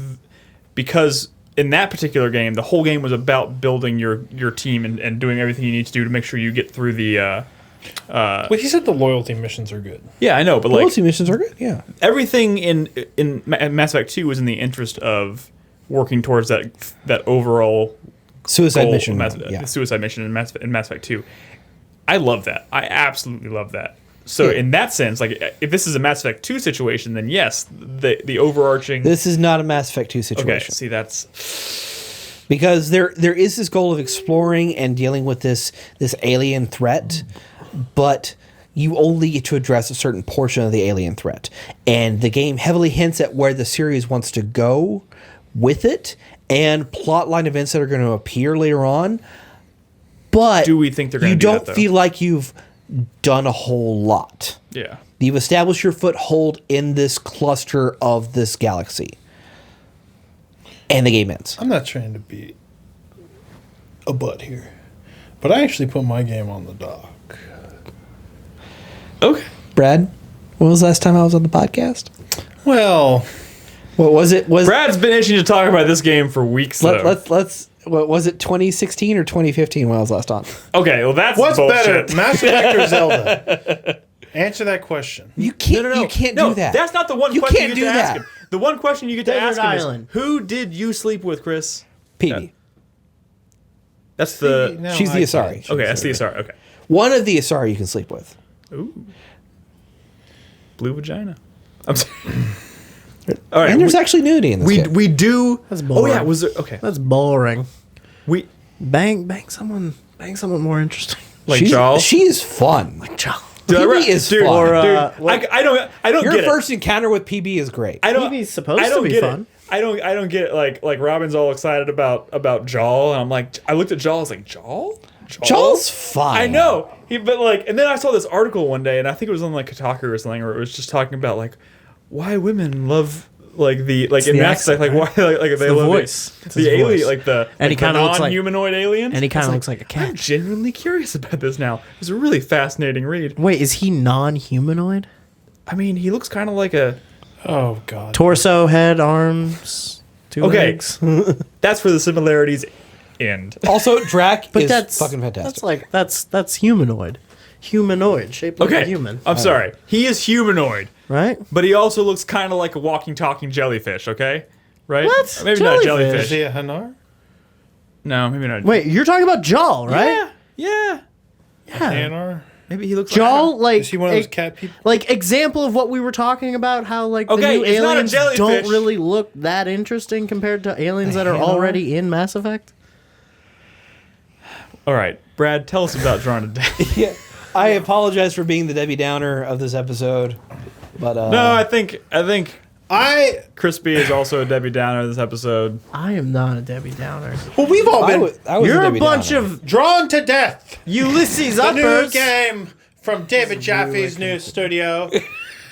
because in that particular game, the whole game was about building your team and doing everything you need to do to make sure you get through the. Well, he said the loyalty missions are good. Yeah, I know, but like Loyalty missions are good. Yeah. everything in Mass Effect 2 was in the interest of working towards that overall Suicide goal, mission. the suicide mission in Mass Effect 2. I love that. I absolutely love that. So in that sense, like if this is a Mass Effect 2 situation, then yes, the overarching. This is not a Mass Effect 2 situation. Okay, see that's Because there is this goal of exploring and dealing with this alien threat, but you only get to address a certain portion of the alien threat. And the game heavily hints at where the series wants to go with it and plotline events that are going to appear later on. But Do we think they're gonna you do that, don't though? feel like you've done a whole lot. yeah. You've established your foothold in this cluster of this galaxy. And the game ends. I'm not trying to be a butt here, but I actually put my game on the dock. Okay. Brad, when was the last time I was on the podcast? Well, What was it? Brad's been itching to talk about this game for weeks. Though. Let's. What was it? 2016 or 2015 when I was last on? Okay, well that's what's bullshit. better, Mass Effect or Zelda? Answer that question. You can't. No. You can't No, do that. That's not the one You question can't you do get to ask that. him. The one question you get to Desert ask him Island. is, who did you sleep with, Chris? PB. That's the... No, She's I the can't. Asari. Okay, that's the Asari. Okay. One of the Asari you can sleep with. Ooh. Blue vagina. I'm sorry. All right. And there's actually nudity in this game. we do... That's Oh, boring. yeah. Was there... Okay. That's boring. We... Bang someone more interesting. Like She's- Jaw? She is fun. Joel. PB is fun. I don't Your get first encounter with PB is great. I don't. PB's supposed I don't to be get fun. It. I don't get it. Like Robin's all excited about Jaw, and I'm like, I looked at Jaw. I was like, Jaw. Jaw's fine. I know. But like, and then I saw this article one day, and I think it was on like Kotaku or something, where it was just talking about like why women love like the like in the Mass Effect, accent, like why like they the love voice. It's the his alien, voice. like the And he like the kinda looks like- non-humanoid aliens, and he kinda It's looks like a cat. I'm genuinely curious about this now. It's a really fascinating read. Wait, is he non-humanoid? I mean, he looks kind of like a. Oh God. Torso, head, arms, two Okay. legs. That's where the similarities end. Also, Drac But is that's fucking fantastic. That's humanoid. Humanoid, shaped like Okay, a human. I'm sorry. He is humanoid, Right? but he also looks kind of like a walking, talking jellyfish. Okay, right? What? Maybe not Is jellyfish. he a Hanar? No, maybe not. Wait, you're talking about Jaw, right? Yeah. Hanar? Maybe he looks Jaw, like. like Is he one of those cat people? like example of what we were talking about, how like the Okay, new it's not a aliens jellyfish. don't really look that interesting compared to aliens that are already in Mass Effect. All right, Brad, tell us about Drawn to Death. Yeah. I apologize for being the Debbie Downer of this episode, but No, I think I Crispy is also a Debbie Downer this episode. I am not a Debbie Downer. well, we've all I been was You're a Debbie bunch Downer. of drawn to death. Ulysses The new uppers. game from David Jaffe's new studio,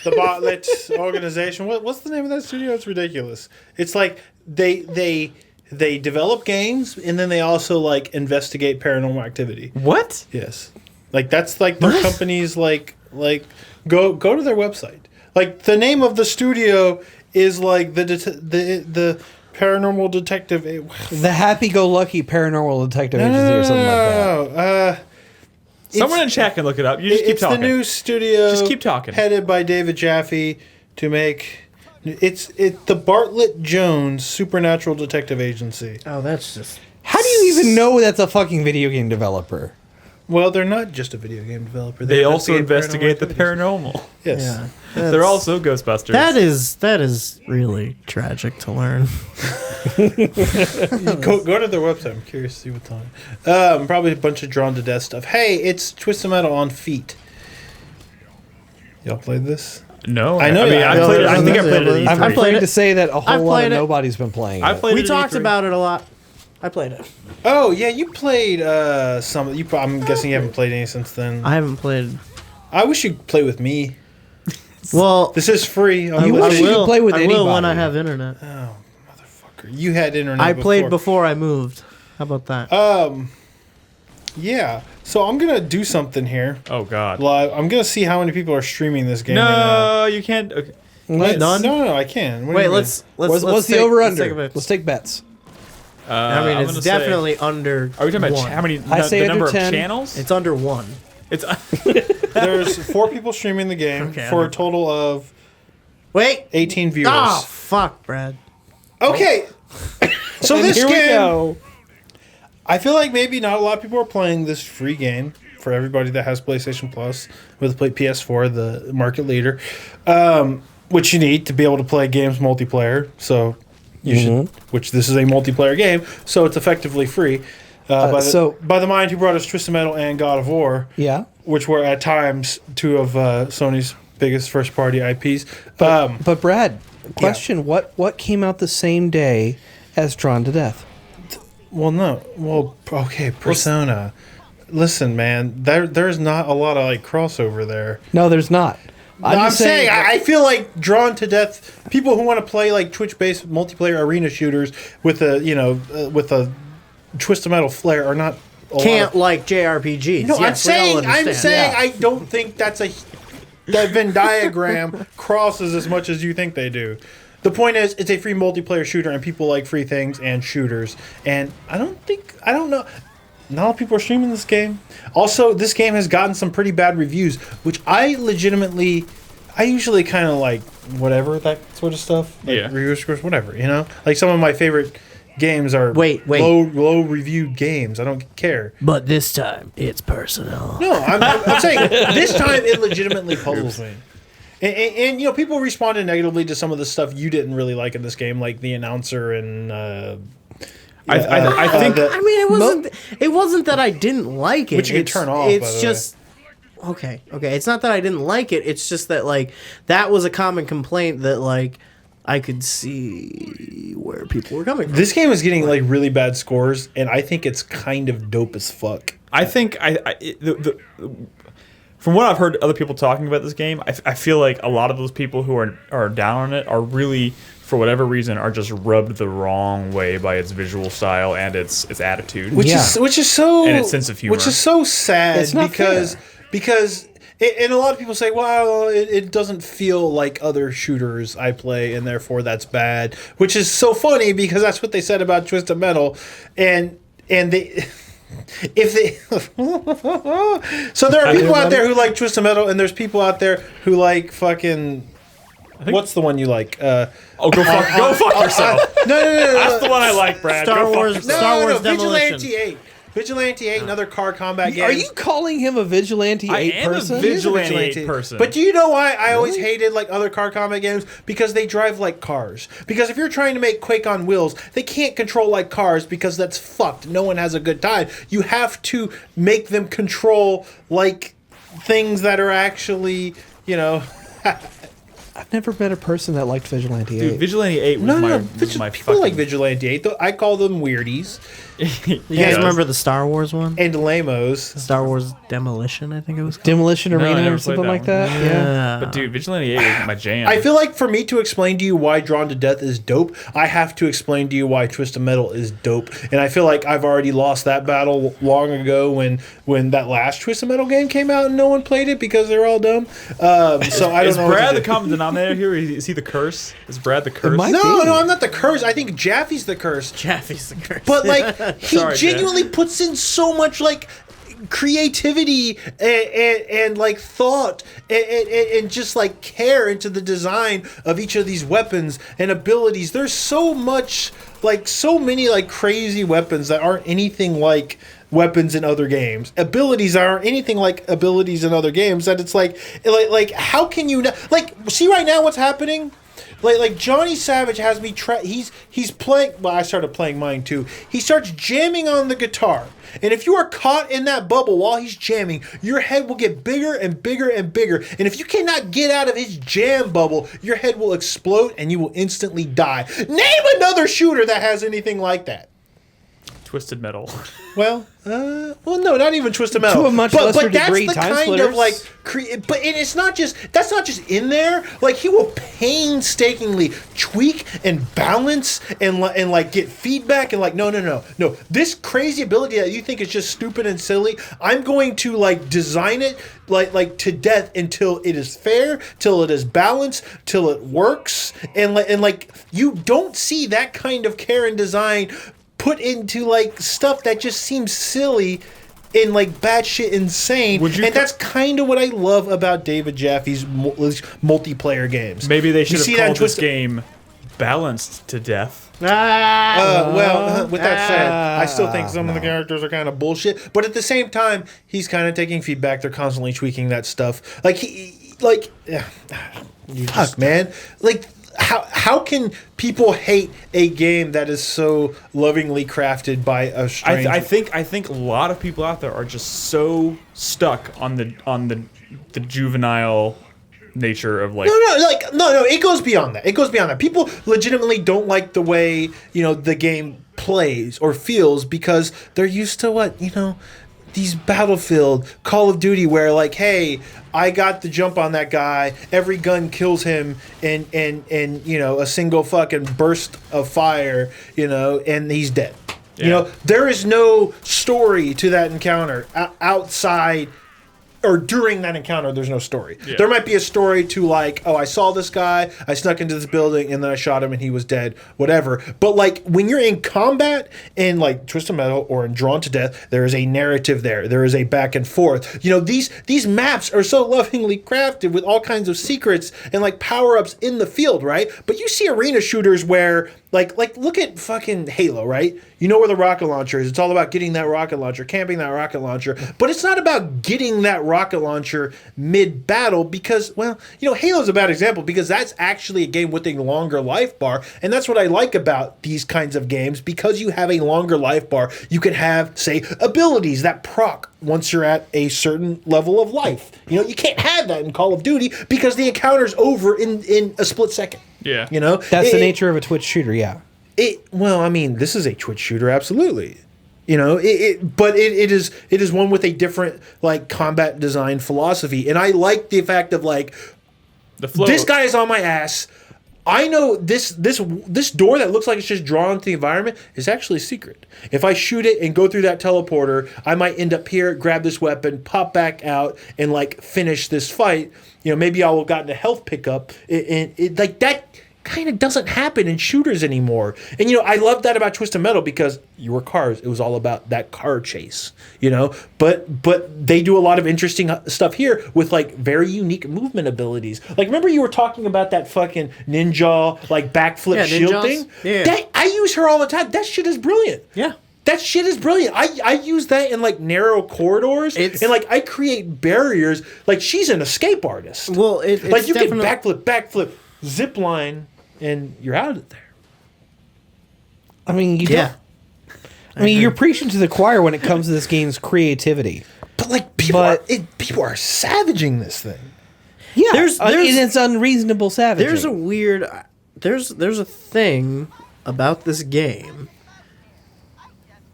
the Bartlett organization. What's the name of that studio? It's ridiculous. It's like they develop games and then they also like investigate paranormal activity. What? Yes, like that's like their company's like go to their website. Like the name of the studio is like the paranormal detective. the Happy-Go-Lucky Paranormal Detective Agency or something like that. Someone in chat can look it up. You just keep It's talking. the new studio. Just keep talking. Headed by David Jaffe to make it's the Bartlett Jones Supernatural Detective Agency. Oh, that's just How do you even know that's a fucking video game developer? Well, they're not just a video game developer. They also investigate the paranormal. paranormal. Yes. yeah. They're also Ghostbusters. That is really tragic to learn. Go to their website. I'm curious to see what's on it. Probably a bunch of Drawn to Death stuff. Hey, it's Twisted Metal on Feet. Y'all played this? No, I know I mean, that. I played it. I think I No, played it at I've E3. I'm played afraid it. to say that a whole I've lot of played it. nobody's been playing I it. played We it at talked E3. about it a lot. I played it. Oh yeah, you played some. I'm guessing you haven't played any since then. I haven't played. I wish you'd play with me. Well, This is free. You wish you could play with I will when anybody. I have internet. You had internet. I played before I moved. How about that? Yeah. So I'm gonna do something here Oh God. live. I'm gonna see how many people are streaming this game. Right No, you can't. Okay. now. Done? No, I can. What do Wait, you mean? let's What's the take- over let's take under? a bit. Let's take bets. I mean, I'm it's gonna say- definitely under. Are we talking about one. how many? I say the under number 10. of channels. It's under one. It's There's 4 people streaming the game Okay, for I'm- a total of Wait. 18 viewers. Oh fuck, Brad. Okay. So And this here we game, go. I feel like maybe not a lot of people are playing this free game for everybody that has PlayStation Plus with PS4, the market leader, which you need to be able to play games multiplayer. So you should, which this is a multiplayer game, so it's effectively free. By the mind who brought us Twisted Metal and God of War, Yeah. which were at times 2 of Sony's biggest first-party IPs. But Brad, question: What came out the same day as Drawn to Death? Well, no. Well, okay, Persona. Listen, man, there's not a lot of like crossover there. No, there's not. I'm just saying I feel like Drawn to Death. People who want to play like Twitch-based multiplayer arena shooters with a Twisted Metal flair are not. Can't like JRPGs. No, Yes, I'm we all saying understand. I don't think that Venn diagram crosses as much as you think they do. The point is, it's a free multiplayer shooter, and people like free things and shooters. And I don't know. Not a lot of people are streaming this game. Also, this game has gotten some pretty bad reviews, which I usually kind of like whatever, that sort of stuff. Like Yeah. review scores, whatever, you know? Like some of my favorite games are Wait. low reviewed games. I don't care. But this time, it's personal. No, I'm saying this time it legitimately puzzles me. And you know, people responded negatively to some of the stuff you didn't really like in this game, like the announcer and. I think. I mean, it wasn't that I didn't like it. Which you can turn off, by It's the just okay. It's not that I didn't like it. It's just that like that was a common complaint that like I could see where people were coming from. this game is getting like really bad scores, and I think it's kind of dope as fuck. I think from what I've heard other people talking about this game, I feel like a lot of those people who are down on it are really, for whatever reason, are just rubbed the wrong way by its visual style and its attitude. Which is so And its sense of humor. Which is so sad It's not because fair. and a lot of people say, well, it doesn't feel like other shooters I play, and therefore that's bad. Which is so funny because that's what they said about Twisted Metal, and they. If they so there are people out there who like Twisted Metal, and there's people out there who like fucking what's the one you like? Go fuck yourself. No. That's the one I like, Brad. Star Go fuck Wars- yourself. Star Wars Vigilante 8. Vigilante 8, another car combat game. Are you calling him a vigilante I 8 am person? a vigilante person. But do you know why I always hated like other car combat games? Because they drive like cars. Because if you're trying to make Quake on wheels, they can't control like cars because that's fucked. No one has a good time. You have to make them control like things that are actually, you know. I've never met a person that liked Vigilante 8. Dude, Vigilante 8 was my People fucking... like Vigilante 8. Though I call them weirdies You guys remember the Star Wars one? and lamos. Star Wars Demolition, I think it was called. Demolition I Arena never or something played like that that? Yeah. But dude, Vigilante 8 was my jam. I feel like for me to explain to you why Drawn to Death is dope, I have to explain to you why Twisted Metal is dope. And I feel like I've already lost that battle long ago when that last Twisted Metal game came out and no one played it because they're all dumb. So I don't is know. what Brad to the do. common denominator here? Is he the curse? Is Brad the curse? might- No, I'm not the curse. I think Jaffe's the curse. Jaffe's the curse. But like he Sorry, genuinely puts in so much like creativity and like thought and just like care into the design of each of these weapons and abilities. There's so much like so many like crazy weapons that aren't anything like weapons in other games. Abilities aren't anything like abilities in other games. That it's like how can you not, like see right now what's happening? Like Johnny Savage has me he's playing. Well, I started playing mine too. He starts jamming on the guitar, and if you are caught in that bubble while he's jamming, your head will get bigger and bigger and bigger. And if you cannot get out of his jam bubble, your head will explode and you will instantly die. Name another shooter that has anything like that. Twisted Metal. Well, no, not even Twisted Metal. To a much lesser degree, that's the Time kind Splitters. of like, but it's not just that's not just in there. Like he will painstakingly tweak and balance and like get feedback and like no. This crazy ability that you think is just stupid and silly, I'm going to like design it like to death until it is fair, till it is balanced, till it works, and like you don't see that kind of care and design put into like stuff that just seems silly and like batshit insane. And that's kind of what I love about David Jaffe's multiplayer games. Maybe they should have called this game Balanced to Death. With that said, I still think some of the characters are kind of bullshit. But at the same time, he's kind of taking feedback. They're constantly tweaking that stuff. Man. Like, how can people hate a game that is so lovingly crafted by a stranger? I think a lot of people out there are just so stuck on the juvenile nature of like no, it goes beyond that. People legitimately don't like the way the game plays or feels because they're used to these Battlefield, Call of Duty, where like, hey, I got the jump on that guy. Every gun kills him in a single fucking burst of fire, and he's dead. Yeah. There is no story to that encounter outside. Or during that encounter, there's no story. Yeah. There might be a story to like, oh, I saw this guy, I snuck into this building, and then I shot him, and he was dead, whatever. But like when you're in combat in like Twisted Metal or in Drawn to Death, there is a narrative there. There is a back and forth. These maps are so lovingly crafted with all kinds of secrets and like power ups in the field, right? But you see arena shooters where like look at fucking Halo, right? You know where the rocket launcher is. It's all about getting that rocket launcher, camping that rocket launcher. But it's not about getting that rocket launcher mid-battle because, Halo's a bad example because that's actually a game with a longer life bar. And that's what I like about these kinds of games. Because you have a longer life bar, you can have, say, abilities that proc once you're at a certain level of life. You can't have that in Call of Duty because the encounter's over in a split second. Yeah. That's the nature of a Twitch shooter, yeah. This is a Twitch shooter, absolutely. But it is one with a different like combat design philosophy, and I like the fact of like the flow. This guy is on my ass. I know this door that looks like it's just drawn into the environment is actually a secret. If I shoot it and go through that teleporter, I might end up here, grab this weapon, pop back out, and like finish this fight. Maybe I will have gotten a health pickup. It like that kind of doesn't happen in shooters anymore. And I love that about Twisted Metal because you were cars. It was all about that car chase. But they do a lot of interesting stuff here with like very unique movement abilities. Like remember you were talking about that fucking ninja like backflip shield ninjas. thing? Yeah. I use her all the time. That shit is brilliant. Yeah. That shit is brilliant. I use that in like narrow corridors and like I create barriers. Like she's an escape artist. Well, it's like you can definitely... backflip, zip line, and you're out of there. I mean, you're preaching to the choir when it comes to this game's creativity. But like people are savaging this thing. Yeah, it's unreasonable savaging. There's a thing about this game.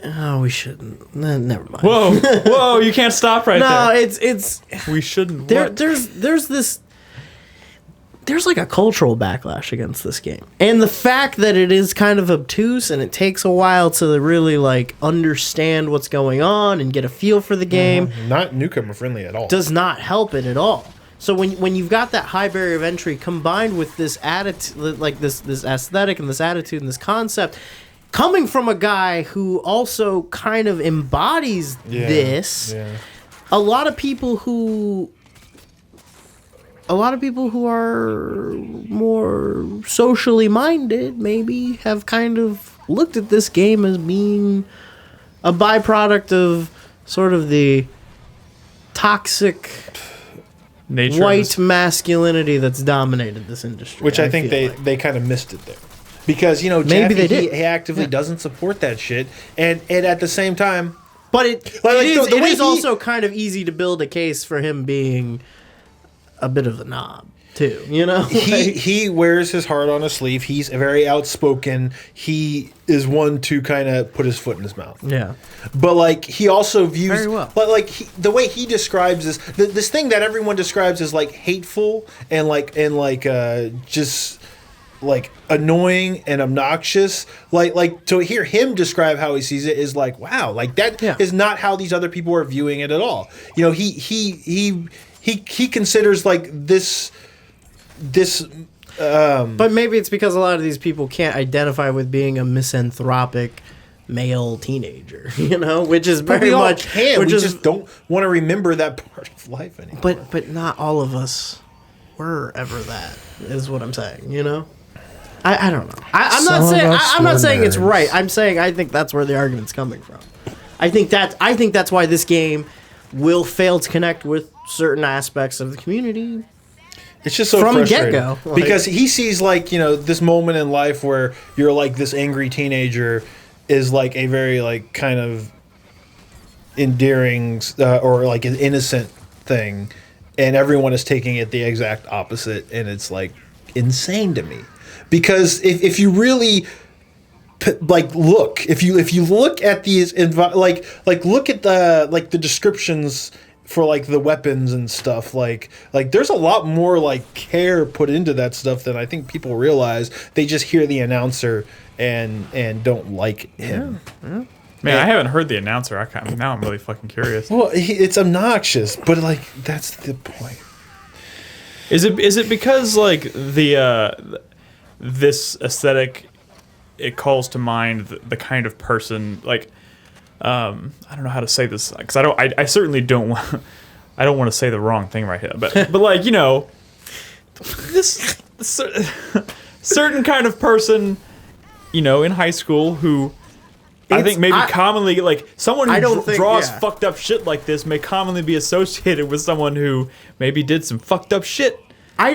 Oh, we shouldn't. Never mind. Whoa! You can't stop right there. No, it's. We shouldn't. There's like a cultural backlash against this game, and the fact that it is kind of obtuse and it takes a while to really like understand what's going on and get a feel for the game. Not newcomer friendly at all. Does not help it at all. So when you've got that high barrier of entry combined with this attitude, like this aesthetic and this attitude and this concept. Coming from a guy who also kind of embodies this, a lot of people who are more socially minded maybe have kind of looked at this game as being a byproduct of sort of the toxic Nature white is- masculinity that's dominated this industry. Which I think feel like. they kind of missed it there. Because, you know, Maybe Jaffe, they did. he actively doesn't support that shit. And at the same time... But it Like, is, the it way is he- also kind of easy to build a case for him being a bit of a knob, too. You know? He wears his heart on his sleeve. He's very outspoken. He is one to kind of put his foot in his mouth. Yeah. But like he also views, Very well. but like the way he describes this thing that everyone describes as like hateful and just like annoying and obnoxious. Like to hear him describe how he sees it is like, wow, like that is not how these other people are viewing it at all. You know, he considers like this. But maybe it's because a lot of these people can't identify with being a misanthropic male teenager, you know, which is very we all much. can. Which We is, just don't want to remember that part of life anymore. but not all of us were ever that. Is what I'm saying. You know. I don't know. I'm Some not of saying us I'm not were saying it's nerds. right. I'm saying I think that's where the argument's coming from. I think that's why this game will fail to connect with certain aspects of the community. It's just so From frustrating get-go, like- because he sees like, you know, this moment in life where you're like this angry teenager is like a very like kind of endearing or like an innocent thing, and everyone is taking it the exact opposite, and it's like insane to me because if you really if you look at these look at the descriptions for like the weapons and stuff, like there's a lot more like care put into that stuff than I think people realize. They just hear the announcer and don't like him. Man, I haven't heard the announcer. Now I'm really fucking curious. Well, it's obnoxious, but like that's the point. Is it because like the this aesthetic, it calls to mind the kind of person like I don't know how to say this because I certainly don't want I don't want to say the wrong thing right here, but like, you know, this certain kind of person, you know, in high school who I think maybe commonly like someone who draws fucked up shit like this may commonly be associated with someone who maybe did some fucked up shit. I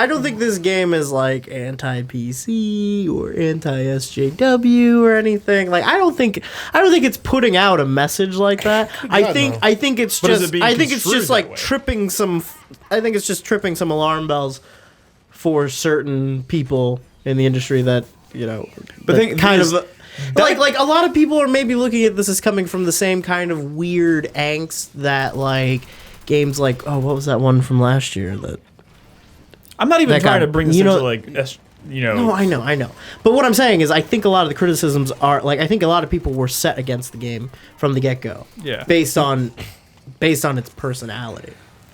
don't think this game is like anti-PC or anti-SJW or anything. Like I don't think it's putting out a message like that. I think it's But is it just being construed like that way? tripping some. I think it's just tripping some alarm bells for certain people in the industry that, you know. But that kind of like a lot of people are maybe looking at this as coming from the same kind of weird angst that like games like, oh, what was that one from last year that. I'm not even That trying guy- to bring this you into know- like you know. No, I know. But what I'm saying is, I think a lot of the criticisms are like, I think a lot of people were set against the game from the get-go, Yeah. based on its personality,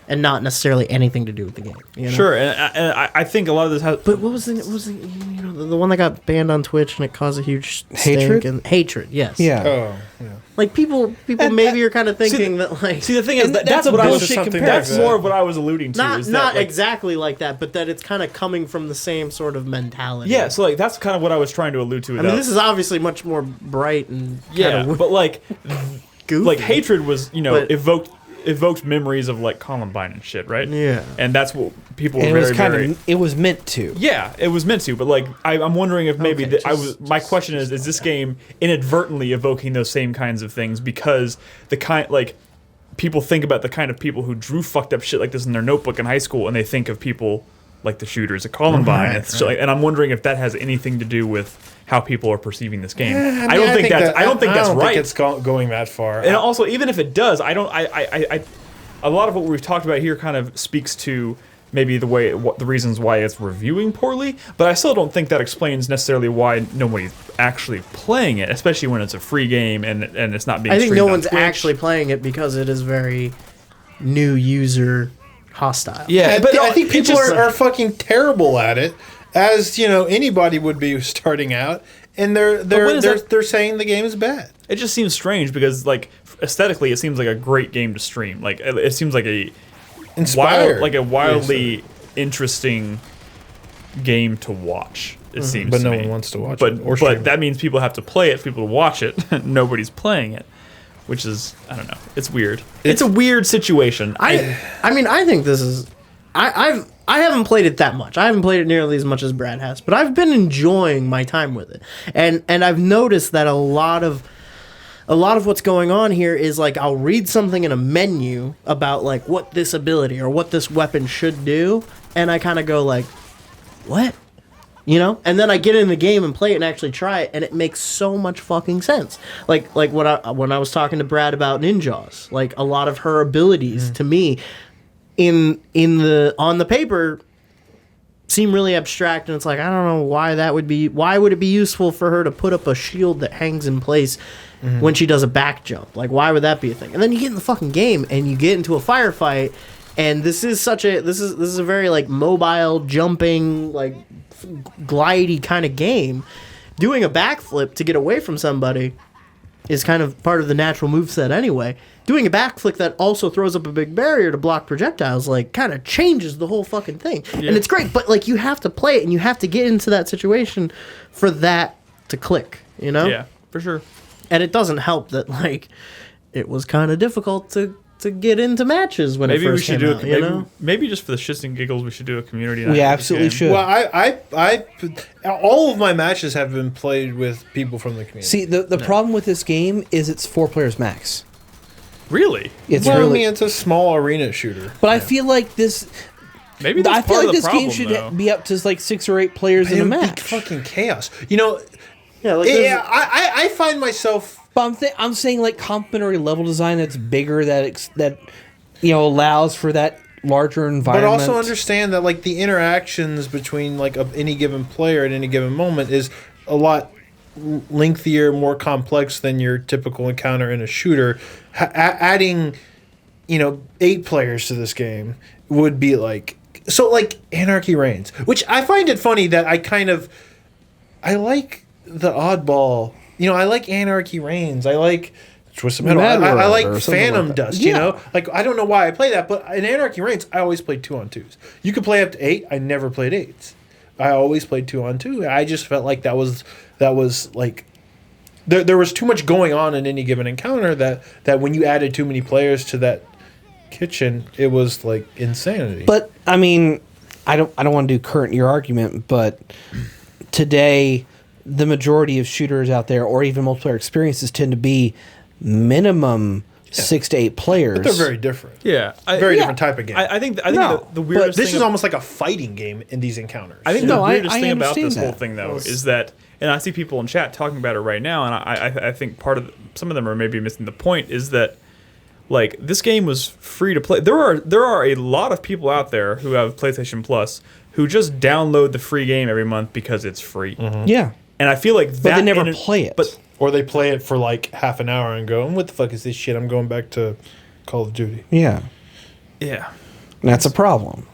and not necessarily anything to do with the game. You know? Sure, and I think a lot of this has. But what was you know the one that got banned on Twitch and it caused a huge stink Hatred? and hatred? Yes. Yeah. Oh, yeah. Like people maybe are kind of thinking that like See, the thing is, And that's that's a what I was. bullshit something That's like more that. of what I was alluding to. not is that, not like, exactly like that, but that it's kind of coming from the same sort of mentality. Yeah, so like that's kind of what I was trying to allude to. I mean, this is obviously much more bright and yeah, kinda but like goofy. like hatred was, you know, But- evoked memories of like Columbine and shit, right? Yeah. and that's what people were And it was very kind very. of it was meant to. Yeah, it was meant to, but like I'm wondering if maybe Okay, my question is this game inadvertently evoking those same kinds of things because the kind like people think about the kind of people who drew fucked up shit like this in their notebook in high school, and they think of people like the shooters at Columbine, and shit and I'm wondering if that has anything to do with how people are perceiving this game. I don't think that's right. Think it's going that far. And also, even if it does, a lot of what we've talked about here kind of speaks to maybe the reasons why it's reviewing poorly, but I still don't think that explains necessarily why nobody's actually playing it, especially when it's a free game and it's not being I think streamed no on one's Twitch. actually playing it because it is very new user hostile. Yeah, but but I think people just- are fucking terrible at it, as you know anybody would be starting out, and when is they're saying the game is bad. It just seems strange because, like, aesthetically, it seems like a great game to stream. Like, it seems like a Inspired, wildly interesting game to watch. It seems, But to no me. one wants to watch but, it or stream But that means people have to play it for people to watch it. Nobody's playing it. which is, I don't know, it's weird. It's a weird situation. I mean, I think this is. I haven't played it that much. I haven't played it nearly as much as Brad has, but I've been enjoying my time with it, and I've noticed that a lot of what's going on here is like I'll read something in a menu about like what this ability or what this weapon should do, and I kind of go like, what? You know? And then I get in the game and play it and actually try it, and it makes so much fucking sense. Like when I was talking to Brad about Ninja's, like a lot of her abilities to me on the paper seem really abstract, and it's like, I don't know why would it be useful for her to put up a shield that hangs in place when she does a back jump? Like, why would that be a thing? And then you get in the fucking game and you get into a firefight, and this is a very like mobile jumping, like glidey kind of game. Doing a backflip to get away from somebody is kind of part of the natural moveset anyway. Doing a backflip that also throws up a big barrier to block projectiles, like, kind of changes the whole fucking thing. Yeah. And it's great, but, like, you have to play it, and you have to get into that situation for that to click, you know? Yeah, for sure. And it doesn't help that, like, it was kind of difficult to get into matches when it first came out, you know? Maybe just for the shits and giggles, we should do a community night. We absolutely should. Well, I all of my matches have been played with people from the community. See, the problem with this game is it's 4 players max. Really? It's well, really, I mean, it's a small arena shooter. But I feel like this. Maybe that's I feel part like of the this problem, game should though. be up to like 6 or 8 players in a match. Fucking chaos. You know. Yeah, like I find myself. But I'm saying like complementary level design that's bigger, that allows for that larger environment. But also understand that like the interactions between like any given player at any given moment is a lot lengthier, more complex than your typical encounter in a shooter. Adding, 8 players to this game would be like Anarchy Reigns, which I find it funny that I like the oddball. I like Anarchy Reigns. I like Twisted Metal. I like Phantom Dust. Like I don't know why I play that, but in Anarchy Reigns, I always played 2-on-2s. You could play up to 8. I never played 8s. I always played 2-on-2. I just felt like that was like there was too much going on in any given encounter that when you added too many players to that kitchen, it was like insanity. But I mean, I don't want to do current year argument, but today the majority of shooters out there or even multiplayer experiences tend to be minimum 6 to 8 players. But they're very different. Yeah, very different type of game. I think the weirdest this thing is almost like a fighting game in these encounters. I think the weirdest thing about understand this whole that. thing though is that, and I see people in chat talking about it right now, and I think some of them are maybe missing the point, is that like this game was free to play. There are a lot of people out there who have PlayStation Plus who just download the free game every month because it's free. Mm-hmm. Yeah. And I feel like But they never play it. Or they play it for like half an hour and go, what the fuck is this shit? I'm going back to Call of Duty. Yeah. Yeah. And that's a problem.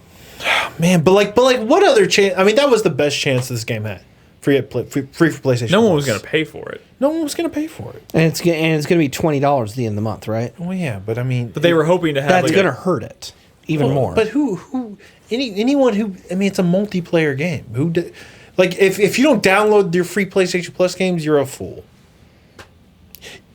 Man, but what other chance? I mean, that was the best chance this game had. Free for PlayStation. No one was going to pay for it. No one was going to pay for it. And it's going to be $20 at the end of the month, right? Well, yeah, but I mean, But they were hoping to have That's going to hurt it even more. But anyone who? I mean, it's a multiplayer game. If you don't download your free PlayStation Plus games, you're a fool.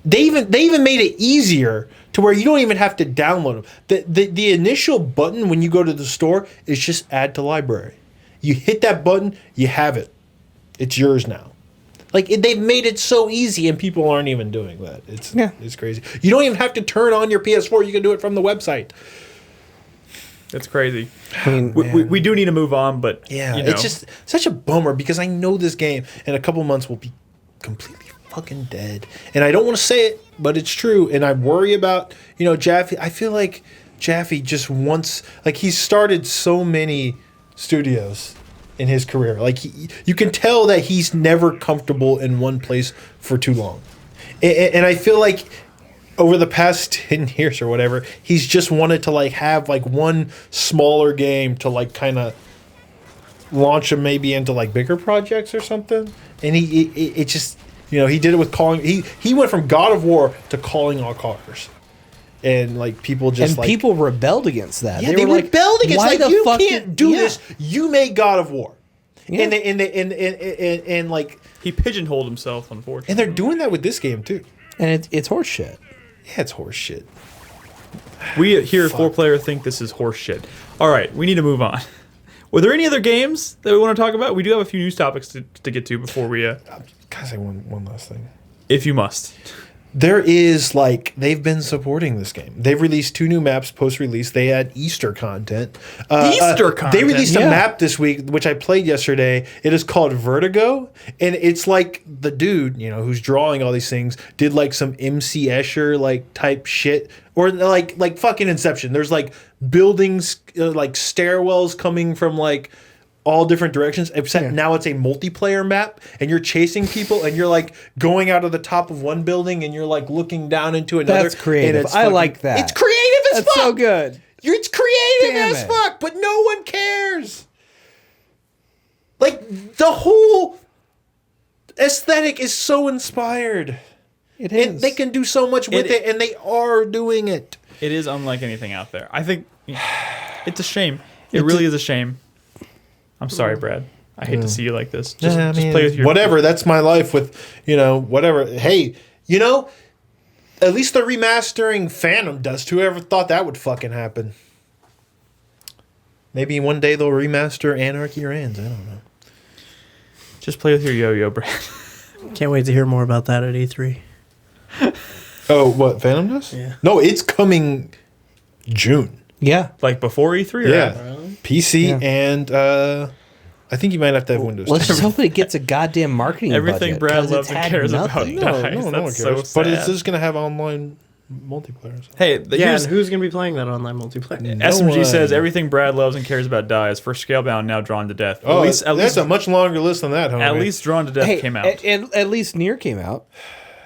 They even made it easier to where you don't even have to download them. The initial button when you go to the store is just add to library. You hit that button, you have it. It's yours now. They've made it so easy, and people aren't even doing that. It's crazy. You don't even have to turn on your PS4. You can do it from the website. It's crazy. I mean, we do need to move on, but it's just such a bummer because I know this game in a couple months will be completely fucking dead, and I don't want to say it, but it's true. And I worry about Jaffe. I feel like Jaffe just wants he's started so many studios in his career. You can tell that he's never comfortable in one place for too long, and I feel like over the past 10 years or whatever, he's just wanted to have one smaller game to kind of launch him maybe into bigger projects or something. And it just he did it with calling. He went from God of War to Calling All Cars, and people just people rebelled against that. Yeah, they were rebelled against why the you fuck can't do this. You made God of War, Yeah. and he pigeonholed himself, unfortunately. and they're doing that with this game too. And it's horseshit. Yeah, it's horse shit. We here at 4Player think this is horse shit. All right, we need to move on. Were there any other games that we want to talk about? We do have a few news topics to get to before we... Can I say one last thing? If you must. There is, like, they've been supporting this game. They've released 2 new maps post-release. They had Easter content. Easter content? They released a map this week, which I played yesterday. It is called Vertigo, and it's like the dude, who's drawing all these things, did, like, some MC Escher, like, type shit. Or, like fucking Inception. There's, like, buildings, like, stairwells coming from, like... all different directions, except now it's a multiplayer map, and you're chasing people, and you're like going out of the top of one building, and you're like looking down into another. That's creative. I like that. It's creative as fuck. That's so good. It's creative Damn as it. fuck, but no one cares. Like the whole aesthetic is so inspired. It is. And they can do so much with it, and they are doing it. It is unlike anything out there. I think it's a shame. It really is a shame. I'm sorry, Brad. I hate to see you like this. Just play with your... Whatever, that's my life with, whatever. Hey, at least they're remastering Phantom Dust. Whoever thought that would fucking happen? Maybe one day they'll remaster Anarchy Reigns. I don't know. Just play with your yo-yo, Brad. Can't wait to hear more about that at E3. Oh, what, Phantom Dust? Yeah. No, it's coming June. Yeah. Like before E3 or Yeah. after? PC and I think you might have to have Windows. Let's just hope it gets a goddamn marketing Everything budget, Brad 'cause loves it's and had cares nothing. about. No, Nice. no one That's cares. so But it's sad. just going to have online multiplayer. So. Hey, Yeah, here's and who's going to be playing that online multiplayer? SMG one. says everything Brad loves and cares about dies. First Scalebound now drawn to death. Oh, at that's least a much longer list than that, homie. at least drawn to death Hey, came out. at least Nier came out.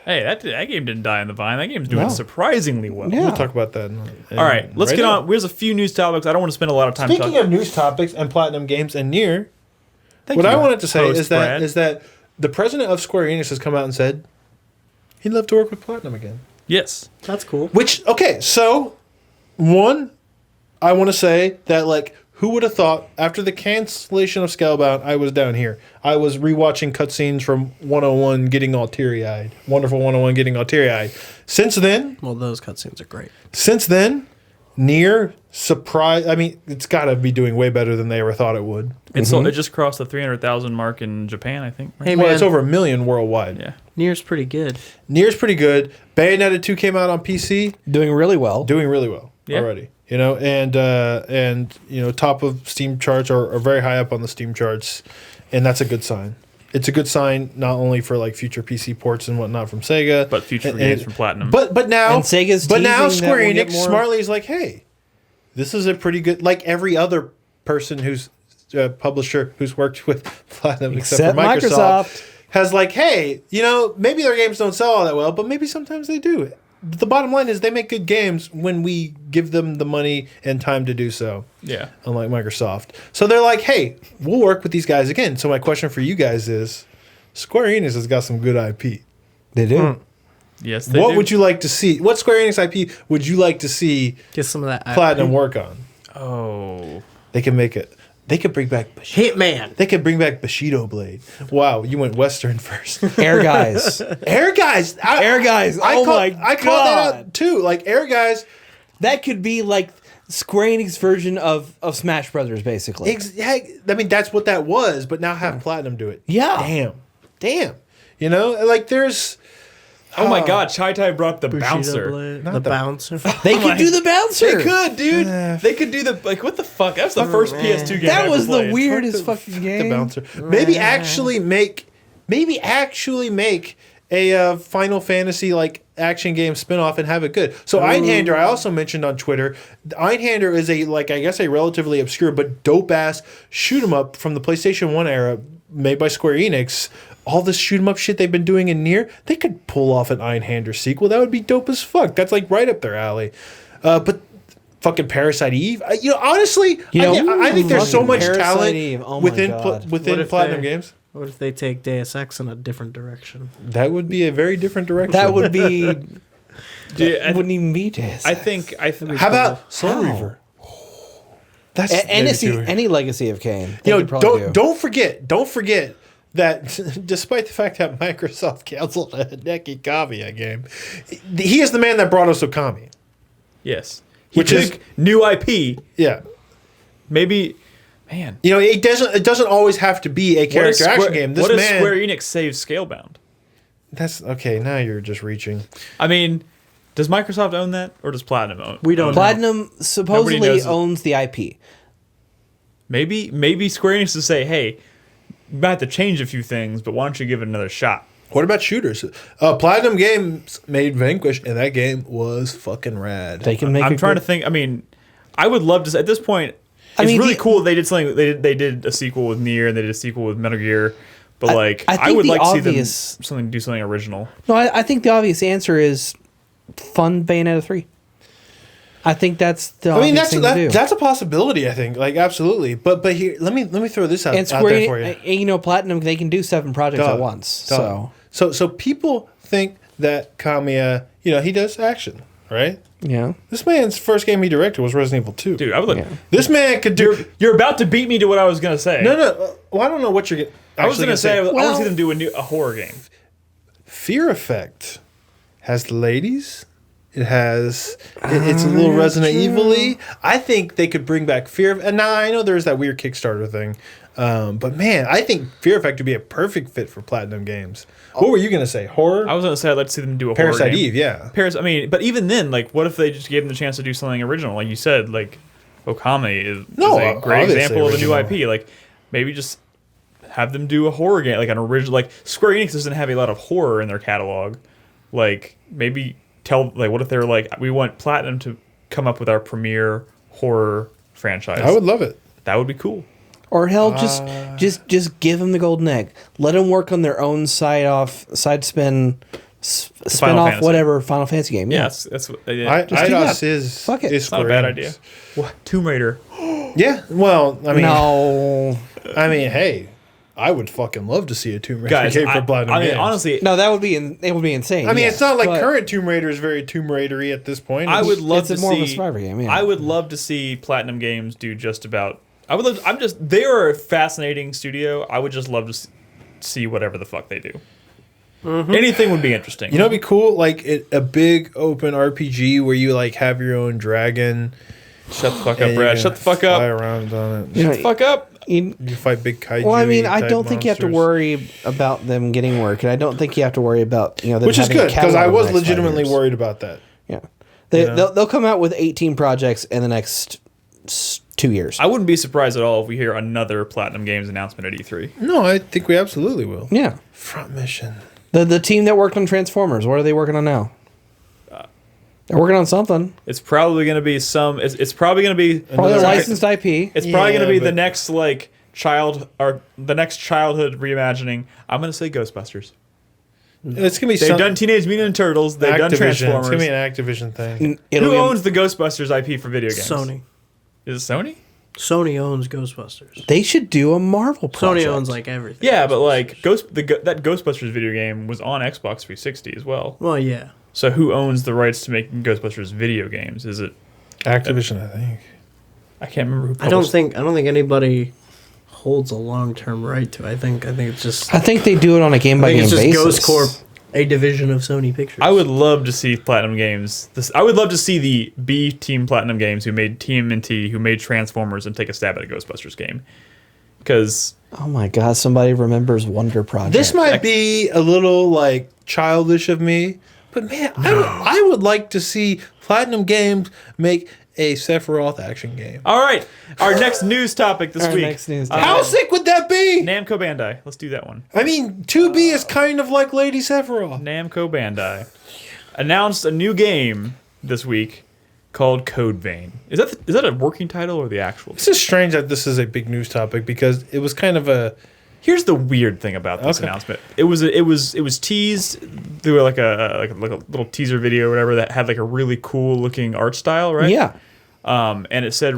Hey, that game didn't die in the vine. That game's doing No. surprisingly well. Yeah. We'll talk about that. All right, let's right get now. on. Here's a few news topics. I don't want to spend a lot of time Speaking talking. of news topics and Platinum Games and Nier, Thank what you, I wanted to say host is Brad. that the president of Square Enix has come out and said he'd love to work with Platinum again. Yes. That's cool. Which, okay, so one, I want to say that, like, who would have thought after the cancellation of Scalebound, I was down here. I was rewatching cutscenes from 101 getting all teary-eyed. Wonderful 101 getting all teary-eyed. Since then, Well, those cutscenes are great. Nier, surprise. I mean, it's got to be doing way better than they ever thought it would. And so it just crossed the 300,000 mark in Japan, I think. Right? Hey, Well, man, it's over 1 million worldwide. Yeah. Nier's pretty good. Nier's pretty good. Bayonetta 2 came out on PC, Doing really well. doing really well Yeah. already. And top of Steam charts or very high up on the Steam charts, and that's a good sign. It's a good sign not only for like future PC ports and whatnot from Sega, But future and- games and- from Platinum. But now, And Sega's but now teasing that Square we'll get Enix more- smartly is like, hey, this is a pretty good. Like every other person who's publisher who's worked with Platinum except for Except Microsoft, Microsoft. has like, hey, maybe their games don't sell all that well, but maybe sometimes they do. The bottom line is they make good games when we give them the money and time to do so. Yeah. Unlike Microsoft. So they're like, hey, we'll work with these guys again. So my question for you guys is, Square Enix has got some good IP. They do. Yes, they What do. would you like to see? What Square Enix IP would you like to see Get some of that. Platinum work on? Oh. They can make it. They could bring back Hitman. They could bring back Bushido Blade. Wow, you went Western first. Air Guys. Air Guys. Air Guys. Oh my I called that God. out too. Like Air Guys. That could be like Square Enix version of Smash Brothers, basically. I mean, that's what that was. But now have Platinum do it. Yeah. Damn. Like there's. Oh my God! Chai Tai brought the Bushido bouncer. Blade, Not the the- bouncer. They could do the bouncer. They could, dude. They could do the what the fuck? That's the first PS2 game. I That ever was the played. weirdest fucking The game. bouncer. Maybe actually make a Final Fantasy like action game spin-off and have it good. So Einhander, I also mentioned on Twitter, Einhander is a relatively obscure but dope ass shoot 'em up from the PlayStation 1 era made by Square Enix. All this shoot 'em up shit they've been doing in Nier, they could pull off an Einhander sequel. That would be dope as fuck. That's like right up their alley. But fucking Parasite Eve, honestly, I think there's so fucking much Parasite talent Eve. Oh my within God. What if Platinum they- games. What if they take Deus Ex in a different direction? That would be a very different direction. That would be. Dude, It wouldn't even be this. I think. How about Soul How? Reaver? That's maybe too- any Legacy of Kain. don't forget that despite the fact that Microsoft canceled a Hideki Kamiya game, he is the man that brought us Okami. Yes. Which is new IP. Yeah. Maybe, man. You know, it doesn't always have to be a character action game. What if Square Enix saves Scalebound? That's okay. Now you're just reaching. I mean, does Microsoft own that, or does Platinum own? We don't know. Platinum supposedly owns the IP. Maybe Square Enix to say, hey, you might have to change a few things, but why don't you give it another shot? What about shooters? Platinum Games made Vanquish, and that game was fucking rad. They can make. I'm trying to think. I mean, I would love to. At this point, it's really cool. They did something. They did a sequel with Nier, and they did a sequel with Metal Gear. But I would like to see them do something original. No, I think the obvious answer is fund Bayonetta 3. I think that's the obvious thing to do. That's a possibility. I think, absolutely. But here, let me throw this out there for you. You know, Platinum, they can do 7 projects at once. So people think that Kamiya, he does action, right? Yeah. This man's first game he directed was Resident Evil 2. Dude, I would like. Yeah. This man could do. You're about to beat me to what I was gonna say. No. Well, I don't know what you're. I was gonna say. I want to see them do a horror game. Fear Effect has the ladies. It has. It's a little Resident Evil-y. I think they could bring back Fear. And now I know there's that weird Kickstarter thing, but man, I think Fear Effect would be a perfect fit for Platinum Games. What were you gonna say? Horror? I was gonna say I'd like to see them do a Parasite horror game. Eve, yeah. I mean, but even then, what if they just gave them the chance to do something original? Like you said, Okami is a great example of a new IP. Maybe just have them do a horror game, like an original. Square Enix doesn't have a lot of horror in their catalog. Maybe what if they're we want Platinum to come up with our premier horror franchise? I would love it. That would be cool. Or hell, just give them the golden egg. Let them work on their own spin off whatever Final Fantasy game. Yeah, that's what. IDOS is fuck it. It's not a bad idea. What? Tomb Raider. Yeah. Well, I mean, no. I mean, hey, I would fucking love to see a Tomb Raider game for Platinum Games. Honestly, no, it would be insane. I mean, it's not like current Tomb Raider is very Tomb Raider-y at this point. I would love to see more see of a survivor game. Yeah. I would love to see Platinum Games do just about. They are a fascinating studio. I would just love to see whatever the fuck they do. Mm-hmm. Anything would be interesting. It'd be cool, a big open RPG where you have your own dragon. Shut the fuck up, Brad. Shut the fuck up. Fly around on it. Shut the fuck up. You fight big kaiju. Well, I mean, I don't think you have to worry about them getting work, and I don't think you have to worry about them which is good because I was legitimately 5 years. worried about that. Yeah, they'll come out with 18 projects in the next 2 years. I wouldn't be surprised at all if we hear another Platinum Games announcement at E3. No, I think we absolutely will. Yeah. Front Mission. The team that worked on Transformers, what are they working on now? They're working on something. It's probably going to be It's probably going to be probably licensed IP. It's probably going to be the next the next childhood reimagining. I'm going to say Ghostbusters. It's gonna be. They've done Teenage Mutant Ninja Turtles. They've done Transformers. It's gonna be an Activision thing. Who owns the Ghostbusters IP for video games? Sony. Is it Sony? Sony owns Ghostbusters. They should do a Marvel project. Sony owns everything. Yeah, but that Ghostbusters video game was on Xbox 360 as well. Well, yeah. So who owns the rights to making Ghostbusters video games? Is it Activision? I think. I can't remember who. I don't think anybody holds a long-term right to. I think it's just. I think they do it on a game-by-game basis. It's just Ghost Corp, a division of Sony Pictures. I would love to see Platinum Games. I would love to see the B Team Platinum Games who made TMNT, who made Transformers, and take a stab at a Ghostbusters game. Because oh my god, somebody remembers Wonder Project. This might be a little childish of me, but man, I would like to see Platinum Games make a Sephiroth action game. All right, our next news topic this week. Next news How sick would that be? Namco Bandai. Let's do that one. I mean, 2B is kind of like Lady Sephiroth. Namco Bandai announced a new game this week called Code Vein. Is that a working title or the actual? This is strange that this is a big news topic because it was kind of a. Here's the weird thing about this announcement. It was teased through like a little teaser video or whatever that had a really cool looking art style, right? Yeah. And it said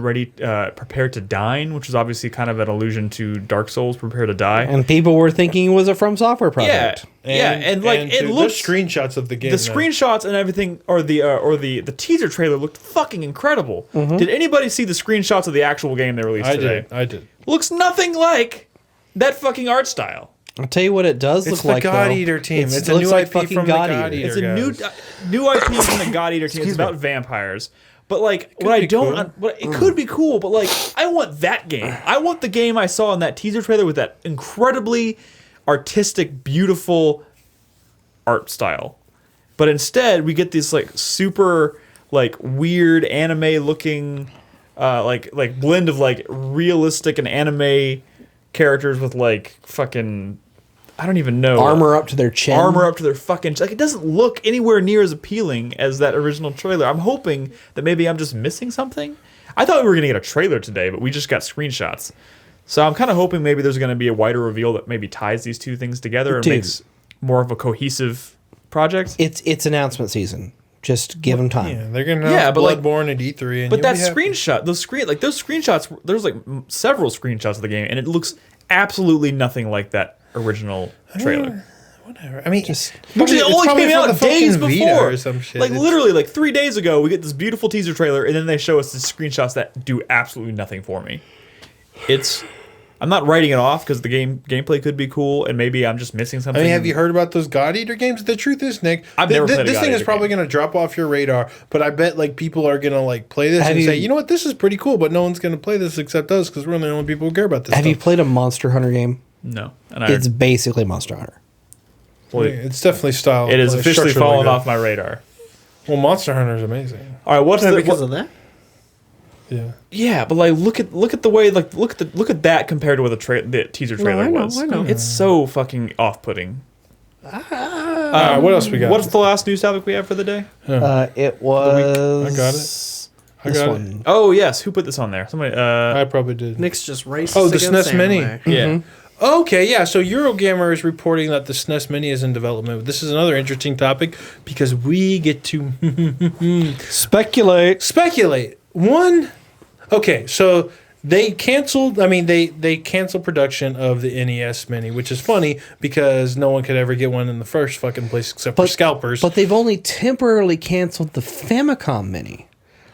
prepare to dine, which is obviously kind of an allusion to Dark Souls, prepare to die. And people were thinking it was a From Software project. And it looks screenshots of the game. The screenshots and everything, or the teaser trailer looked fucking incredible. Mm-hmm. Did anybody see the screenshots of the actual game they released today? I did. Looks nothing like that fucking art style. I'll tell you what it does It's look the like. God though. Eater team. It's a looks new like IP fucking from the God God Eater. Eater. It's a new IP from the God Eater team. It's about vampires. But like, what I be don't, cool. it could be cool. But like, I want that game. I want the game I saw in that teaser trailer with that incredibly artistic, beautiful art style. But instead, we get this like super like weird anime looking, like blend of like realistic and anime characters with like fucking, I don't even know, Armor up to their chin. armor up to their fucking, like, it doesn't look anywhere near as appealing as that original trailer. I'm hoping that maybe I'm just missing something. I thought we were gonna get a trailer today, but we just got screenshots. So I'm kind of hoping maybe there's gonna be a wider reveal that maybe ties these two things together and Dude. makes more of a cohesive project. It's announcement season. Just give them time. Yeah, they're gonna Yeah, have but like- Bloodborne at E3, and But you'll that be happy. screenshot, those screenshots, there's like several screenshots of the game, and it looks absolutely nothing like that original trailer. Whatever. I mean, Just- Which it's only probably came for out the days fucking Vita before. or some shit. Like It's- literally, like 3 days ago, we get this beautiful teaser trailer, and then they show us the screenshots that do absolutely nothing for me. I'm not writing it off because the gameplay could be cool, and maybe I'm just missing I something. mean, have you heard about those God Eater games? The truth is, Nick, I've never played a this God thing is Eater probably game. going to drop off your radar. But I bet like people are going to like play this Have and you- say, you know what, this is pretty cool. But no one's going to play this except us because we're the only people who care about this. Have you stuff. played a Monster Hunter game? No, and It's basically Monster Hunter. It's definitely style. it is like, officially structurally fallen good. off my radar. Well, Monster Hunter is amazing. All right, what's Is that the because of that? Yeah. Yeah, but like look at the way, like look at that compared to what the teaser trailer I know, was. I know. It's so fucking off-putting. All right, what else we got? What's the last news topic we have for the day? It was. I got it. I This got one. Oh yes, who put this on there? Somebody. I probably did. Nick's just racist. Oh, the against SNES Mini. anime. Yeah. Okay, yeah. So Eurogamer is reporting that the SNES Mini is in development. This is another interesting topic because we get to Speculate. speculate. Okay, so they canceled. I mean, they canceled production of the NES Mini, which is funny because no one could ever get one in the first fucking place except for scalpers. But they've only temporarily canceled the Famicom Mini.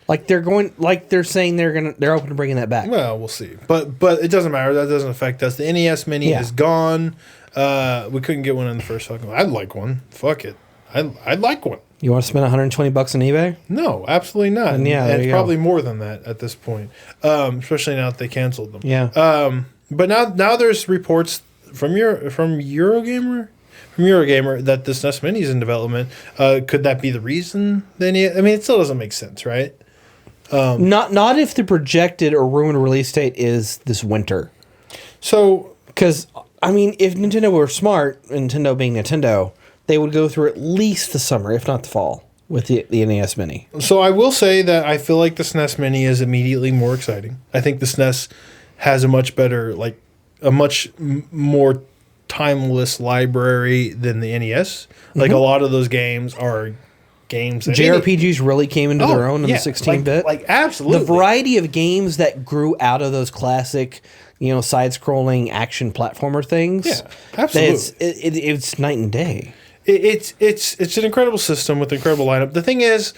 Like they're saying they're open to bringing that back. Well, we'll see. But it doesn't matter. That doesn't affect us. The NES Mini Yeah. is gone. We couldn't get one in the first fucking. I'd like one. Fuck it. I'd like one. You want to spend $120 on eBay? No, absolutely not. And yeah, there and you it's go. probably more than that at this point. Especially now that they canceled them. Yeah. But now there's reports from Eurogamer that the SNES Mini is in development. Could that be the reason? Then I mean, it still doesn't make sense, right? Not if the projected or rumored release date is this winter. So Because I mean, if Nintendo were smart, Nintendo being Nintendo, they would go through at least the summer, if not the fall, with the NES Mini. So I will say that I feel like the SNES Mini is immediately more exciting. I think the SNES has a much better, like a much more timeless library than the NES. Like a lot of those games are games that JRPGs really came into their own in the 16-bit. Like absolutely. The variety of games that grew out of those classic, side-scrolling action platformer things. Yeah, absolutely. It's night and day. It's an incredible system with an incredible lineup. The thing is,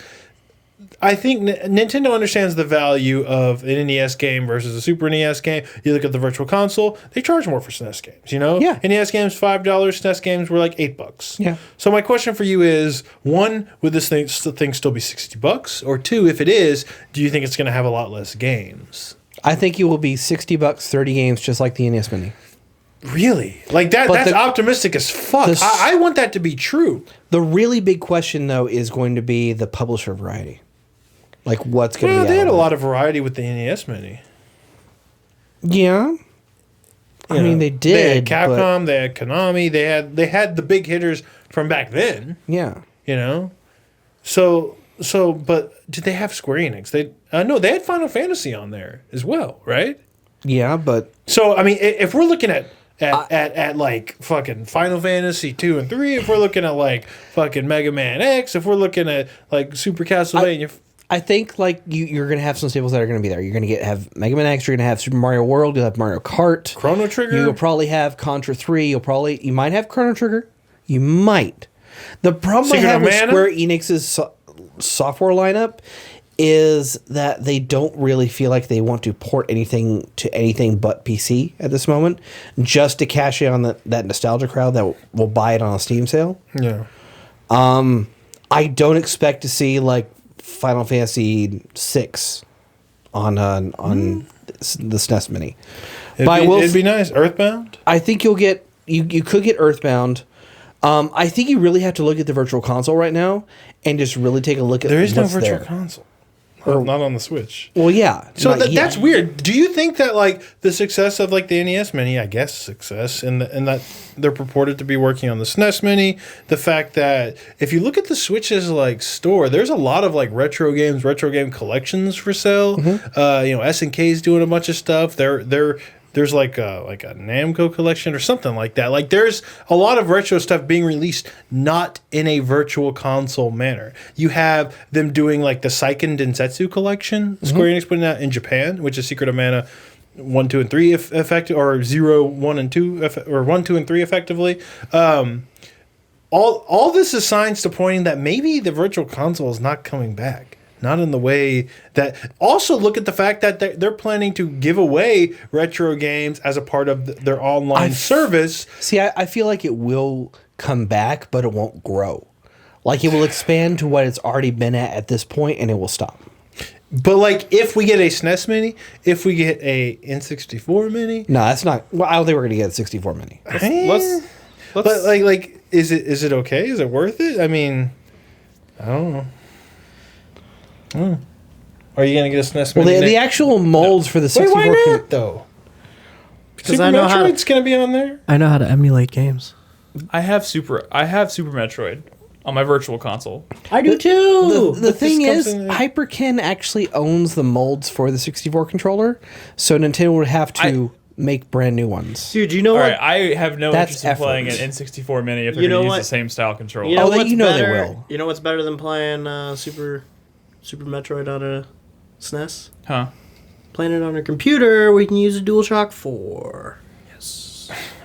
I think Nintendo understands the value of an NES game versus a Super NES game. You look at the Virtual Console; they charge more for SNES games. Yeah. NES games $5, SNES games were like $8. Yeah. So my question for you is: one, would this thing still be $60? Or two, if it is, do you think it's going to have a lot less games? I think it will be $60, 30 games, just like the NES Mini. Really? Like that? But That's the- optimistic as fuck. I want that to be true. The really big question, though, is going to be the publisher variety. Like, what's going to Well, be they had out a of lot of variety with the NES Mini. it? Yeah. I mean, they did. They had but- Capcom. They had Konami. They had the big hitters from back then. yeah. But did they have Square Enix? No, they had Final Fantasy on there as well, right? Yeah, but So I mean, if we're looking at like fucking Final Fantasy 2 and 3, if we're looking at like fucking Mega Man X, if we're looking at like Super Castlevania, I think like you're going to have some staples that are going to be there. You're going to have Mega Man X. You're going to have Super Mario World. You'll have Mario Kart. Chrono Trigger. You'll probably have Contra 3. You might have Chrono Trigger. You might. The problem Secret I have of with Mana? Square Enix's software lineup is that they don't really feel like they want to port anything to anything but PC at this moment, just to cash in on that nostalgia crowd that will buy it on a Steam sale. Yeah. I don't expect to see like Final Fantasy VI on the SNES Mini. It'd be nice. Earthbound? I think you'll get you could get Earthbound. I think you really have to look at the Virtual Console right now and just really take a look at There is no what's Virtual there. Console. Not on the Switch. Well, yeah. So not yet. that's weird. Do you think that like the success of like the NES Mini, I guess success, and that they're purported to be working on the SNES Mini, the fact that if you look at the Switch's like store, there's a lot of like retro game collections for sale. SNK's doing a bunch of stuff. There's like a Namco collection or something like that. Like there's a lot of retro stuff being released not in a Virtual Console manner. You have them doing like the Seiken Densetsu collection, Square Enix putting out in Japan, which is Secret of Mana 1, 2, and 3 effective, or 0, 1, and 2, or 1, 2, and 3 effectively. All this is signs to pointing that maybe the Virtual Console is not coming back. Not in the way that... Also, look at the fact that they're planning to give away retro games as a part of their online service. See, I feel like it will come back, but it won't grow. Like, it will expand to what it's already been at this point, and it will stop. But, like, if we get a SNES Mini, if we get a N64 Mini... No, that's not... Well, I don't think we're going to get a 64 Mini. Let's But, like, is it okay? Is it worth it? I mean, I don't know. Are you going to get a SNES Mini? Well, the actual molds for the 64... Wait, why not, though? Because Super I know how Metroid's going to be on there? I know how to emulate games. I have Super Metroid on my Virtual Console. I do too. The thing comes is, in- Hyperkin actually owns the molds for the 64 controller, so Nintendo would have to make brand new ones. Dude, you know All what? right, I have no That's interest in playing an effort. N64 Mini if they're You know going to use what? the same style controller. You know what's they better? will. You know what's better than playing Super Metroid on a SNES? Huh? Playing it on a computer, we can use a DualShock 4.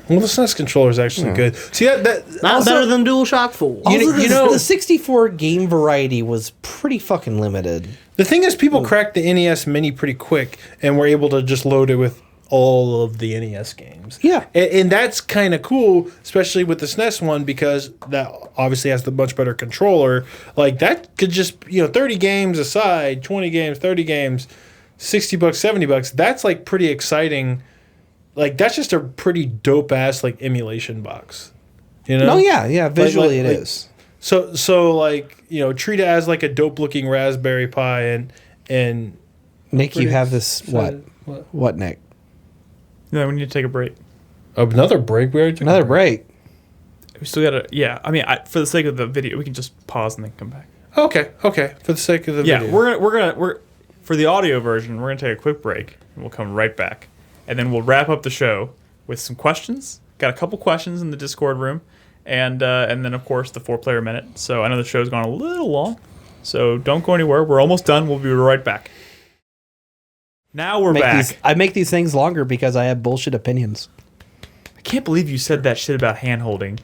Well, the SNES controller is actually good. See, that Not Also- better than DualShock 4. Also, you know- the 64 game variety was pretty fucking limited. the thing is, people cracked the NES Mini pretty quick and were able to just load it with all of the NES games. Yeah. And that's kind of cool, especially with the SNES one, because that obviously has the much better controller. Like, that could just, 30 games aside, 20 games, 30 games, $60, $70, that's, like, pretty exciting. Like, that's just a pretty dope-ass, like, emulation box. You know? No, yeah, visually it like- is. So like, treat it as, like, a dope-looking Raspberry Pi and Nick, you pretty have this, excited. what, Nick? No, we need to take a break. Another break. We already took Another a break. break. We still got to... Yeah, I mean, for the sake of the video, we can just pause and then come back. Okay. For the sake of the Yeah, video. we're for the audio version, we're going to take a quick break, and we'll come right back. And then we'll wrap up the show with some questions. Got a couple questions in the Discord room. And then, of course, the 4-player minute. So I know the show's gone a little long. So don't go anywhere. We're almost done. We'll be right back. Now we're back. I make these things longer because I have bullshit opinions. I can't believe you said that shit about hand-holding.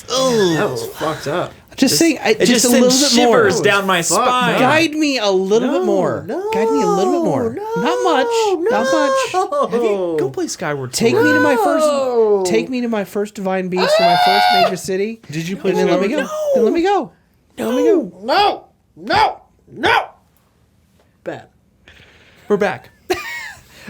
That was fucked up. Just saying, It just a little bit more. shivers down my spine. Guide me a little bit more. Guide me a little bit more. Not much. Not much. Have you go play Skyward Sword? Take me to my first. Take me to my first divine beast or my first major city. Did you play And then let me go. Skyward? Then let me go. Let me go. No. Bad. We're back.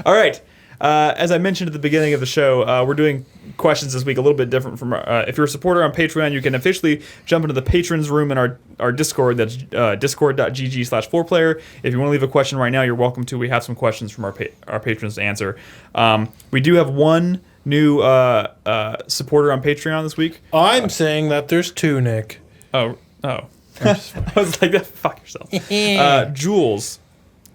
All right. As I mentioned at the beginning of the show, we're doing questions this week a little bit different from if you're a supporter on Patreon, you can officially jump into the patrons room in our Discord. That's discord.gg/4player. If you want to leave a question right now, you're welcome to. We have some questions from our patrons to answer. We do have one new supporter on Patreon this week. I'm saying that there's two, Nick. Oh. I was like, fuck yourself.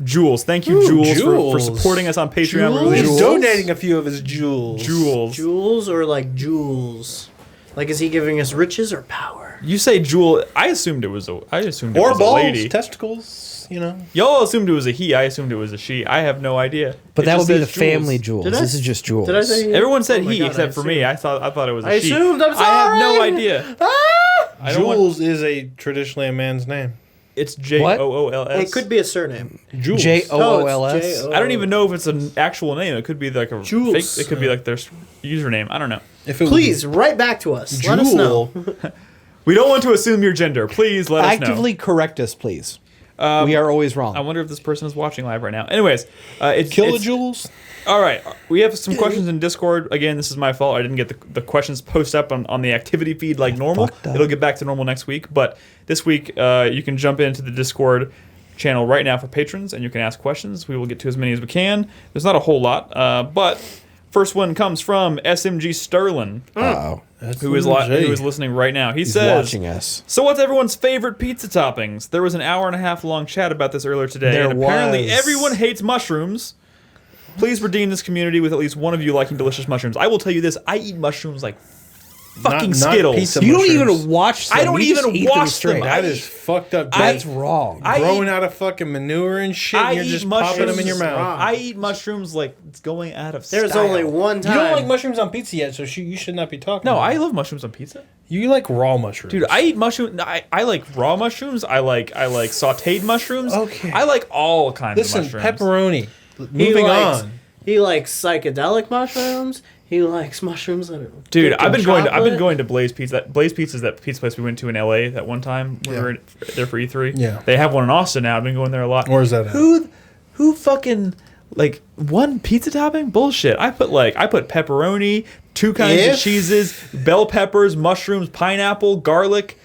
Jules, thank you, Jules, for supporting us on Patreon. We really He's appreciate- donating a few of his jewels. Jewels or like jewels? Like, is he giving us riches or power? You say Jewel. I assumed it was a lady. Balls, testicles, Y'all assumed it was a he. I assumed it was a she. I have no idea. But It that would just be the says Jules. family jewels. Did I- This is just jewels. Did I say? Everyone said Oh my he God, except for me. I thought it was a I she. assumed. I'm I have no sorry. idea. I don't want- Jules is traditionally a man's name. It's Jools. It could be a surname. Jules. Jools. I don't even know if it's an actual name. It could be like a Jules. fake. It could be like their username. I don't know. If it Please, write back to us. Let us know. We don't want to assume your gender. Please let us know. Actively correct us, please. We are always wrong. I wonder if this person is watching live right now. Anyways, it's Kilojoules. all right. We have some questions in Discord. Again, this is my fault. I didn't get the questions posted up on the activity feed like normal. It'll get back to normal next week. But this week, you can jump into the Discord channel right now for patrons, and you can ask questions. We will get to as many as we can. There's not a whole lot, but first one comes from SMG Sterling, who is listening right now. He's says, watching us. So what's everyone's favorite pizza toppings? There was an hour-and-a-half long chat about this earlier today, and apparently everyone hates mushrooms. Please redeem this community with at least one of you liking delicious mushrooms. I will tell you this, I eat mushrooms like fucking Not Skittles. pizza You don't mushrooms. even watch them. I don't You just even eat watch straight. them. That is fucked up. That's wrong. Growing out of fucking manure and shit, and you're just popping them in your mouth. I eat mushrooms like it's going out of There's style. only one time. You don't like mushrooms on pizza yet, so you should not be talking. No, about I it. love mushrooms on pizza. You like raw mushrooms, Dude, I eat mushroom. I like raw mushrooms. I like sautéed mushrooms. Okay. I like all kinds Listen, of mushrooms. pepperoni. Moving on. He likes psychedelic mushrooms. He likes mushrooms that are Dude, dipped I've in been going chocolate. to Blaze Pizza. Blaze Pizza is that pizza place we went to in LA that one time when we were there for E3. Yeah. They have one in Austin now. I've been going there a lot. Where's that at? Who fucking like one pizza topping? Bullshit. I put pepperoni, two kinds of cheeses, bell peppers, mushrooms, pineapple, garlic,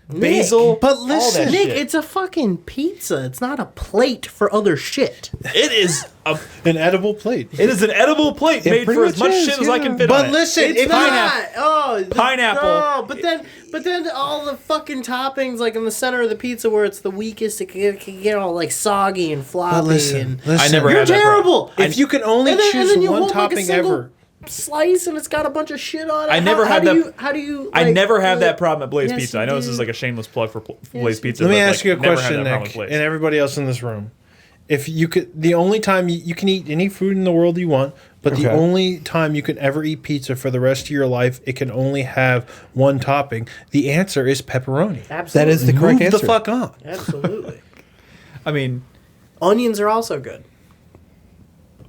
basil. But all listen, that Nick, shit. it's a fucking pizza. It's not a plate for other shit. It is An edible plate. It is an edible plate made pretty for as much much is, shit as I can fit But on it. listen, It's if not. Pineapple. Oh, but then all the fucking toppings, like in the center of the pizza where it's the weakest, it can get all like soggy and floppy. I never You're had that terrible. problem. If you can only And then choose you one hold, like, a topping single ever. slice and it's got a bunch of shit on it. I never had that- How do you? I like, never had like- that problem at Blaze Yes, Pizza. I you know this do. is like a shameless plug for Blaze you Pizza. Let me but, ask you a never had question, that problem Nick, with Blaze. and everybody else in this room. If you could, the only time you can eat any food in the world you want, but the Okay. only time you can ever eat pizza for the rest of your life, it can only have one topping. The answer is pepperoni. Absolutely. That is the correct Move answer. the fuck on. Absolutely. I mean, Onions are also good.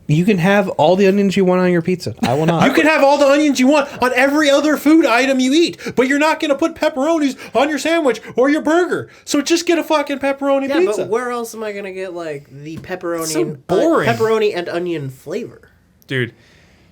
You can have all the onions you want on your pizza. I will not. You can have all the onions you want on every other food item you eat, but you're not going to put pepperonis on your sandwich or your burger. So just get a fucking pepperoni Yeah, pizza. but where else am I gonna get like the pepperoni? So and, boring. Pepperoni and onion flavor. dude,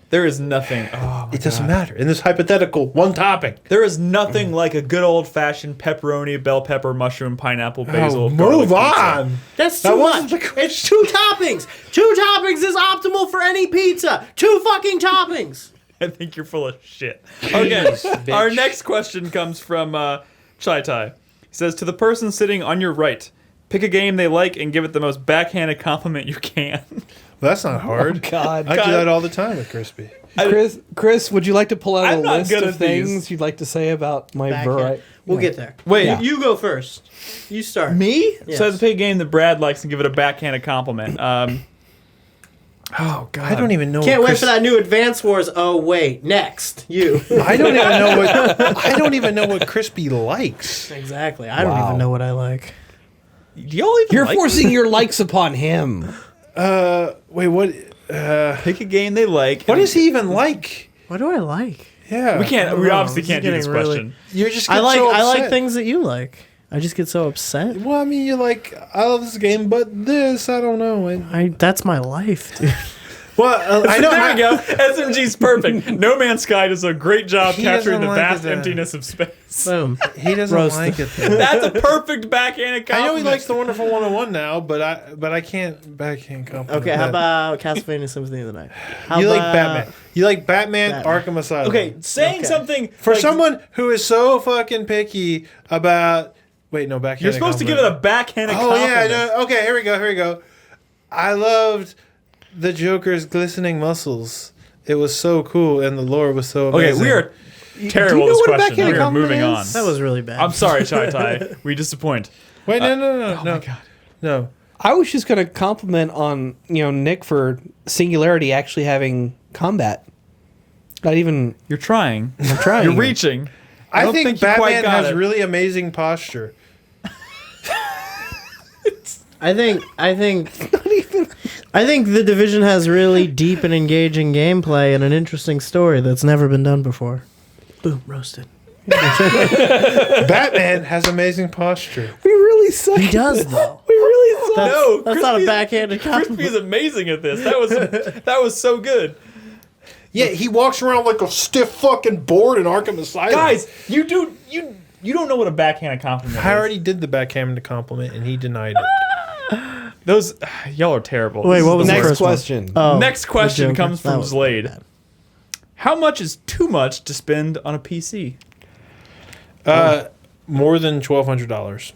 there is nothing. Oh my It doesn't God. matter. In this hypothetical, one topping. There is nothing like a good old fashioned pepperoni, bell pepper, mushroom, pineapple, basil. garlic move pizza. on. That's That too wasn't much. the question. It's 2 toppings. 2 toppings is optimal for any pizza. 2 fucking toppings. I think you're full of shit. Okay, our next question comes from Chai Tai. He says, to the person sitting on your right, pick a game they like and give it the most backhanded compliment you can. Well, that's not hard. God. I do that all the time with Crispy. Chris, would you like to pull out I'm a not list good of at these. things you'd like to say about my Backhand. variety? We'll get there. Wait, Yeah. You go first. You start. me? Yes. So I have to pick a game that Brad likes and give it a backhanded compliment. Oh, God. I don't even know. Can't what wait for that new Advance Wars. Oh wait, next you. I don't even know what. I don't even know what Crispy likes. Exactly. I don't Wow. even know what I like. Do y'all even You're like forcing your likes upon him. Wait, what? pick a game they like? What does he even like? What do I like? Yeah, We can't. We know. obviously This can't is do this getting really- question. You just. I Get like so I like upset. things that you like. I just get so upset. Well, I mean, you like. I love this game, but this, I don't know. That's my life, dude. Well, I know. There we go. SMG's perfect. No Man's Sky does a great job He capturing the doesn't like vast it, emptiness of space. Boom. He doesn't Roast like it. Though. That's a perfect backhanded I compliment. know he likes the Wonderful 101 now, but I can't backhand compliment. Okay, how that. about Castlevania Symphony of the Night? How You like about- Batman? You like Batman, Batman. Arkham Asylum? Okay, saying Okay. something For like- someone who is so fucking picky about. Wait, no, backhand. you're supposed to give it a backhanded Oh compliment. yeah, no, okay. Here we go. I loved the Joker's glistening muscles. It was so cool, and the lore was so Okay, amazing. we are terrible know at this what a question. backhanded We are compliment moving is? on. That was really bad. I'm sorry, Chai Tai. We disappoint. Wait, no, Oh my God. no. I was just going to compliment on Nick for Singularity actually having combat. Not even. You're trying. I'm trying. You're reaching. I don't think think you quite Batman got has it. really amazing posture. I think The Division has really deep and engaging gameplay and an interesting story that's never been done before. Boom, roasted. Batman has amazing posture. We really suck. He does though. We really suck. That's not a backhanded Crispy compliment. is amazing at this. That was so good. Yeah, he walks around like a stiff fucking board in Arkham Asylum. Guys, you don't know what a backhanded compliment is. I already did the backhanded compliment, and he denied it. Those y'all are terrible. Wait, what was the Next first one? question. Oh, Next question the Joker? comes That from was Zlade. bad. How much is too much to spend on a PC? More than $1,200.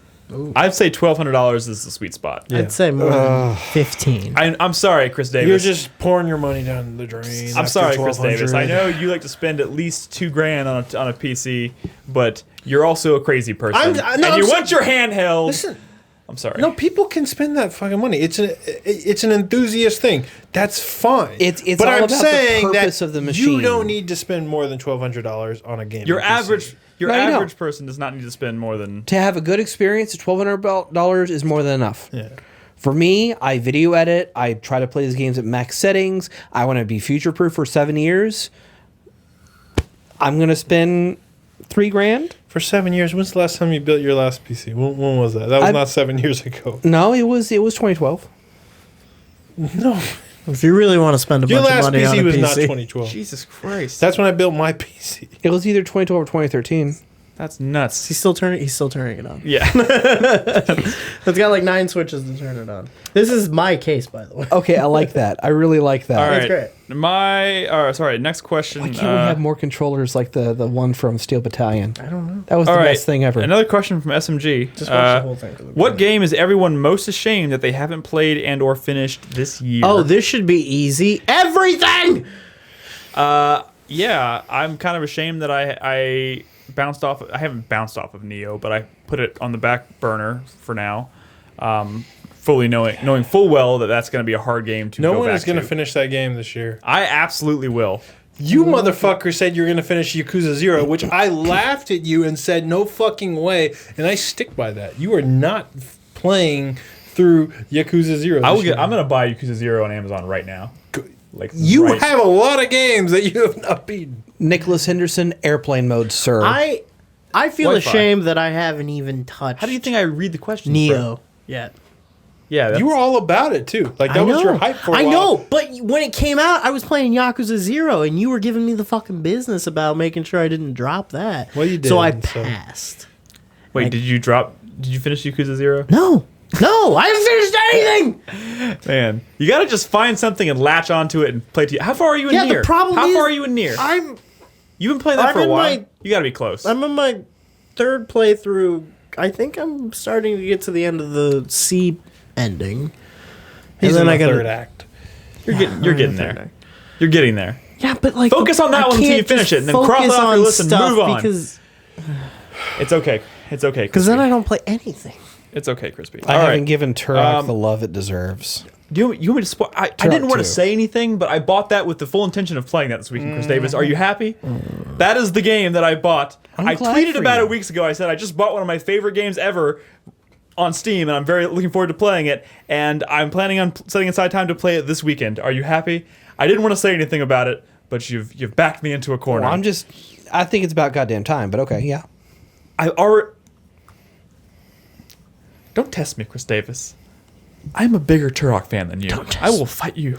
I'd say $1,200 is the sweet spot. I'd say more than 15. I'm sorry, Chris Davis. You're just pouring your money down the drain. I'm after sorry, Chris Davis. I $1,200. know you like to spend at least $2,000 on a PC, but you're also a crazy person, I'm- no, and you I'm want your handheld. Listen, I'm sorry. no, people can spend that fucking money. It's an enthusiast thing. That's fine. It's but all I'm about the saying purpose that of the machine. You don't need to spend more than $1,200 on a game. Your average No, you don't. average person does not need to spend more than. To have a good experience, $1,200 is more than enough. Yeah. For me, I video edit. I try to play these games at max settings. I want to be future proof for 7 years. I'm gonna spend $3,000. For 7 years, when's the last time you built your last PC? When was that? That was not 7 years ago. No, it was 2012. No. If you really want to spend a Your bunch of last money on PC a was PC, not 2012. Jesus Christ, That's when I built my PC. It was either 2012 or 2013. that's nuts. he's still turning it on. Yeah. It's got like 9 switches to turn it on. This is my case, by the way. Okay, I like that. I really like that. All right. That's Next question. Why can't we have more controllers like the one from Steel Battalion? I don't know. That was the All right. best thing ever. Another question from SMG. Just watch the whole thing. What game is everyone most ashamed that they haven't played and or finished this year? Oh, this should be easy. Everything! Yeah, I'm kind of ashamed that I bounced off. I haven't bounced off of Neo, but I put it on the back burner for now. Fully knowing full well that that's going to be a hard game to No go one back is going to to. finish that game this year. I absolutely will. You motherfucker said you were going to finish Yakuza 0, which I laughed at you and said no fucking way, and I stick by that. You are not playing through Yakuza 0. I'm going to buy Yakuza 0 on Amazon right now. Like You right- have a lot of games that you have not beaten. Nicholas Henderson, airplane mode, sir. I feel Wi-Fi. ashamed that I haven't even touched How do you think I read the questions? Neo yet. Yeah, that's, You were all about it too. Like that I was know. your hype for a I while. know, but when it came out, I was playing Yakuza 0, and you were giving me the fucking business about making sure I didn't drop that. Well, you So I did, so- passed. Wait, did you finish Yakuza 0? No, I haven't finished anything. Man, you got to just find something and latch onto it and play. How far are you in Yeah, Nier? the problem How is far are you in Nier? You've been playing that I'm for a in while. my- You got to be close. I'm in my 3rd playthrough. I think I'm starting to get to the end of the C ending. He's And then in I the gotta- third act. You're getting there. You're getting there. Yeah, but like Focus on that I one until you can't finish just it, and then cross focus it off your on list and stuff move on. Because It's okay. It's okay. then I don't play anything. It's okay, Crispy. I All haven't right. given Turok the love it deserves. You want me to spoil? I didn't want to 2. say anything, but I bought that with the full intention of playing that this weekend, Chris Davis. Are you happy? That is the game that I bought. I'm I glad tweeted for about you. it weeks ago. I said I just bought one of my favorite games ever on Steam, and I'm very looking forward to playing it. And I'm planning on setting aside time to play it this weekend. Are you happy? I didn't want to say anything about it, but you've backed me into a corner. Well, I think it's about goddamn time, but okay, yeah. I already. Don't test me, Chris Davis. I'm a bigger Turok fan than you. I will fight you.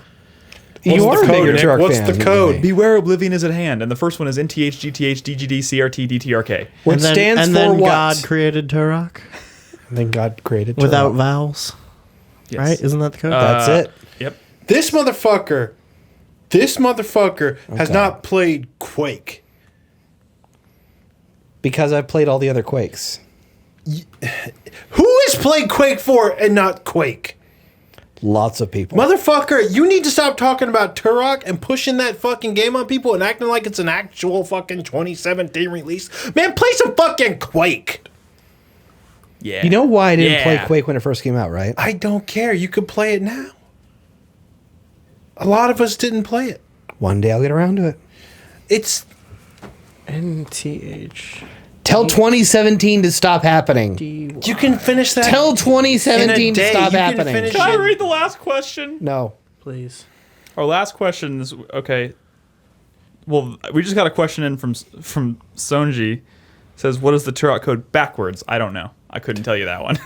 You What's are the a code, bigger Nick? Turok What's fan the than code? me. Beware, Oblivion is at hand, and the first one is NTH, GTH, DGD, CRT, DTRK. Which stands and for then what? God created Turok And then God created without Turok. vowels, Yes. right? Isn't that the code? That's it. Yep. This motherfucker has not played Quake. Because I've played all the other Quakes. Who has played Quake 4 and not Quake? Lots of people. Motherfucker, you need to stop talking about Turok and pushing that fucking game on people and acting like it's an actual fucking 2017 release. Man, play some fucking Quake. Yeah. You know why I didn't Yeah. play Quake when it first came out, right? I don't care. You could play it now. A lot of us didn't play it. One day I'll get around to it. It's NTH. Tell 2017 to stop happening. You can finish that. Tell 2017 in a to day. stop You can happening. finish Can I read the last question? No. Please. Our last question is okay. Well, we just got a question in from Sonji. It says, "What is the Turok code backwards?" I don't know. I couldn't tell you that one.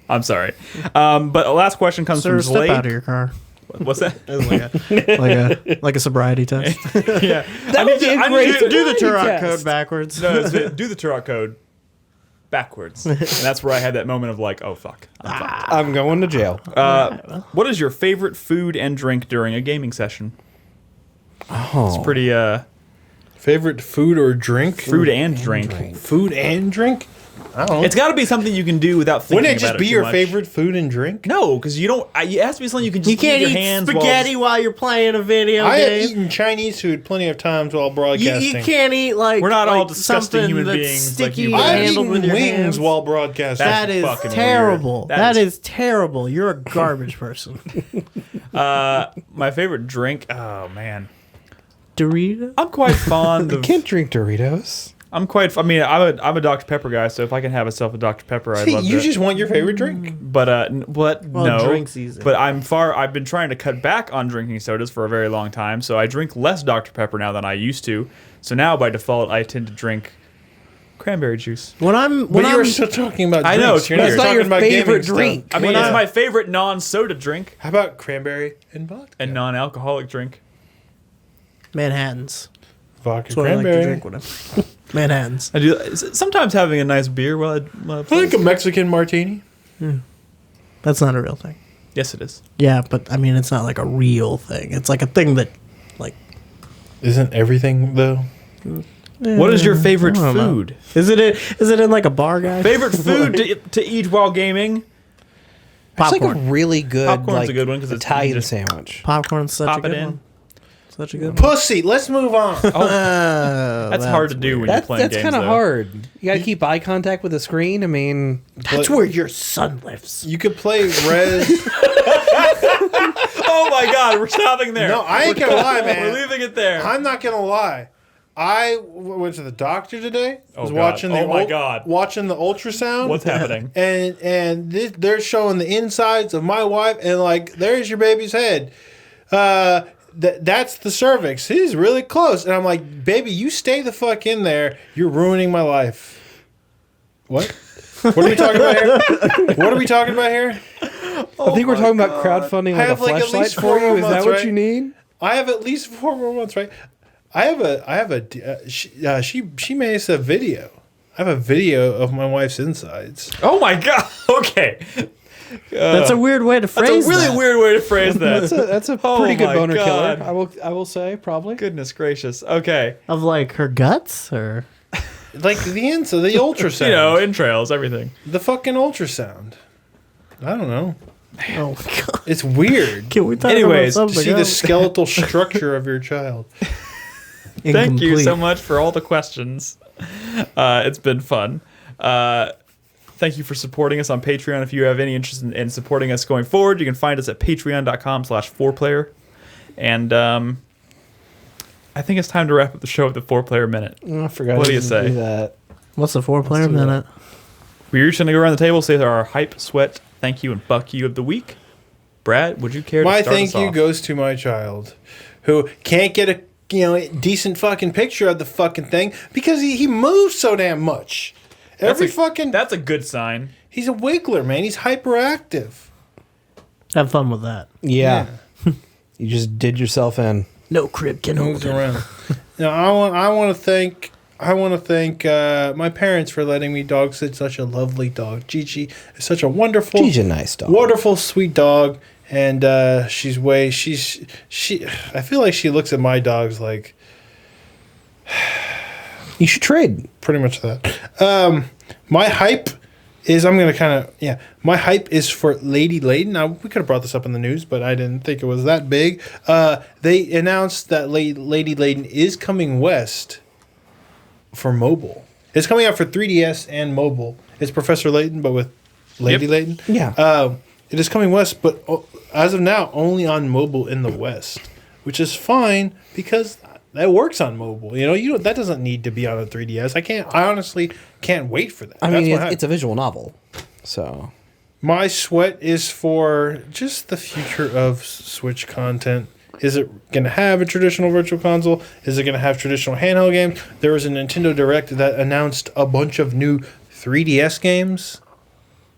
I'm sorry. But the last question comes Sir, from step Slade. out of your car. What's that? like a sobriety test. Yeah, That would be a great Do the Turok test. code backwards. No, do the Turok code backwards, and that's where I had that moment of like, oh fuck. I'm fucked. I'm going to jail. What is your favorite food and drink during a gaming session? Oh. It's pretty Favorite food or drink? food and drink. Food and drink? I don't know. It's got to be something you can do without thinking Wouldn't it about just be too your much. favorite food and drink? No, because you don't. It has to be something you can just You can't use eat your hands spaghetti while you're playing a video I have game. eaten Chinese food plenty of times while You broadcasting. can't eat like We're not all like disgusting something human that's beings like sticky you and guys. I've handled eaten with your wings hands. while broadcasting. That is fucking terrible. weird. That is terrible. You're a garbage person. My favorite drink. Oh man, Dorito? I'm quite fond You of. can't drink Doritos. I'm a Dr Pepper guy, so if I can have myself a Dr Pepper, I'd love you that. just want your favorite drink? But no. drink season. But I've been trying to cut back on drinking sodas for a very long time, so I drink less Dr Pepper now than I used to. So now by default, I tend to drink cranberry juice. But you were still talking about drinks. I know, it's You're not weird. That's not talking your about favorite gaming stuff. drink. I mean, Yeah. it's my favorite non-soda drink How about cranberry and vodka? and non-alcoholic drink. Manhattans. Vodka That's what I like to cranberry. drink with it. Manhattans. I do sometimes having a nice beer while I I think a Mexican martini. That's not a real thing. Yes, it is. Yeah, but I mean, it's not like a real thing. It's like a thing that, like, Isn't everything though? What is your favorite I don't know. food? Is it in like a bar, guy? Favorite food to eat while gaming? It's like a Popcorn. really good, Popcorn's like, a good one 'cause it's Italian just- sandwich. Popcorn's such Pop a it good in. one. Such a good one. Pussy. Let's move on. That's hard to do when you're That's playing games. kind of though. hard. You got to keep eye contact with the screen. I mean, That's where your son lives. You could play Res. Oh my God, we're stopping there. No, I ain't gonna lie, man. We're leaving it there. I'm not gonna lie. I went to the doctor today. Was God. watching the Oh my God. watching the ultrasound. What's happening? And they're showing the insides of my wife, and like, there's your baby's head. That's the cervix. He's really close, and I'm like, baby, you stay the fuck in there. You're ruining my life. What? What are we talking about here? What are we talking about here? I think we're talking about crowdfunding I like a have, like, at flashlight least for 4 you. more Is that months, what right? you need? I have at least 4 more months, right? She made us a video. I have a video of my wife's insides. Oh my God. Okay. That's a weird way to phrase That's a really that. weird way to phrase that. That's a Oh pretty good my boner God. killer. I will say probably. Goodness gracious. Okay. Of like her guts, or Like the inside, the ultrasound. You know, entrails, everything. The fucking ultrasound. I don't know. oh my god, It's weird. can we talk Anyways, about To something see the else? skeletal structure of your child. Thank you Incomplete. so much for all the questions. It's been fun. Thank you for supporting us on Patreon. If you have any interest in supporting us going forward, you can find us at patreon.com/4player. And I think it's time to wrap up the show with the 4-player minute. Oh, I forgot. What do to you say? do that. What's the 4-player do that. minute? We're each going to go around the table, say our hype, sweat, thank you, and buck you of the week. Brad, would you care to My start thank us you off? goes to my child, who can't get a decent fucking picture of the fucking thing because he moves so damn much. That's a good sign. He's a wiggler, man. He's hyperactive. Have fun with that. Yeah. You just did yourself in. No crib can hold Moves him. around. Now I want to thank my parents for letting me dog sit such a lovely dog. Gigi is such a wonderful, She's a nice dog. wonderful, sweet dog, and I feel like she looks at my dogs like You should trade. pretty much that. My hype is my hype is for Lady Layden. Now, we could have brought this up in the news, but I didn't think it was that big. They announced that Lady Layden is coming west for mobile. It's coming out for 3DS and mobile. It's Professor Layton, but with Lady Layton. Yeah. It is coming west, but as of now, only on mobile in the West, which is fine because that works on mobile. You know, that doesn't need to be on a 3DS. I honestly can't wait for that. I mean, That's what it's a visual novel, so. My sweat is for just the future of Switch content. Is it going to have a traditional virtual console? Is it going to have traditional handheld games? There was a Nintendo Direct that announced a bunch of new 3DS games.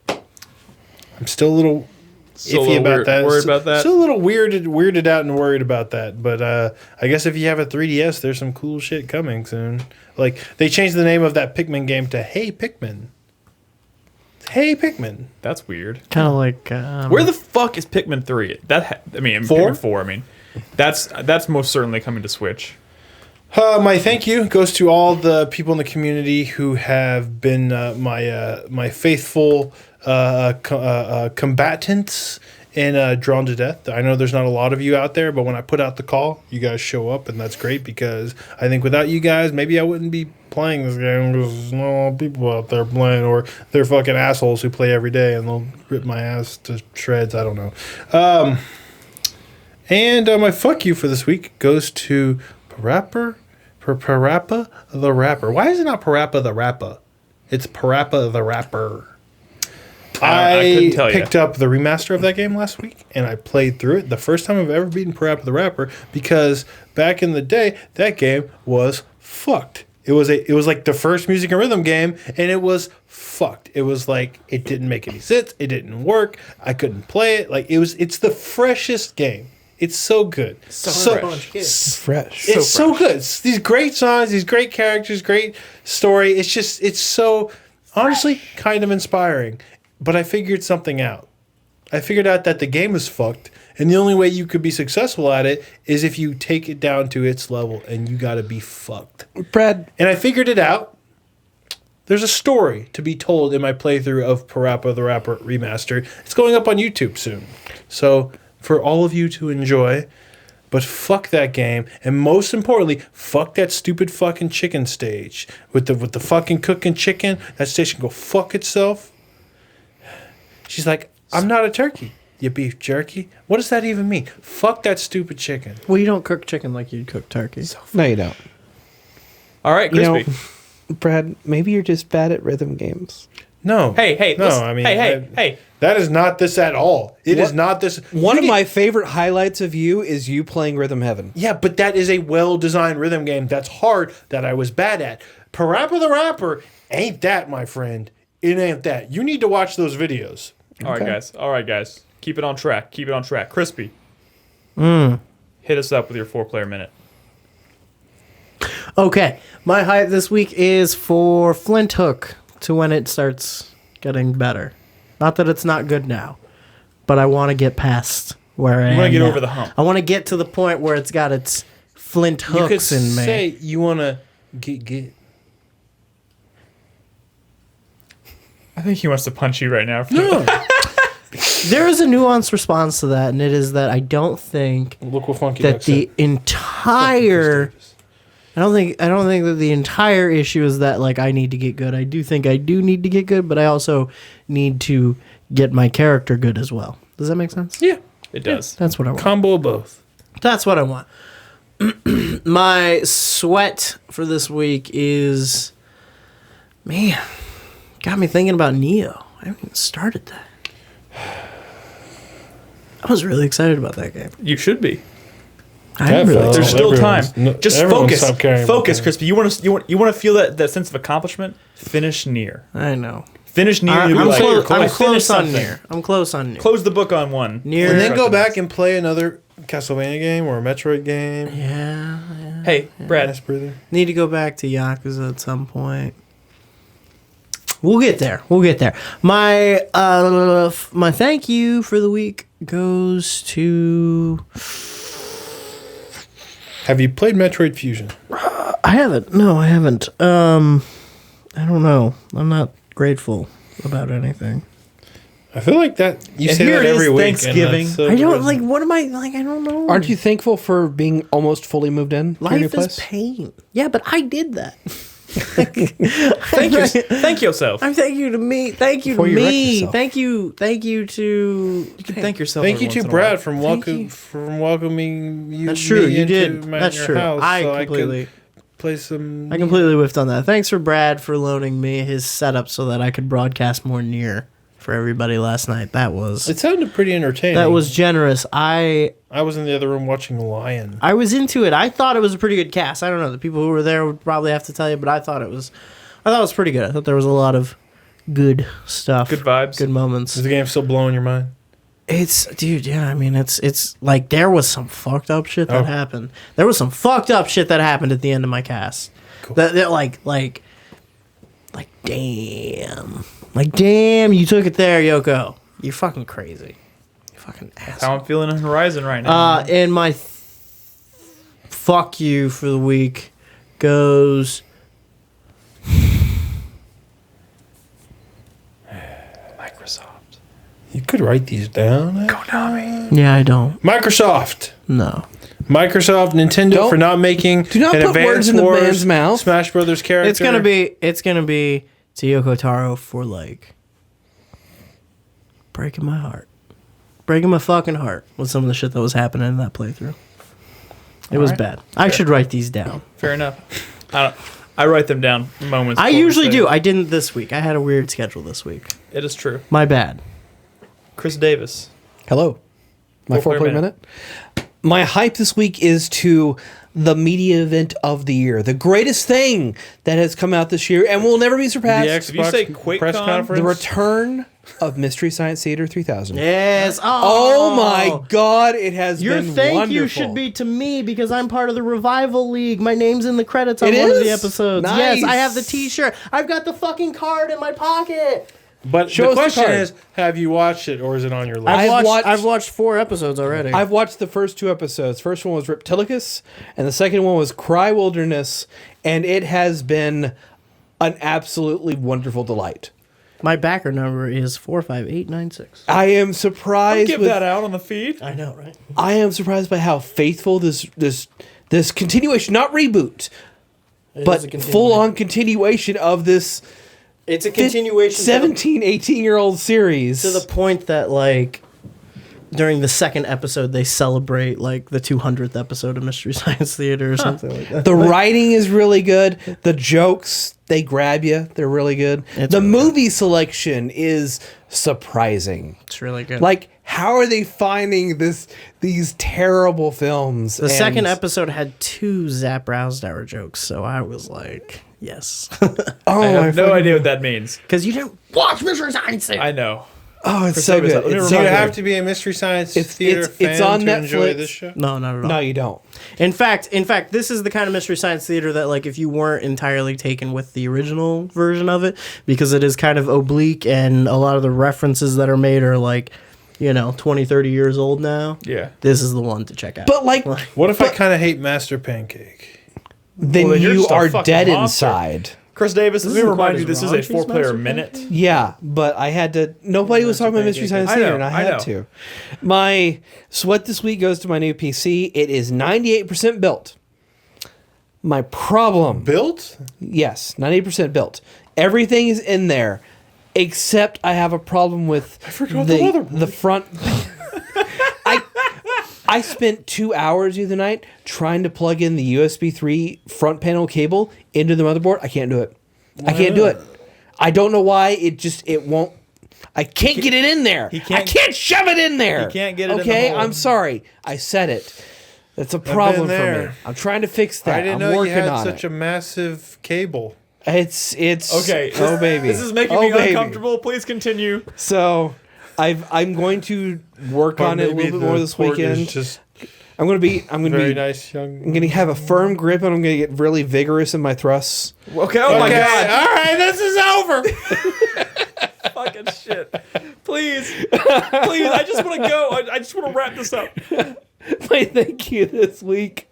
I'm still a little iffy about that. Worried about that? Still a little weirded out and worried about that. But I guess if you have a 3DS, there's some cool shit coming soon. Like, they changed the name of that Pikmin game to Hey Pikmin. Hey Pikmin. That's weird. Kind of like Where the fuck is Pikmin 3? Pikmin 4. I mean, that's most certainly coming to Switch. My thank you goes to all the people in the community who have been my faithful combatants in Drawn to Death. I know there's not a lot of you out there, but when I put out the call, you guys show up, and that's great because I think without you guys, maybe I wouldn't be playing this game because there's no people out there playing, or they're fucking assholes who play every day and they'll rip my ass to shreds. I don't know. And my fuck you for this week goes to Parappa the Rapper. Why is it not Parappa the Rapper? It's Parappa the Rapper. I couldn't tell picked up the remaster of that game last week, and I played through it. The first time I've ever beaten Parappa the Rapper, because back in the day, that game was fucked. It was like the first music and rhythm game, and it was fucked. It was like it didn't make any sense. It didn't work. I couldn't play it. Like it's the freshest game. It's so good. fresh. Fresh. It's so good. It's these great songs, these great characters, great story. It's so honestly kind of inspiring. But I figured something out. I figured out that the game is fucked, and the only way you could be successful at it is if you take it down to its level, and you got to be fucked. Brad. And I figured it out. There's a story to be told in my playthrough of Parappa the Rapper Remastered. It's going up on YouTube soon. So for all of you to enjoy, but fuck that game, and most importantly, fuck that stupid fucking chicken stage with the fucking cooking chicken. That stage can go fuck itself. She's like, I'm not a turkey, you beef jerky. What does that even mean? Fuck that stupid chicken. Well, you don't cook chicken like you'd cook turkey. No, you don't. All right, Crispy. Brad, maybe you're just bad at rhythm games. No. Hey, no. listen. I mean, hey. That is not this at all. It is not this. One of my favorite highlights of you is you playing Rhythm Heaven. Yeah, but that is a well-designed rhythm game that's hard that I was bad at. Parappa the Rapper ain't that, my friend. It ain't that. You need to watch those videos. All right, guys. Keep it on track. Crispy. Hit us up with your 4-player minute. Okay, my hype this week is for Flinthook to when it starts getting better. Not that it's not good now, but I want to get past where I am. You want to get now. over the hump. I want to get to the point where it's got its flint You could hooks in me. say you want to get. I think he wants to punch you right now. No. There is a nuanced response to that, and it is that I don't think Look what Funky that Duck the said. entire I don't think that the entire issue is that like I need to get good. I do think I do need to get good, but I also need to get my character good as well. Does that make sense? Yeah, It does. That's what I want. combo of both. That's what I want. My sweat for this week is, man, got me thinking about Neo. I haven't even started that. I was really excited about that game. You should be. I'm really There's still time. Just focus. Stop caring about Focus, that. Crispy. You want to feel that sense of accomplishment? Finish Nier. I know. Finish Nier. I'm You'll be like, close. I I'm finished close on something. Nier. I'm close on Nier. Close the book on one. Nier. And then go back and play another Castlevania game or a Metroid game. Yeah. Hey, Brad. Nice breather. Need to go back to Yakuza at some point. We'll get there. My my thank you for the week goes to. Have you played Metroid Fusion? I haven't. No, I haven't. I don't know. I'm not grateful about anything. I feel like that you And say here that it every is, week. Thanksgiving. And that's so I don't depressing. like. What am I like? I don't know. Aren't you thankful for being almost fully moved in? to your new Life is place? pain. Yeah, but I did that. Thank yourself. I'm thank you to me. Thank you to Before you wreck me. yourself. Thank you to. You can thank yourself. Thank every you to once in a Brad while. from welcoming you. That's true. me You into did. That's your true. House I so completely. I could play some. I completely whiffed on that. Thanks for Brad for loaning me his setup so that I could broadcast more near for everybody last night. That was It sounded pretty entertaining. generous. I was in the other room watching Lion. was into it. I thought it was a pretty good cast. I don't know. The people who were there would probably have to tell you, but I thought it was pretty good. I thought there was a lot of good stuff. Good vibes. Good moments. Is the game still blowing your mind? Dude, yeah, I mean, it's like there was some fucked up shit that Oh. happened. There was some fucked up shit that happened at the end of my cast. Cool. That damn, you took it there, Yoko. You're fucking crazy. You fucking asshole. How I'm feeling on Horizon right now. And my fuck you for the week goes. Microsoft. You could write these down. Konami. Yeah, I don't. Microsoft. No. Microsoft, Nintendo Don't- for not making do not an put Advance words in the Wars man's mouth. Smash Brothers character. It's gonna be to Yoko Taro for like breaking my heart. Breaking my fucking heart with some of the shit that was happening in that playthrough. It was Alright. bad. I should write these down. Fair enough. I write them down moments. I before we usually say do. it. I didn't this week. I had a weird schedule this week. It is true. My bad. Chris Davis. Hello. My 4 Player 4 Player minute. My hype this week is to the media event of the year. The greatest thing that has come out this year and will never be the surpassed. Xbox If you say QuakeCon, press conference. The return of Mystery Science Theater 3000. Yes. Oh my God, it has Your been thank wonderful. you should be to me because I'm part of the Revival League. My name's in the credits on It one of the is? episodes. Nice. Yes, I have the T-shirt. I've got the fucking card in my pocket. But Show the us the question card. is, have you watched it or is it on your list? I've watched 4 episodes already. I've watched the first 2 episodes. First one was Reptilicus, and the second one was Cry Wilderness, and it has been an absolutely wonderful delight. My backer number is 45896. I am surprised. Give that out on the feed. I know, right? I am surprised by how faithful this continuation, not reboot, but full on continuation of this It's a continuation 17, 18-year-old series. to the point that like during the second episode they celebrate like the 200th episode of Mystery Science Theater or something like that. The writing is really good. The jokes, they grab you. They're really good. It's The really movie selection is surprising. It's really good. Like, how are they finding these terrible films? The second episode had 2 Zap Browsdower jokes, so I was like, yes. Oh, I have no fucking- idea what that means. Because you didn't watch Mystery Science Theater. I know. Oh, it's Chris so Davis, good. let me It's Do so you good. have to be a Mystery Science It's- Theater it's- fan it's on to enjoy Netflix. this show? No, not at all. No, you don't. In fact, this is the kind of Mystery Science Theater that, like, if you weren't entirely taken with the original version of it, because it is kind of oblique and a lot of the references that are made are, like, 20, 30 years old now. Yeah. This is the one to check out. But, like, What if I kind of hate Master Pancake? then Well, then you're you just a are fucking dead monster. inside. Chris Davis, let me isn't remind quite you, as this is a raunchy as 4-player Master minute. Yeah, but I had to. Nobody was talking about Mystery Science I Theater, know, and I I had know. to. My sweat this week goes to my new PC. It is 98% built. My problem, Built? yes, 98% built. Everything is in there, except I have a problem with forgot the motherboard. the front. I spent 2 hours the other night trying to plug in the USB 3 front panel cable into the motherboard. I can't do it. I can't do it. I don't know why. It won't. I can't get it in there. I can't- can't shove it in there. He can't get it in the Okay, hole. I'm sorry. I said it. That's a problem for there. me. I'm trying to fix that. I didn't I'm know you working had on such it. a massive cable. It's Okay. Oh baby. This is making Oh, me baby. uncomfortable. Please continue. So, I'm going to work on it a little bit more this port is weekend. Just I'm going to very be nice, I'm young. going to have a firm grip and I'm going to get really vigorous in my thrusts. Okay, oh my Okay, God. all right, this is over. Fucking shit. Please. Please, I just want to go. I just want to wrap this up. My thank you this week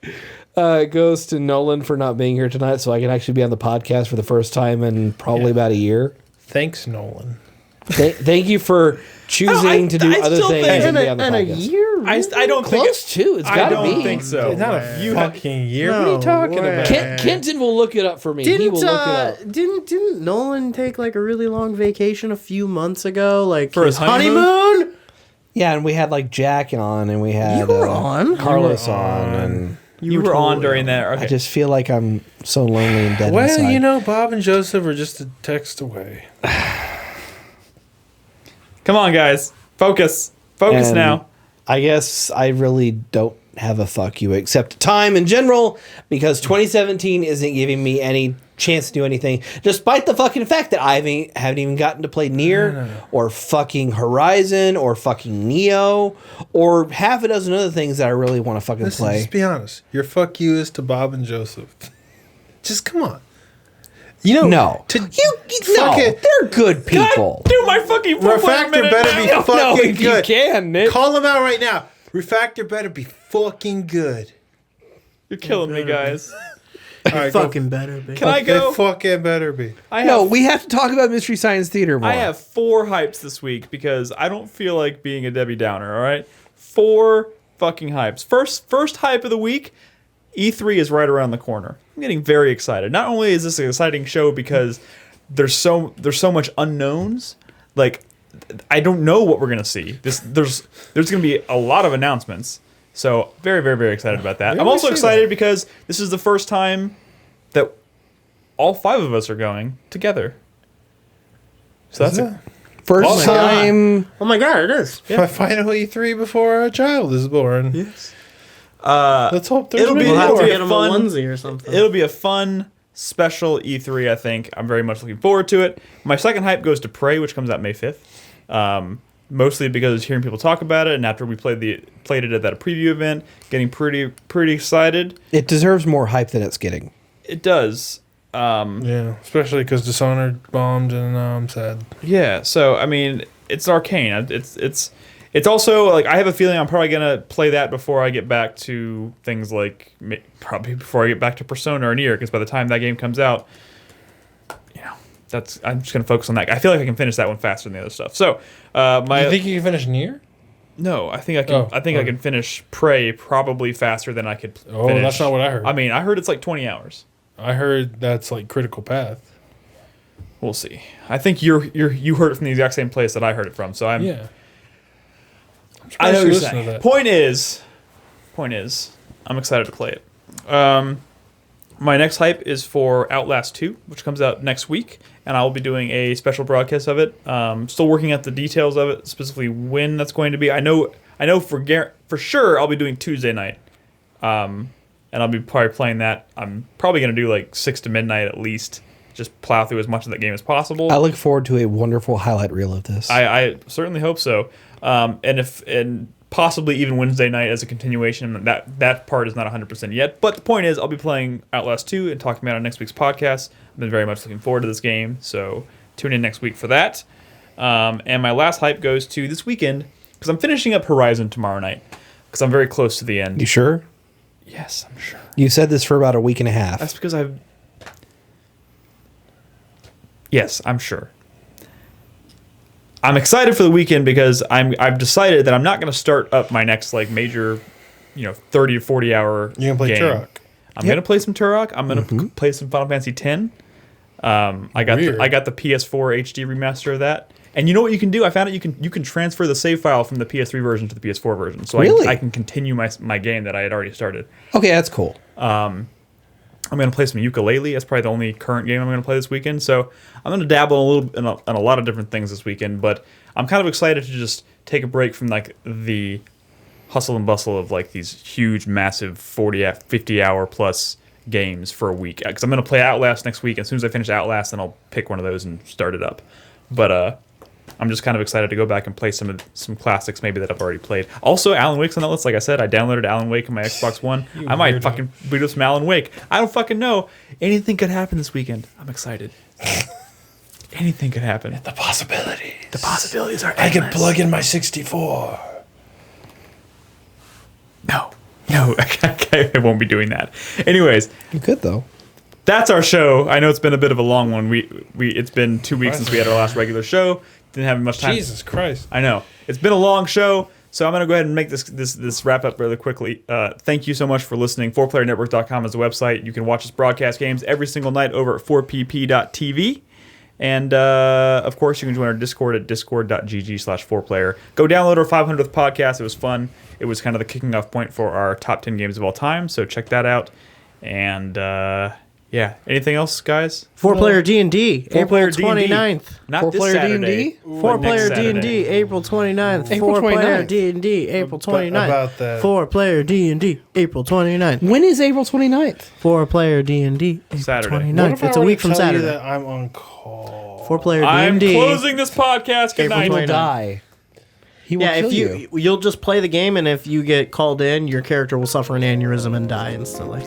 goes to Nolan for not being here tonight so I can actually be on the podcast for the first time in probably about a year. Thanks, Nolan. Thank you for choosing to do I other still things think- and be on the in a podcast. year? I don't think Close to. It's I got to don't be. think so. Not a You have- fucking year. No what are you talking way. about? Kenton will look it up for me. He will look it up. Didn't Nolan take like a really long vacation a few months ago? Like For his honeymoon? Yeah, and we had like Jack on, and we had You were on. Carlos on, and You were on during that. Okay. I just feel like I'm so lonely and dead Well, inside. you know, Bob and Joseph are just a text away. Come on, guys. Focus. Focus And now. I guess I really don't have a fuck you except time in general because 2017 isn't giving me any chance to do anything, despite the fucking fact that I haven't even gotten to play Nier or fucking Horizon or fucking Neo or half a dozen other things that I really want to fucking Listen, play. just be honest. Your fuck you is to Bob and Joseph. Just come on. You know, No, to no, fucking they're good people. Do my fucking 4-player Refactor minute better be now. fucking if good. you can, Nick. Call them out right now. Refactor better be fucking good. You're killing me, guys. All right, Fucking better, bitch. Can I go? It fucking better be. No, we have to talk about Mystery Science Theater more. I have 4 hypes this week because I don't feel like being a Debbie Downer, all right? 4 fucking hypes. First hype of the week, E3 is right around the corner. I'm getting very excited. Not only is this an exciting show because there's so much unknowns, like I don't know what we're going to see. There's going to be a lot of announcements. So, very, very, very excited about that. I'm also excited because this is the first time that all 5 of us are going together. So that's a, First Oh my time. Oh my god, it is. My final E3 before a child is born. yes. Let's hope there's it'll be- many We'll have it'll to more. be get him fun- a onesie or something. It'll be a fun, special E3, I think. I'm very much looking forward to it. My second hype goes to Prey, which comes out May 5th. Mostly because hearing people talk about it, and after we played it at that preview event, getting pretty excited. It deserves more hype than it's getting. It does. Yeah, especially because Dishonored bombed, and now I'm sad. Yeah, so I mean, it's Arcane. It's also like I have a feeling I'm probably gonna play that before I get back to things like probably before I get back to Persona or Nier, because by the time that game comes out, you know, I'm just gonna focus on that. I feel like I can finish that one faster than the other stuff. So You think you can finish Nier? no, I think I can. Oh, I think I okay. can finish Prey probably faster than I could. Oh, finish. that's not what I heard. I mean, I heard it's like 20 hours. I heard that's like critical path. We'll see. I think you heard it from the exact same place that I heard it from. So I'm. Yeah. I know what you you're listen to saying. that. Point is, I'm excited to play it. My next hype is for Outlast 2, which comes out next week, and I will be doing a special broadcast of it. Still working out the details of it, specifically when that's going to be. I know for sure I'll be doing Tuesday night, and I'll be probably playing that. I'm probably going to do like 6 to midnight at least, just plow through as much of that game as possible. I look forward to a wonderful highlight reel of this. I certainly hope so. And possibly even Wednesday night as a continuation. That part is not 100% yet. But the point is, I'll be playing Outlast 2 and talking about it on next week's podcast. I've been very much looking forward to this game, so tune in next week for that. And my last hype goes to this weekend, because I'm finishing up Horizon tomorrow night, because I'm very close to the end. You sure? Yes, I'm sure. You said this for about a week and a half. That's because I've... Yes, I'm sure. I'm excited for the weekend because I've decided that I'm not going to start up my next like major, 30 or 40 hour You're gonna play game. Turok. I'm going to play some Turok. I'm going to play some Final Fantasy X. I got the PS4 HD remaster of that. And you know what you can do? I found out you can transfer the save file from the PS3 version to the PS4 version. So Really? I can continue my game that I had already started. Okay, that's cool. I'm going to play some ukulele. That's probably the only current game I'm going to play this weekend. So I'm going to dabble in a lot of different things this weekend. But I'm kind of excited to just take a break from like the hustle and bustle of like these huge, massive 40, 50 hour plus games for a week. Because I'm going to play Outlast next week. As soon as I finish Outlast, then I'll pick one of those and start it up. But I'm just kind of excited to go back and play some classics maybe that I've already played. Also, Alan Wake's on that list. Like I said, I downloaded Alan Wake on my Xbox One. I might fucking boot up some Alan Wake. I don't fucking know. Anything could happen this weekend. I'm excited. Anything could happen. The possibilities. The possibilities are I endless. could plug in my 64. No, I won't be doing that. Anyways, You could though. that's our show. I know it's been a bit of a long one. It's been 2 weeks since we had our last regular show. didn't have much time. Jesus Christ. I know. It's been a long show, so I'm going to go ahead and make this wrap up really quickly. Thank you so much for listening. 4playernetwork.com is the website. You can watch us broadcast games every single night over at 4pp.tv. And, of course, you can join our Discord at discord.gg/4player. Go download our 500th podcast. It was fun. It was kind of the kicking off point for our top 10 games of all time, so check that out. And, yeah. Anything else, guys? 4-player D&D, April 4-player D&D. 29th. Not this 4-player Saturday. D&D? but 4-player next Saturday. D&D, April 29th. April 4-player 29th. D&D, April 29th. About that. 4-player D&D, April 29th. When is April 29th? 4-player D&D, April Saturday. 29th. What if I It's a were to week from tell you Saturday. that I'm on call? 4-player I'm D&D. closing this podcast. Good April night. He will 29th. die. He will Yeah, kill if you'll just play the game, and if you get called in, your character will suffer an aneurysm and die instantly.